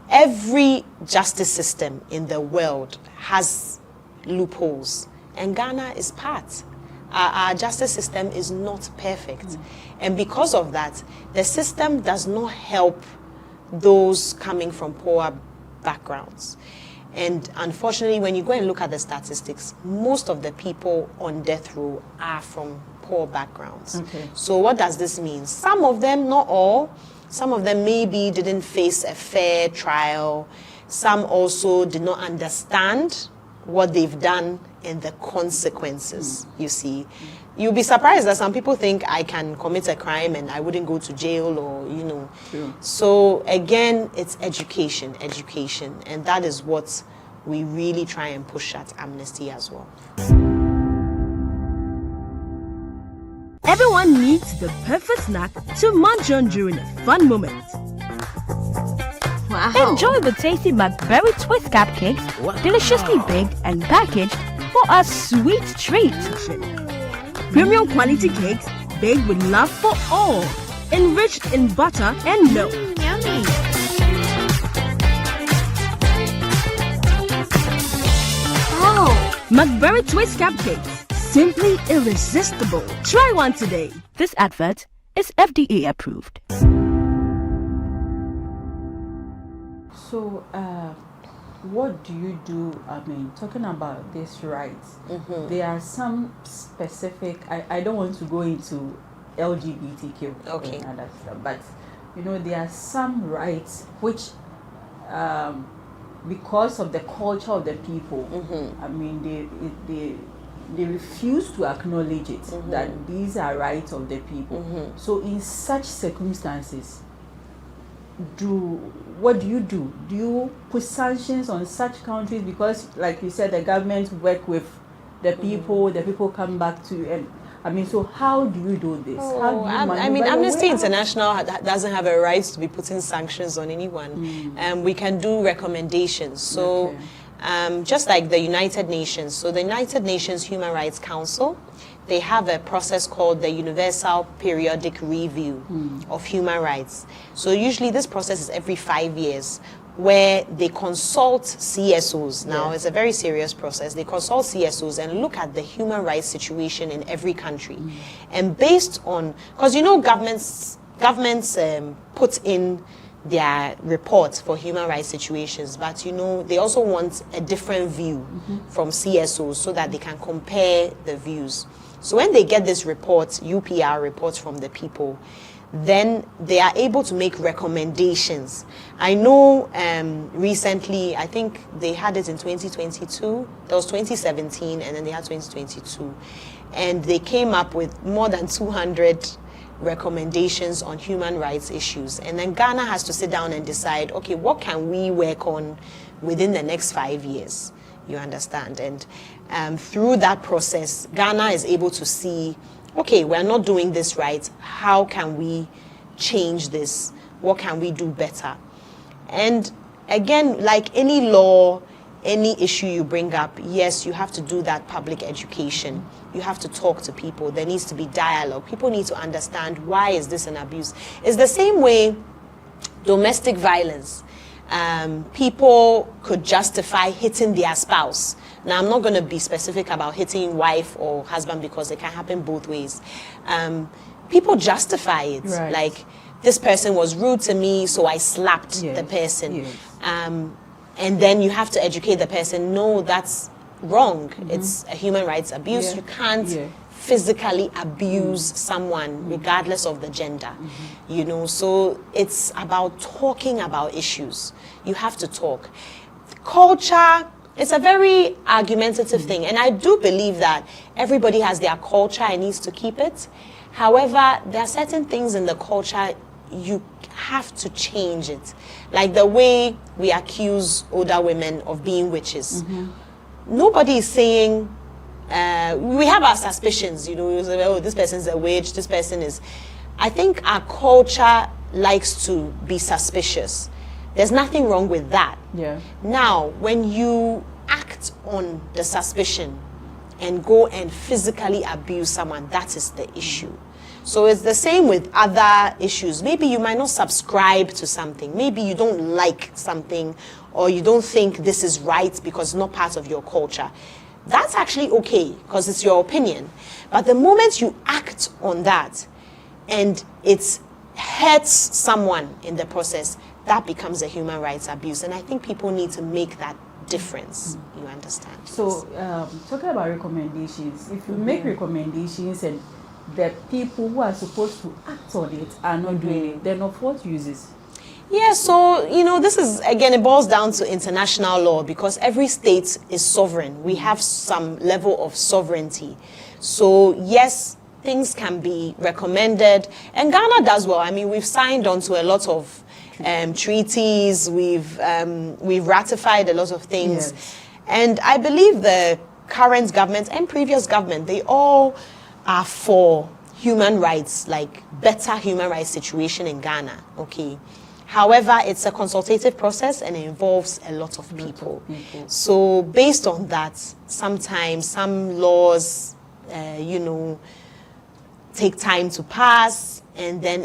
Every justice system in the world has loopholes, and Ghana is part. Our justice system is not perfect. And because of that, the system does not help those coming from poor backgrounds. And unfortunately, when you go and look at the statistics, most of the people on death row are from poor backgrounds. Okay. So what does this mean? Some of them, not all, some of them maybe didn't face a fair trial. Some also did not understand what they've done and the consequences, you see. You'll be surprised that some people think I can commit a crime and I wouldn't go to jail, or, you know. True. So again, it's education, and that is what we really try and push at Amnesty as well. Everyone needs the perfect snack to munch on during a fun moment. Wow. Enjoy the tasty McBerry Twist cupcakes, deliciously baked and packaged for a sweet treat. Premium quality cakes baked with love for all, enriched in butter and milk. Yummy. Oh, McBerry Twist cupcakes, simply irresistible. Try one today. This advert is FDA approved. So, what do you do? I mean, talking about this rights, there are some specific. I don't want to go into LGBTQ and other stuff, but you know, there are some rights which, because of the culture of the people, I mean, they refuse to acknowledge it that these are rights of the people. So, in such circumstances, what do you do? Do you put sanctions on such countries? Because, like you said, the government work with the people come back to, and I mean, so how do you do this? How do you I mean, Amnesty International doesn't have a right to be putting sanctions on anyone. We can do recommendations. So, just like the United Nations. So the United Nations Human Rights Council, they have a process called the Universal Periodic Review of Human Rights. So usually this process is every 5 years, where they consult CSOs. Now, it's a very serious process. They consult CSOs and look at the human rights situation in every country. And based on, because you know governments put in their reports for human rights situations, but you know, they also want a different view from CSOs so that they can compare the views. So when they get this report, UPR reports from the people, then they are able to make recommendations. I know recently, I think they had it in 2022, there was 2017, and then they had 2022. And they came up with more than 200 recommendations on human rights issues. And then Ghana has to sit down and decide, okay, what can we work on within the next 5 years? You understand? And through that process, Ghana is able to see, okay, we're not doing this right. How can we change this? What can we do better? And again, like any law, any issue you bring up, yes, you have to do that public education. You have to talk to people. There needs to be dialogue. People need to understand, why is this an abuse? It's the same way domestic violence. People could justify hitting their spouse. Now, I'm not going to be specific about hitting wife or husband because it can happen both ways. People justify it. Right. Like, this person was rude to me, so I slapped the person. Yes. And then you have to educate the person, no, that's wrong. It's a human rights abuse. You can't physically abuse someone regardless of the gender. You know, so it's about talking about issues. You have to talk. Culture, it's a very argumentative thing, and I do believe that everybody has their culture and needs to keep it. However, there are certain things in the culture you have to change it. Like the way we accuse older women of being witches. Nobody is saying, we have our suspicions, you know, we say, oh, this person's a witch, this person is. I think our culture likes to be suspicious. There's nothing wrong with that. Yeah. Now, when you act on the suspicion and go and physically abuse someone, that is the issue. So it's the same with other issues. Maybe you might not subscribe to something. Maybe you don't like something, or you don't think this is right because it's not part of your culture. That's actually okay because it's your opinion. But the moment you act on that and it hurts someone in the process, that becomes a human rights abuse. And I think people need to make that difference. You understand? So, talking about recommendations, if you make recommendations and the people who are supposed to act on it are not doing it, then of what uses? Yeah, so, you know, this is, again, it boils down to international law because every state is sovereign. We have some level of sovereignty. So, yes, things can be recommended. And Ghana does well. I mean, we've signed on to a lot of treaties. We've ratified a lot of things. Yes. And I believe the current government and previous government, they all are for human rights, like better human rights situation in Ghana, okay? However, it's a consultative process and it involves a lot of people. So based on that, sometimes some laws, you know, take time to pass, and then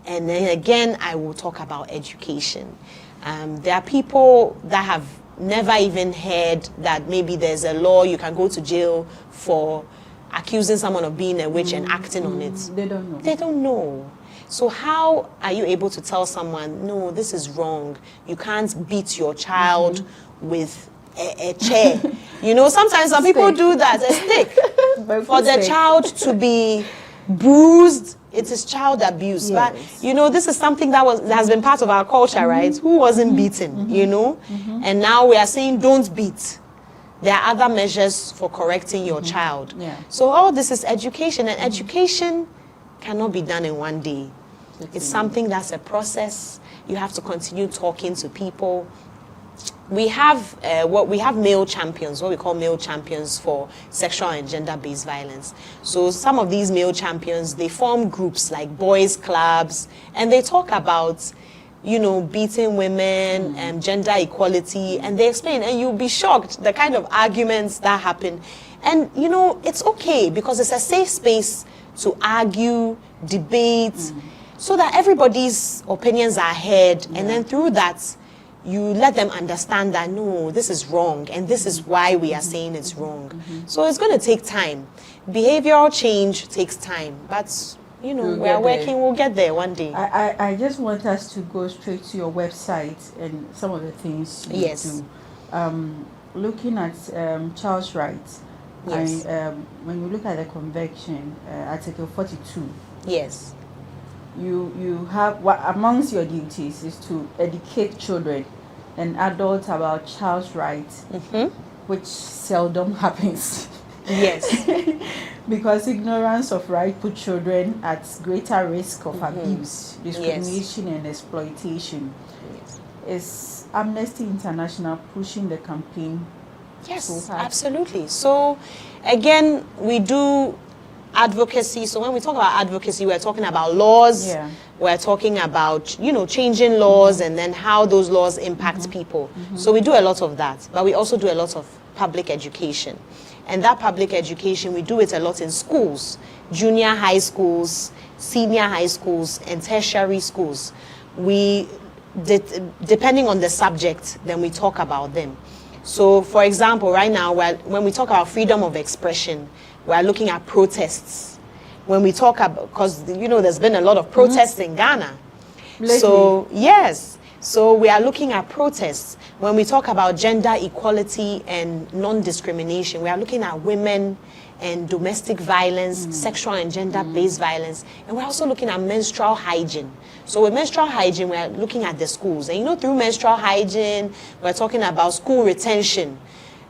again, I will talk about education. There are people that have never even heard that maybe there's a law you can go to jail for accusing someone of being a witch and acting on it. They don't know. They don't know. So how are you able to tell someone, no, this is wrong? You can't beat your child with a chair. You know, sometimes some people do that, a stick. For the child to be bruised, it is child abuse. Yes. But, you know, this is something that has been part of our culture, right? Who wasn't beaten, you know? And now we are saying don't beat. There are other measures for correcting your child. Yeah. So all this is education, and education cannot be done in one day. It's something that's a process. You have to continue talking to people. We have male champions, what we call male champions for sexual and gender-based violence. So some of these male champions, they form groups like boys clubs, and they talk about, you know, beating women and gender equality, and they explain, and you'll be shocked the kind of arguments that happen. And, you know, it's okay because it's a safe space to argue, debate, so that everybody's opinions are heard, and then through that, you let them understand that, no, this is wrong, and this is why we are saying it's wrong. So it's going to take time. Behavioral change takes time, but you know, we are working, we'll get there one day. I just want us to go straight to your website and some of the things you do. Looking at child's rights, yes. When you look at the convention, Article 42, yes, you have, amongst your duties is to educate children and adults about child's rights, which seldom happens. Yes. Because ignorance of right put children at greater risk of abuse, discrimination, and exploitation. Is Amnesty International pushing the campaign? Yes, so hard? Absolutely. So, again, we do advocacy. So when we talk about advocacy, we're talking about laws. We're talking about, you know, changing laws and then how those laws impact people. So we do a lot of that, but we also do a lot of public education. And that public education, we do it a lot in schools, junior high schools, senior high schools, and tertiary schools. We, depending on the subject, then we talk about them. So, for example, right now, when we talk about freedom of expression, we're looking at protests. When we talk about, because, you know, there's been a lot of protests in Ghana. Lately. So, yes. So we are looking at protests. When we talk about gender equality and non-discrimination, we are looking at women and domestic violence, sexual and gender-based violence. And we're also looking at menstrual hygiene. So with menstrual hygiene, we're looking at the schools. And you know, through menstrual hygiene, we're talking about school retention.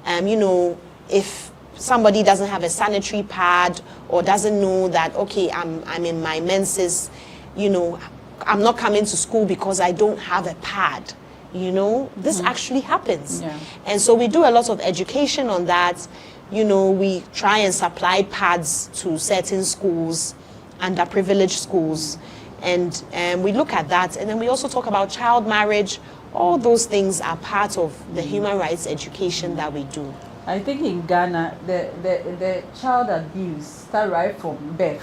You know, if somebody doesn't have a sanitary pad or doesn't know that, okay, I'm in my menses, you know, I'm not coming to school because I don't have a pad. You know, this actually happens. And so we do a lot of education on that. You know, we try and supply pads to certain schools, underprivileged schools. And we look at that. And then we also talk about child marriage. All those things are part of the human rights education that we do. I think in Ghana, the child abuse starts right from birth.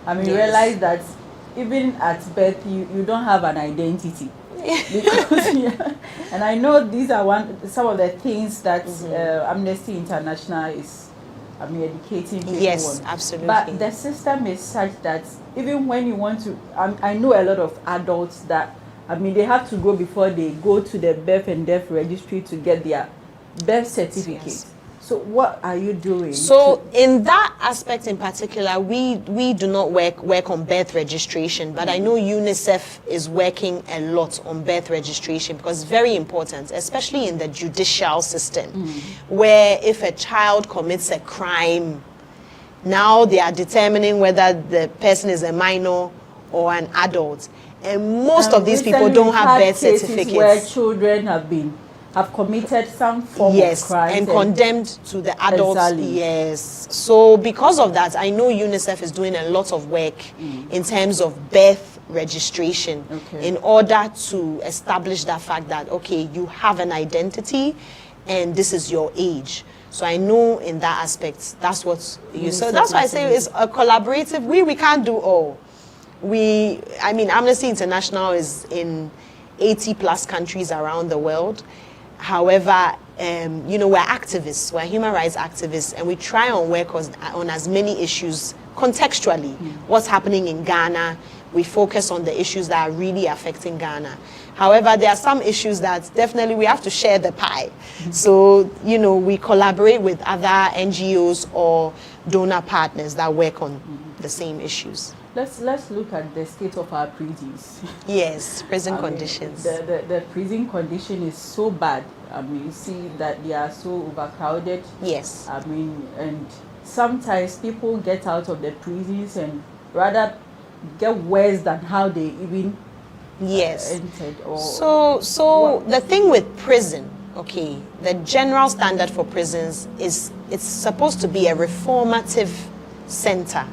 I mean, realize that even at birth, you don't have an identity. Because, and I know these are some of the things that Amnesty International is, educating people on. Yes, absolutely. But the system is such that even when you want to, I know a lot of adults that, they have to go before they go to the birth and death registry to get their birth certificate. Yes. So what are you doing? So in that aspect in particular, we do not work on birth registration, but I know UNICEF is working a lot on birth registration because it's very important, especially in the judicial system, where if a child commits a crime, now they are determining whether the person is a minor or an adult. And most of these people don't have birth certificates. Where children have committed some form of crime and condemned to the adults. Exactly. Yes. So because of that, I know UNICEF is doing a lot of work in terms of birth registration in order to establish that fact that, okay, you have an identity and this is your age. So I know in that aspect, that's what you said. That's why I say it's a collaborative. We can't do all. Amnesty International is in 80 plus countries around the world. However, we're activists, we're human rights activists, and we try and work on as many issues contextually. What's happening in Ghana, we focus on the issues that are really affecting Ghana. However, there are some issues that definitely we have to share the pie. So, we collaborate with other NGOs or donor partners that work on the same issues. Let's look at the state of our prisons. Yes, prison conditions. The prison condition is so bad. You see that they are so overcrowded. Yes. And sometimes people get out of the prisons and rather get worse than how they even entered. So the thing with prison, the general standard for prisons is it's supposed to be a reformative center.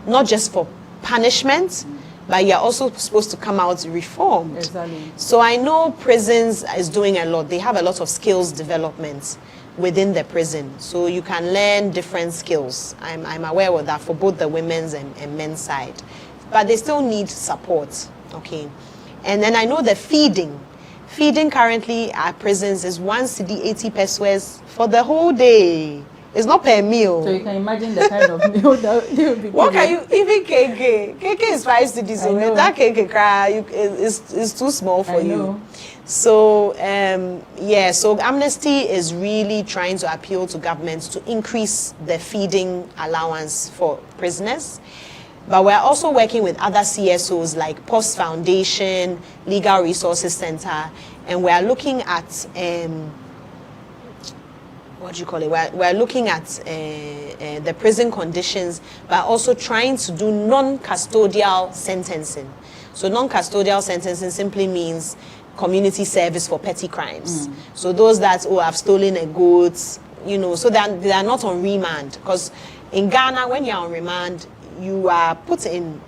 Not just for punishment, but you're also supposed to come out reformed. Exactly. So I know prisons is doing a lot. They have a lot of skills development within the prison. So you can learn different skills. I'm aware of that for both the women's and men's side. But they still need support. And then I know the feeding. Feeding currently at prisons is 1 cedi 80 pesos for the whole day. It's not per meal. So you can imagine the kind of meal that they will be what can you, even KK is 5 cedis, so that KK is too small for you. So, so Amnesty is really trying to appeal to governments to increase the feeding allowance for prisoners. But we're also working with other CSOs like Post Foundation, Legal Resources Center, and we're looking at what do you call it? We're looking at the prison conditions, but also trying to do non-custodial sentencing. So non-custodial sentencing simply means community service for petty crimes. So those that have stolen a goods, so that they are not on remand. Because in Ghana, when you are on remand, you are put in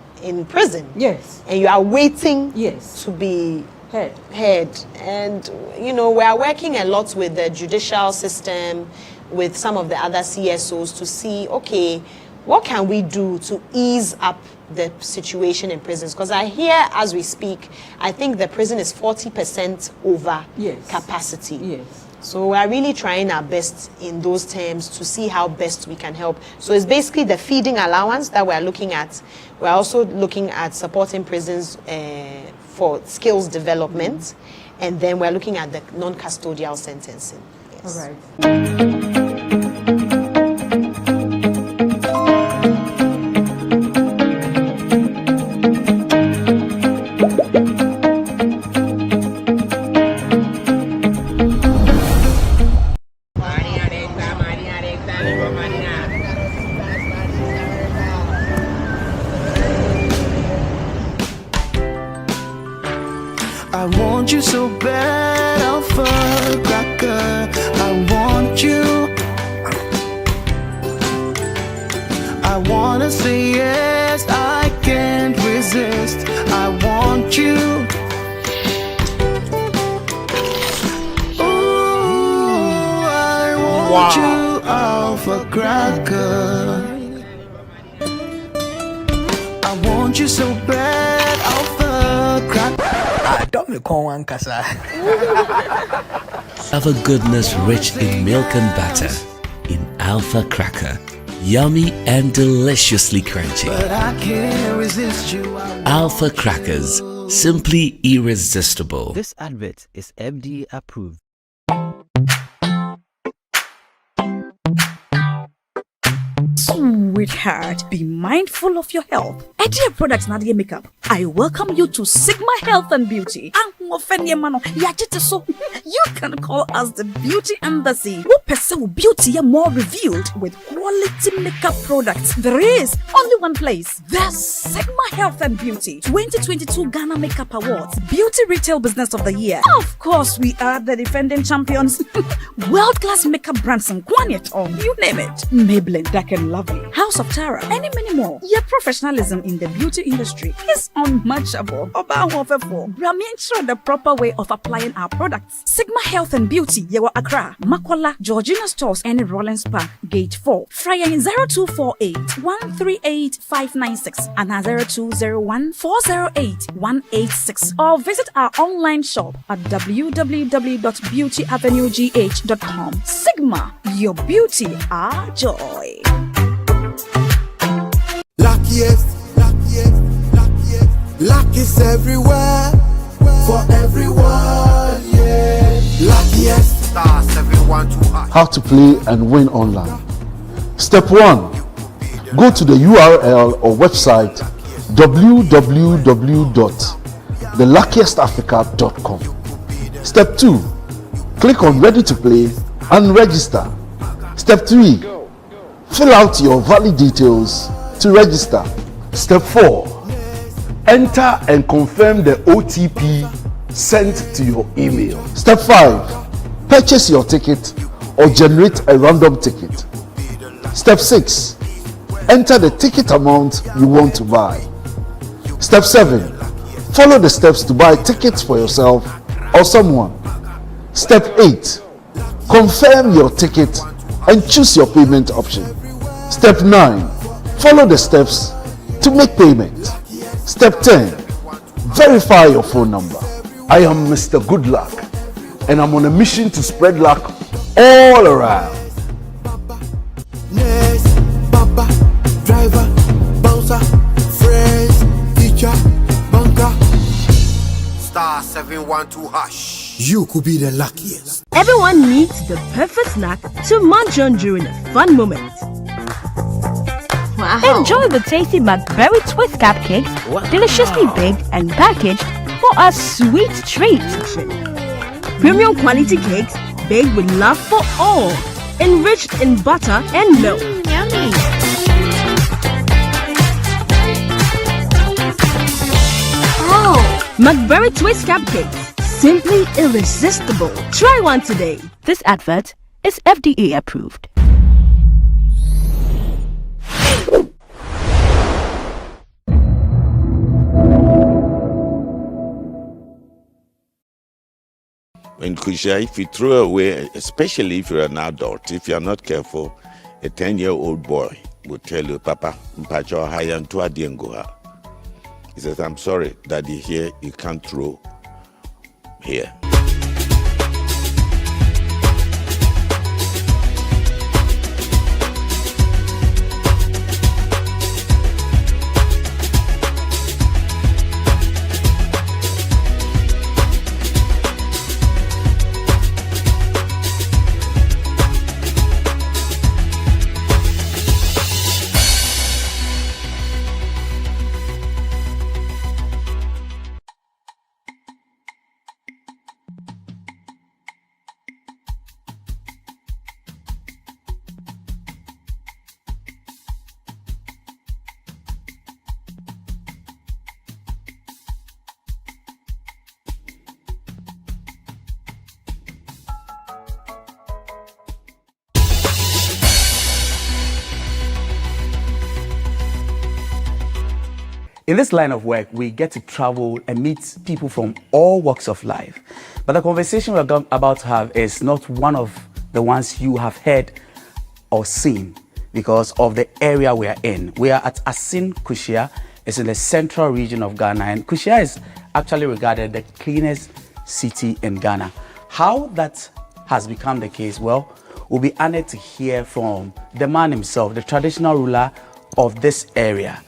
prison. Yes. And you are waiting to be heard. And, we are working a lot with the judicial system, with some of the other CSOs to see, okay, what can we do to ease up the situation in prisons? Because I hear, as we speak, I think the prison is 40% over capacity. Yes. So we are really trying our best in those terms to see how best we can help. So it's basically the feeding allowance that we're looking at. We're also looking at supporting prisons for skills development. And then we're looking at the non-custodial sentencing. Yes. All right. I want you so bad, alpha cracker. I want you. I wanna say yes, I can't resist. I want you. Ooh, I want you, alpha cracker. I want you so bad, alpha cracker. Alpha goodness rich in milk and butter. In Alpha Cracker. Yummy and deliciously crunchy. But I can't resist you. Alpha Crackers. Simply irresistible. This advert is FDA approved. Sweetheart, be mindful of your health. Idea Products Nadia Makeup. I welcome you to Sigma Health and Beauty. You can call us the Beauty Embassy. We pursue beauty more revealed with quality makeup products. There is only one place. The Sigma Health and Beauty 2022 Ghana Makeup Awards. Beauty Retail Business of the Year. Of course, we are the defending champions. World-class makeup brands and Quaniton. You name it. Maybelline, Dark and Lovely, House of Tara, and many more. Your professionalism in the beauty industry is unmatchable. Bramian the proper way of applying our products. Sigma Health and Beauty, Yewa Accra, Makola, Georgina Stores, and Rollins Park, Gate 4. Fryer in 0248 138 596 and 0201 408 186. Or visit our online shop at www.beautyavenuegh.com. Sigma, your beauty, our joy. Luckiest, luck is everywhere, for everyone, yeah. Luckiest, star 712. How to play and win online. Step 1. Go to the URL or website www.theluckiestafrica.com. Step 2. Click on Ready to Play and register. Step 3. Fill out your valid details to register. Step 4. Enter and confirm the OTP sent to your email. Step 5. Purchase your ticket or generate a random ticket. Step 6. Enter the ticket amount you want to buy. Step 7. Follow the steps to buy tickets for yourself or someone. Step 8. Confirm your ticket and choose your payment option. Step 9. Follow the steps to make payment. Step 10. Verify your phone number. I am Mr. Good Luck and I'm on a mission to spread luck all around. Nurse, papa, driver, bouncer, friends, teacher, banker. Star 712 hash. You could be the luckiest. Everyone needs the perfect snack to munch on during a fun moment. Wow. Enjoy the tasty but very twist cupcakes, deliciously baked and packaged for a sweet treat. Premium quality cakes baked with love for all. enriched in butter and milk. Yummy. Oh, McBerry Twist Cupcakes. Simply irresistible. Try one today. This advert is FDA approved. In Kusha, if you throw away, especially if you're an adult, if you're not careful, a 10-year-old boy will tell you, Papa, Mpacho Hayan Tua Diengoha. He says, I'm sorry, Daddy, here you can't throw here. In this line of work, we get to travel and meet people from all walks of life. But the conversation we're about to have is not one of the ones you have heard or seen because of the area we are in. We are at Asin Kushia. It's in the central region of Ghana. And Kushia is actually regarded the cleanest city in Ghana. How that has become the case, well, we'll be honored to hear from the man himself, the traditional ruler of this area.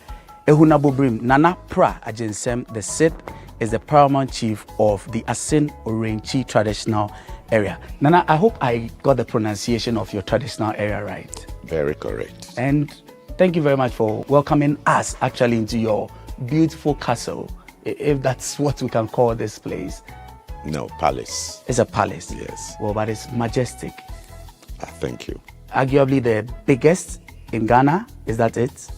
Ehunabubrim Nana Pra Ajinsem the Sith is the paramount chief of the Asin Orenchi traditional area. Nana, I hope I got the pronunciation of your traditional area right. Very correct. And thank you very much for welcoming us actually into your beautiful castle, if that's what we can call this place. No, palace. It's a palace. Yes. Well, but it's majestic. Thank you. Arguably the biggest in Ghana, is that it?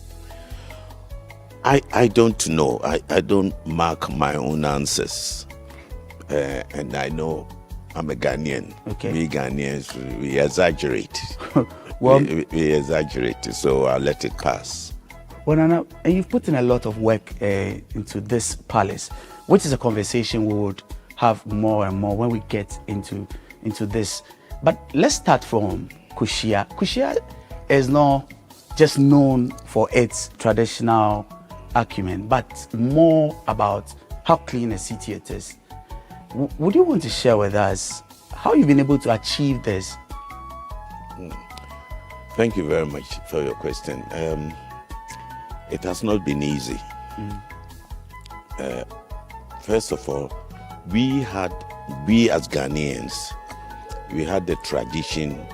I don't know. I don't mark my own answers. And I know I'm a Ghanaian. Okay. We Ghanaians, we exaggerate. Well, we exaggerate, so I'll let it pass. Well, Nana, and you've put in a lot of work into this palace, which is a conversation we would have more and more when we get into this. But let's start from Kushia. Kushia is not just known for its traditional acumen, but more about how clean a city it is. Would you want to share with us how you've been able to achieve this? Thank you very much for your question. It has not been easy. First of all, we as Ghanaians, we had the tradition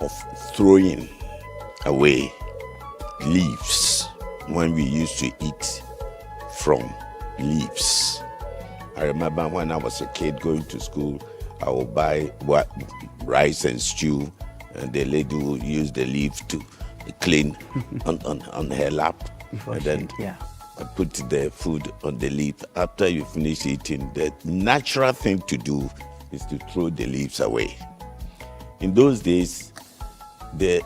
of throwing away leaves when we used to eat from leaves. I remember when I was a kid going to school, I would buy rice and stew, and the lady would use the leaf to clean on her lap. And then I put the food on the leaf. After you finish eating, the natural thing to do is to throw the leaves away. In those days, it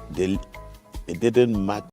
didn't matter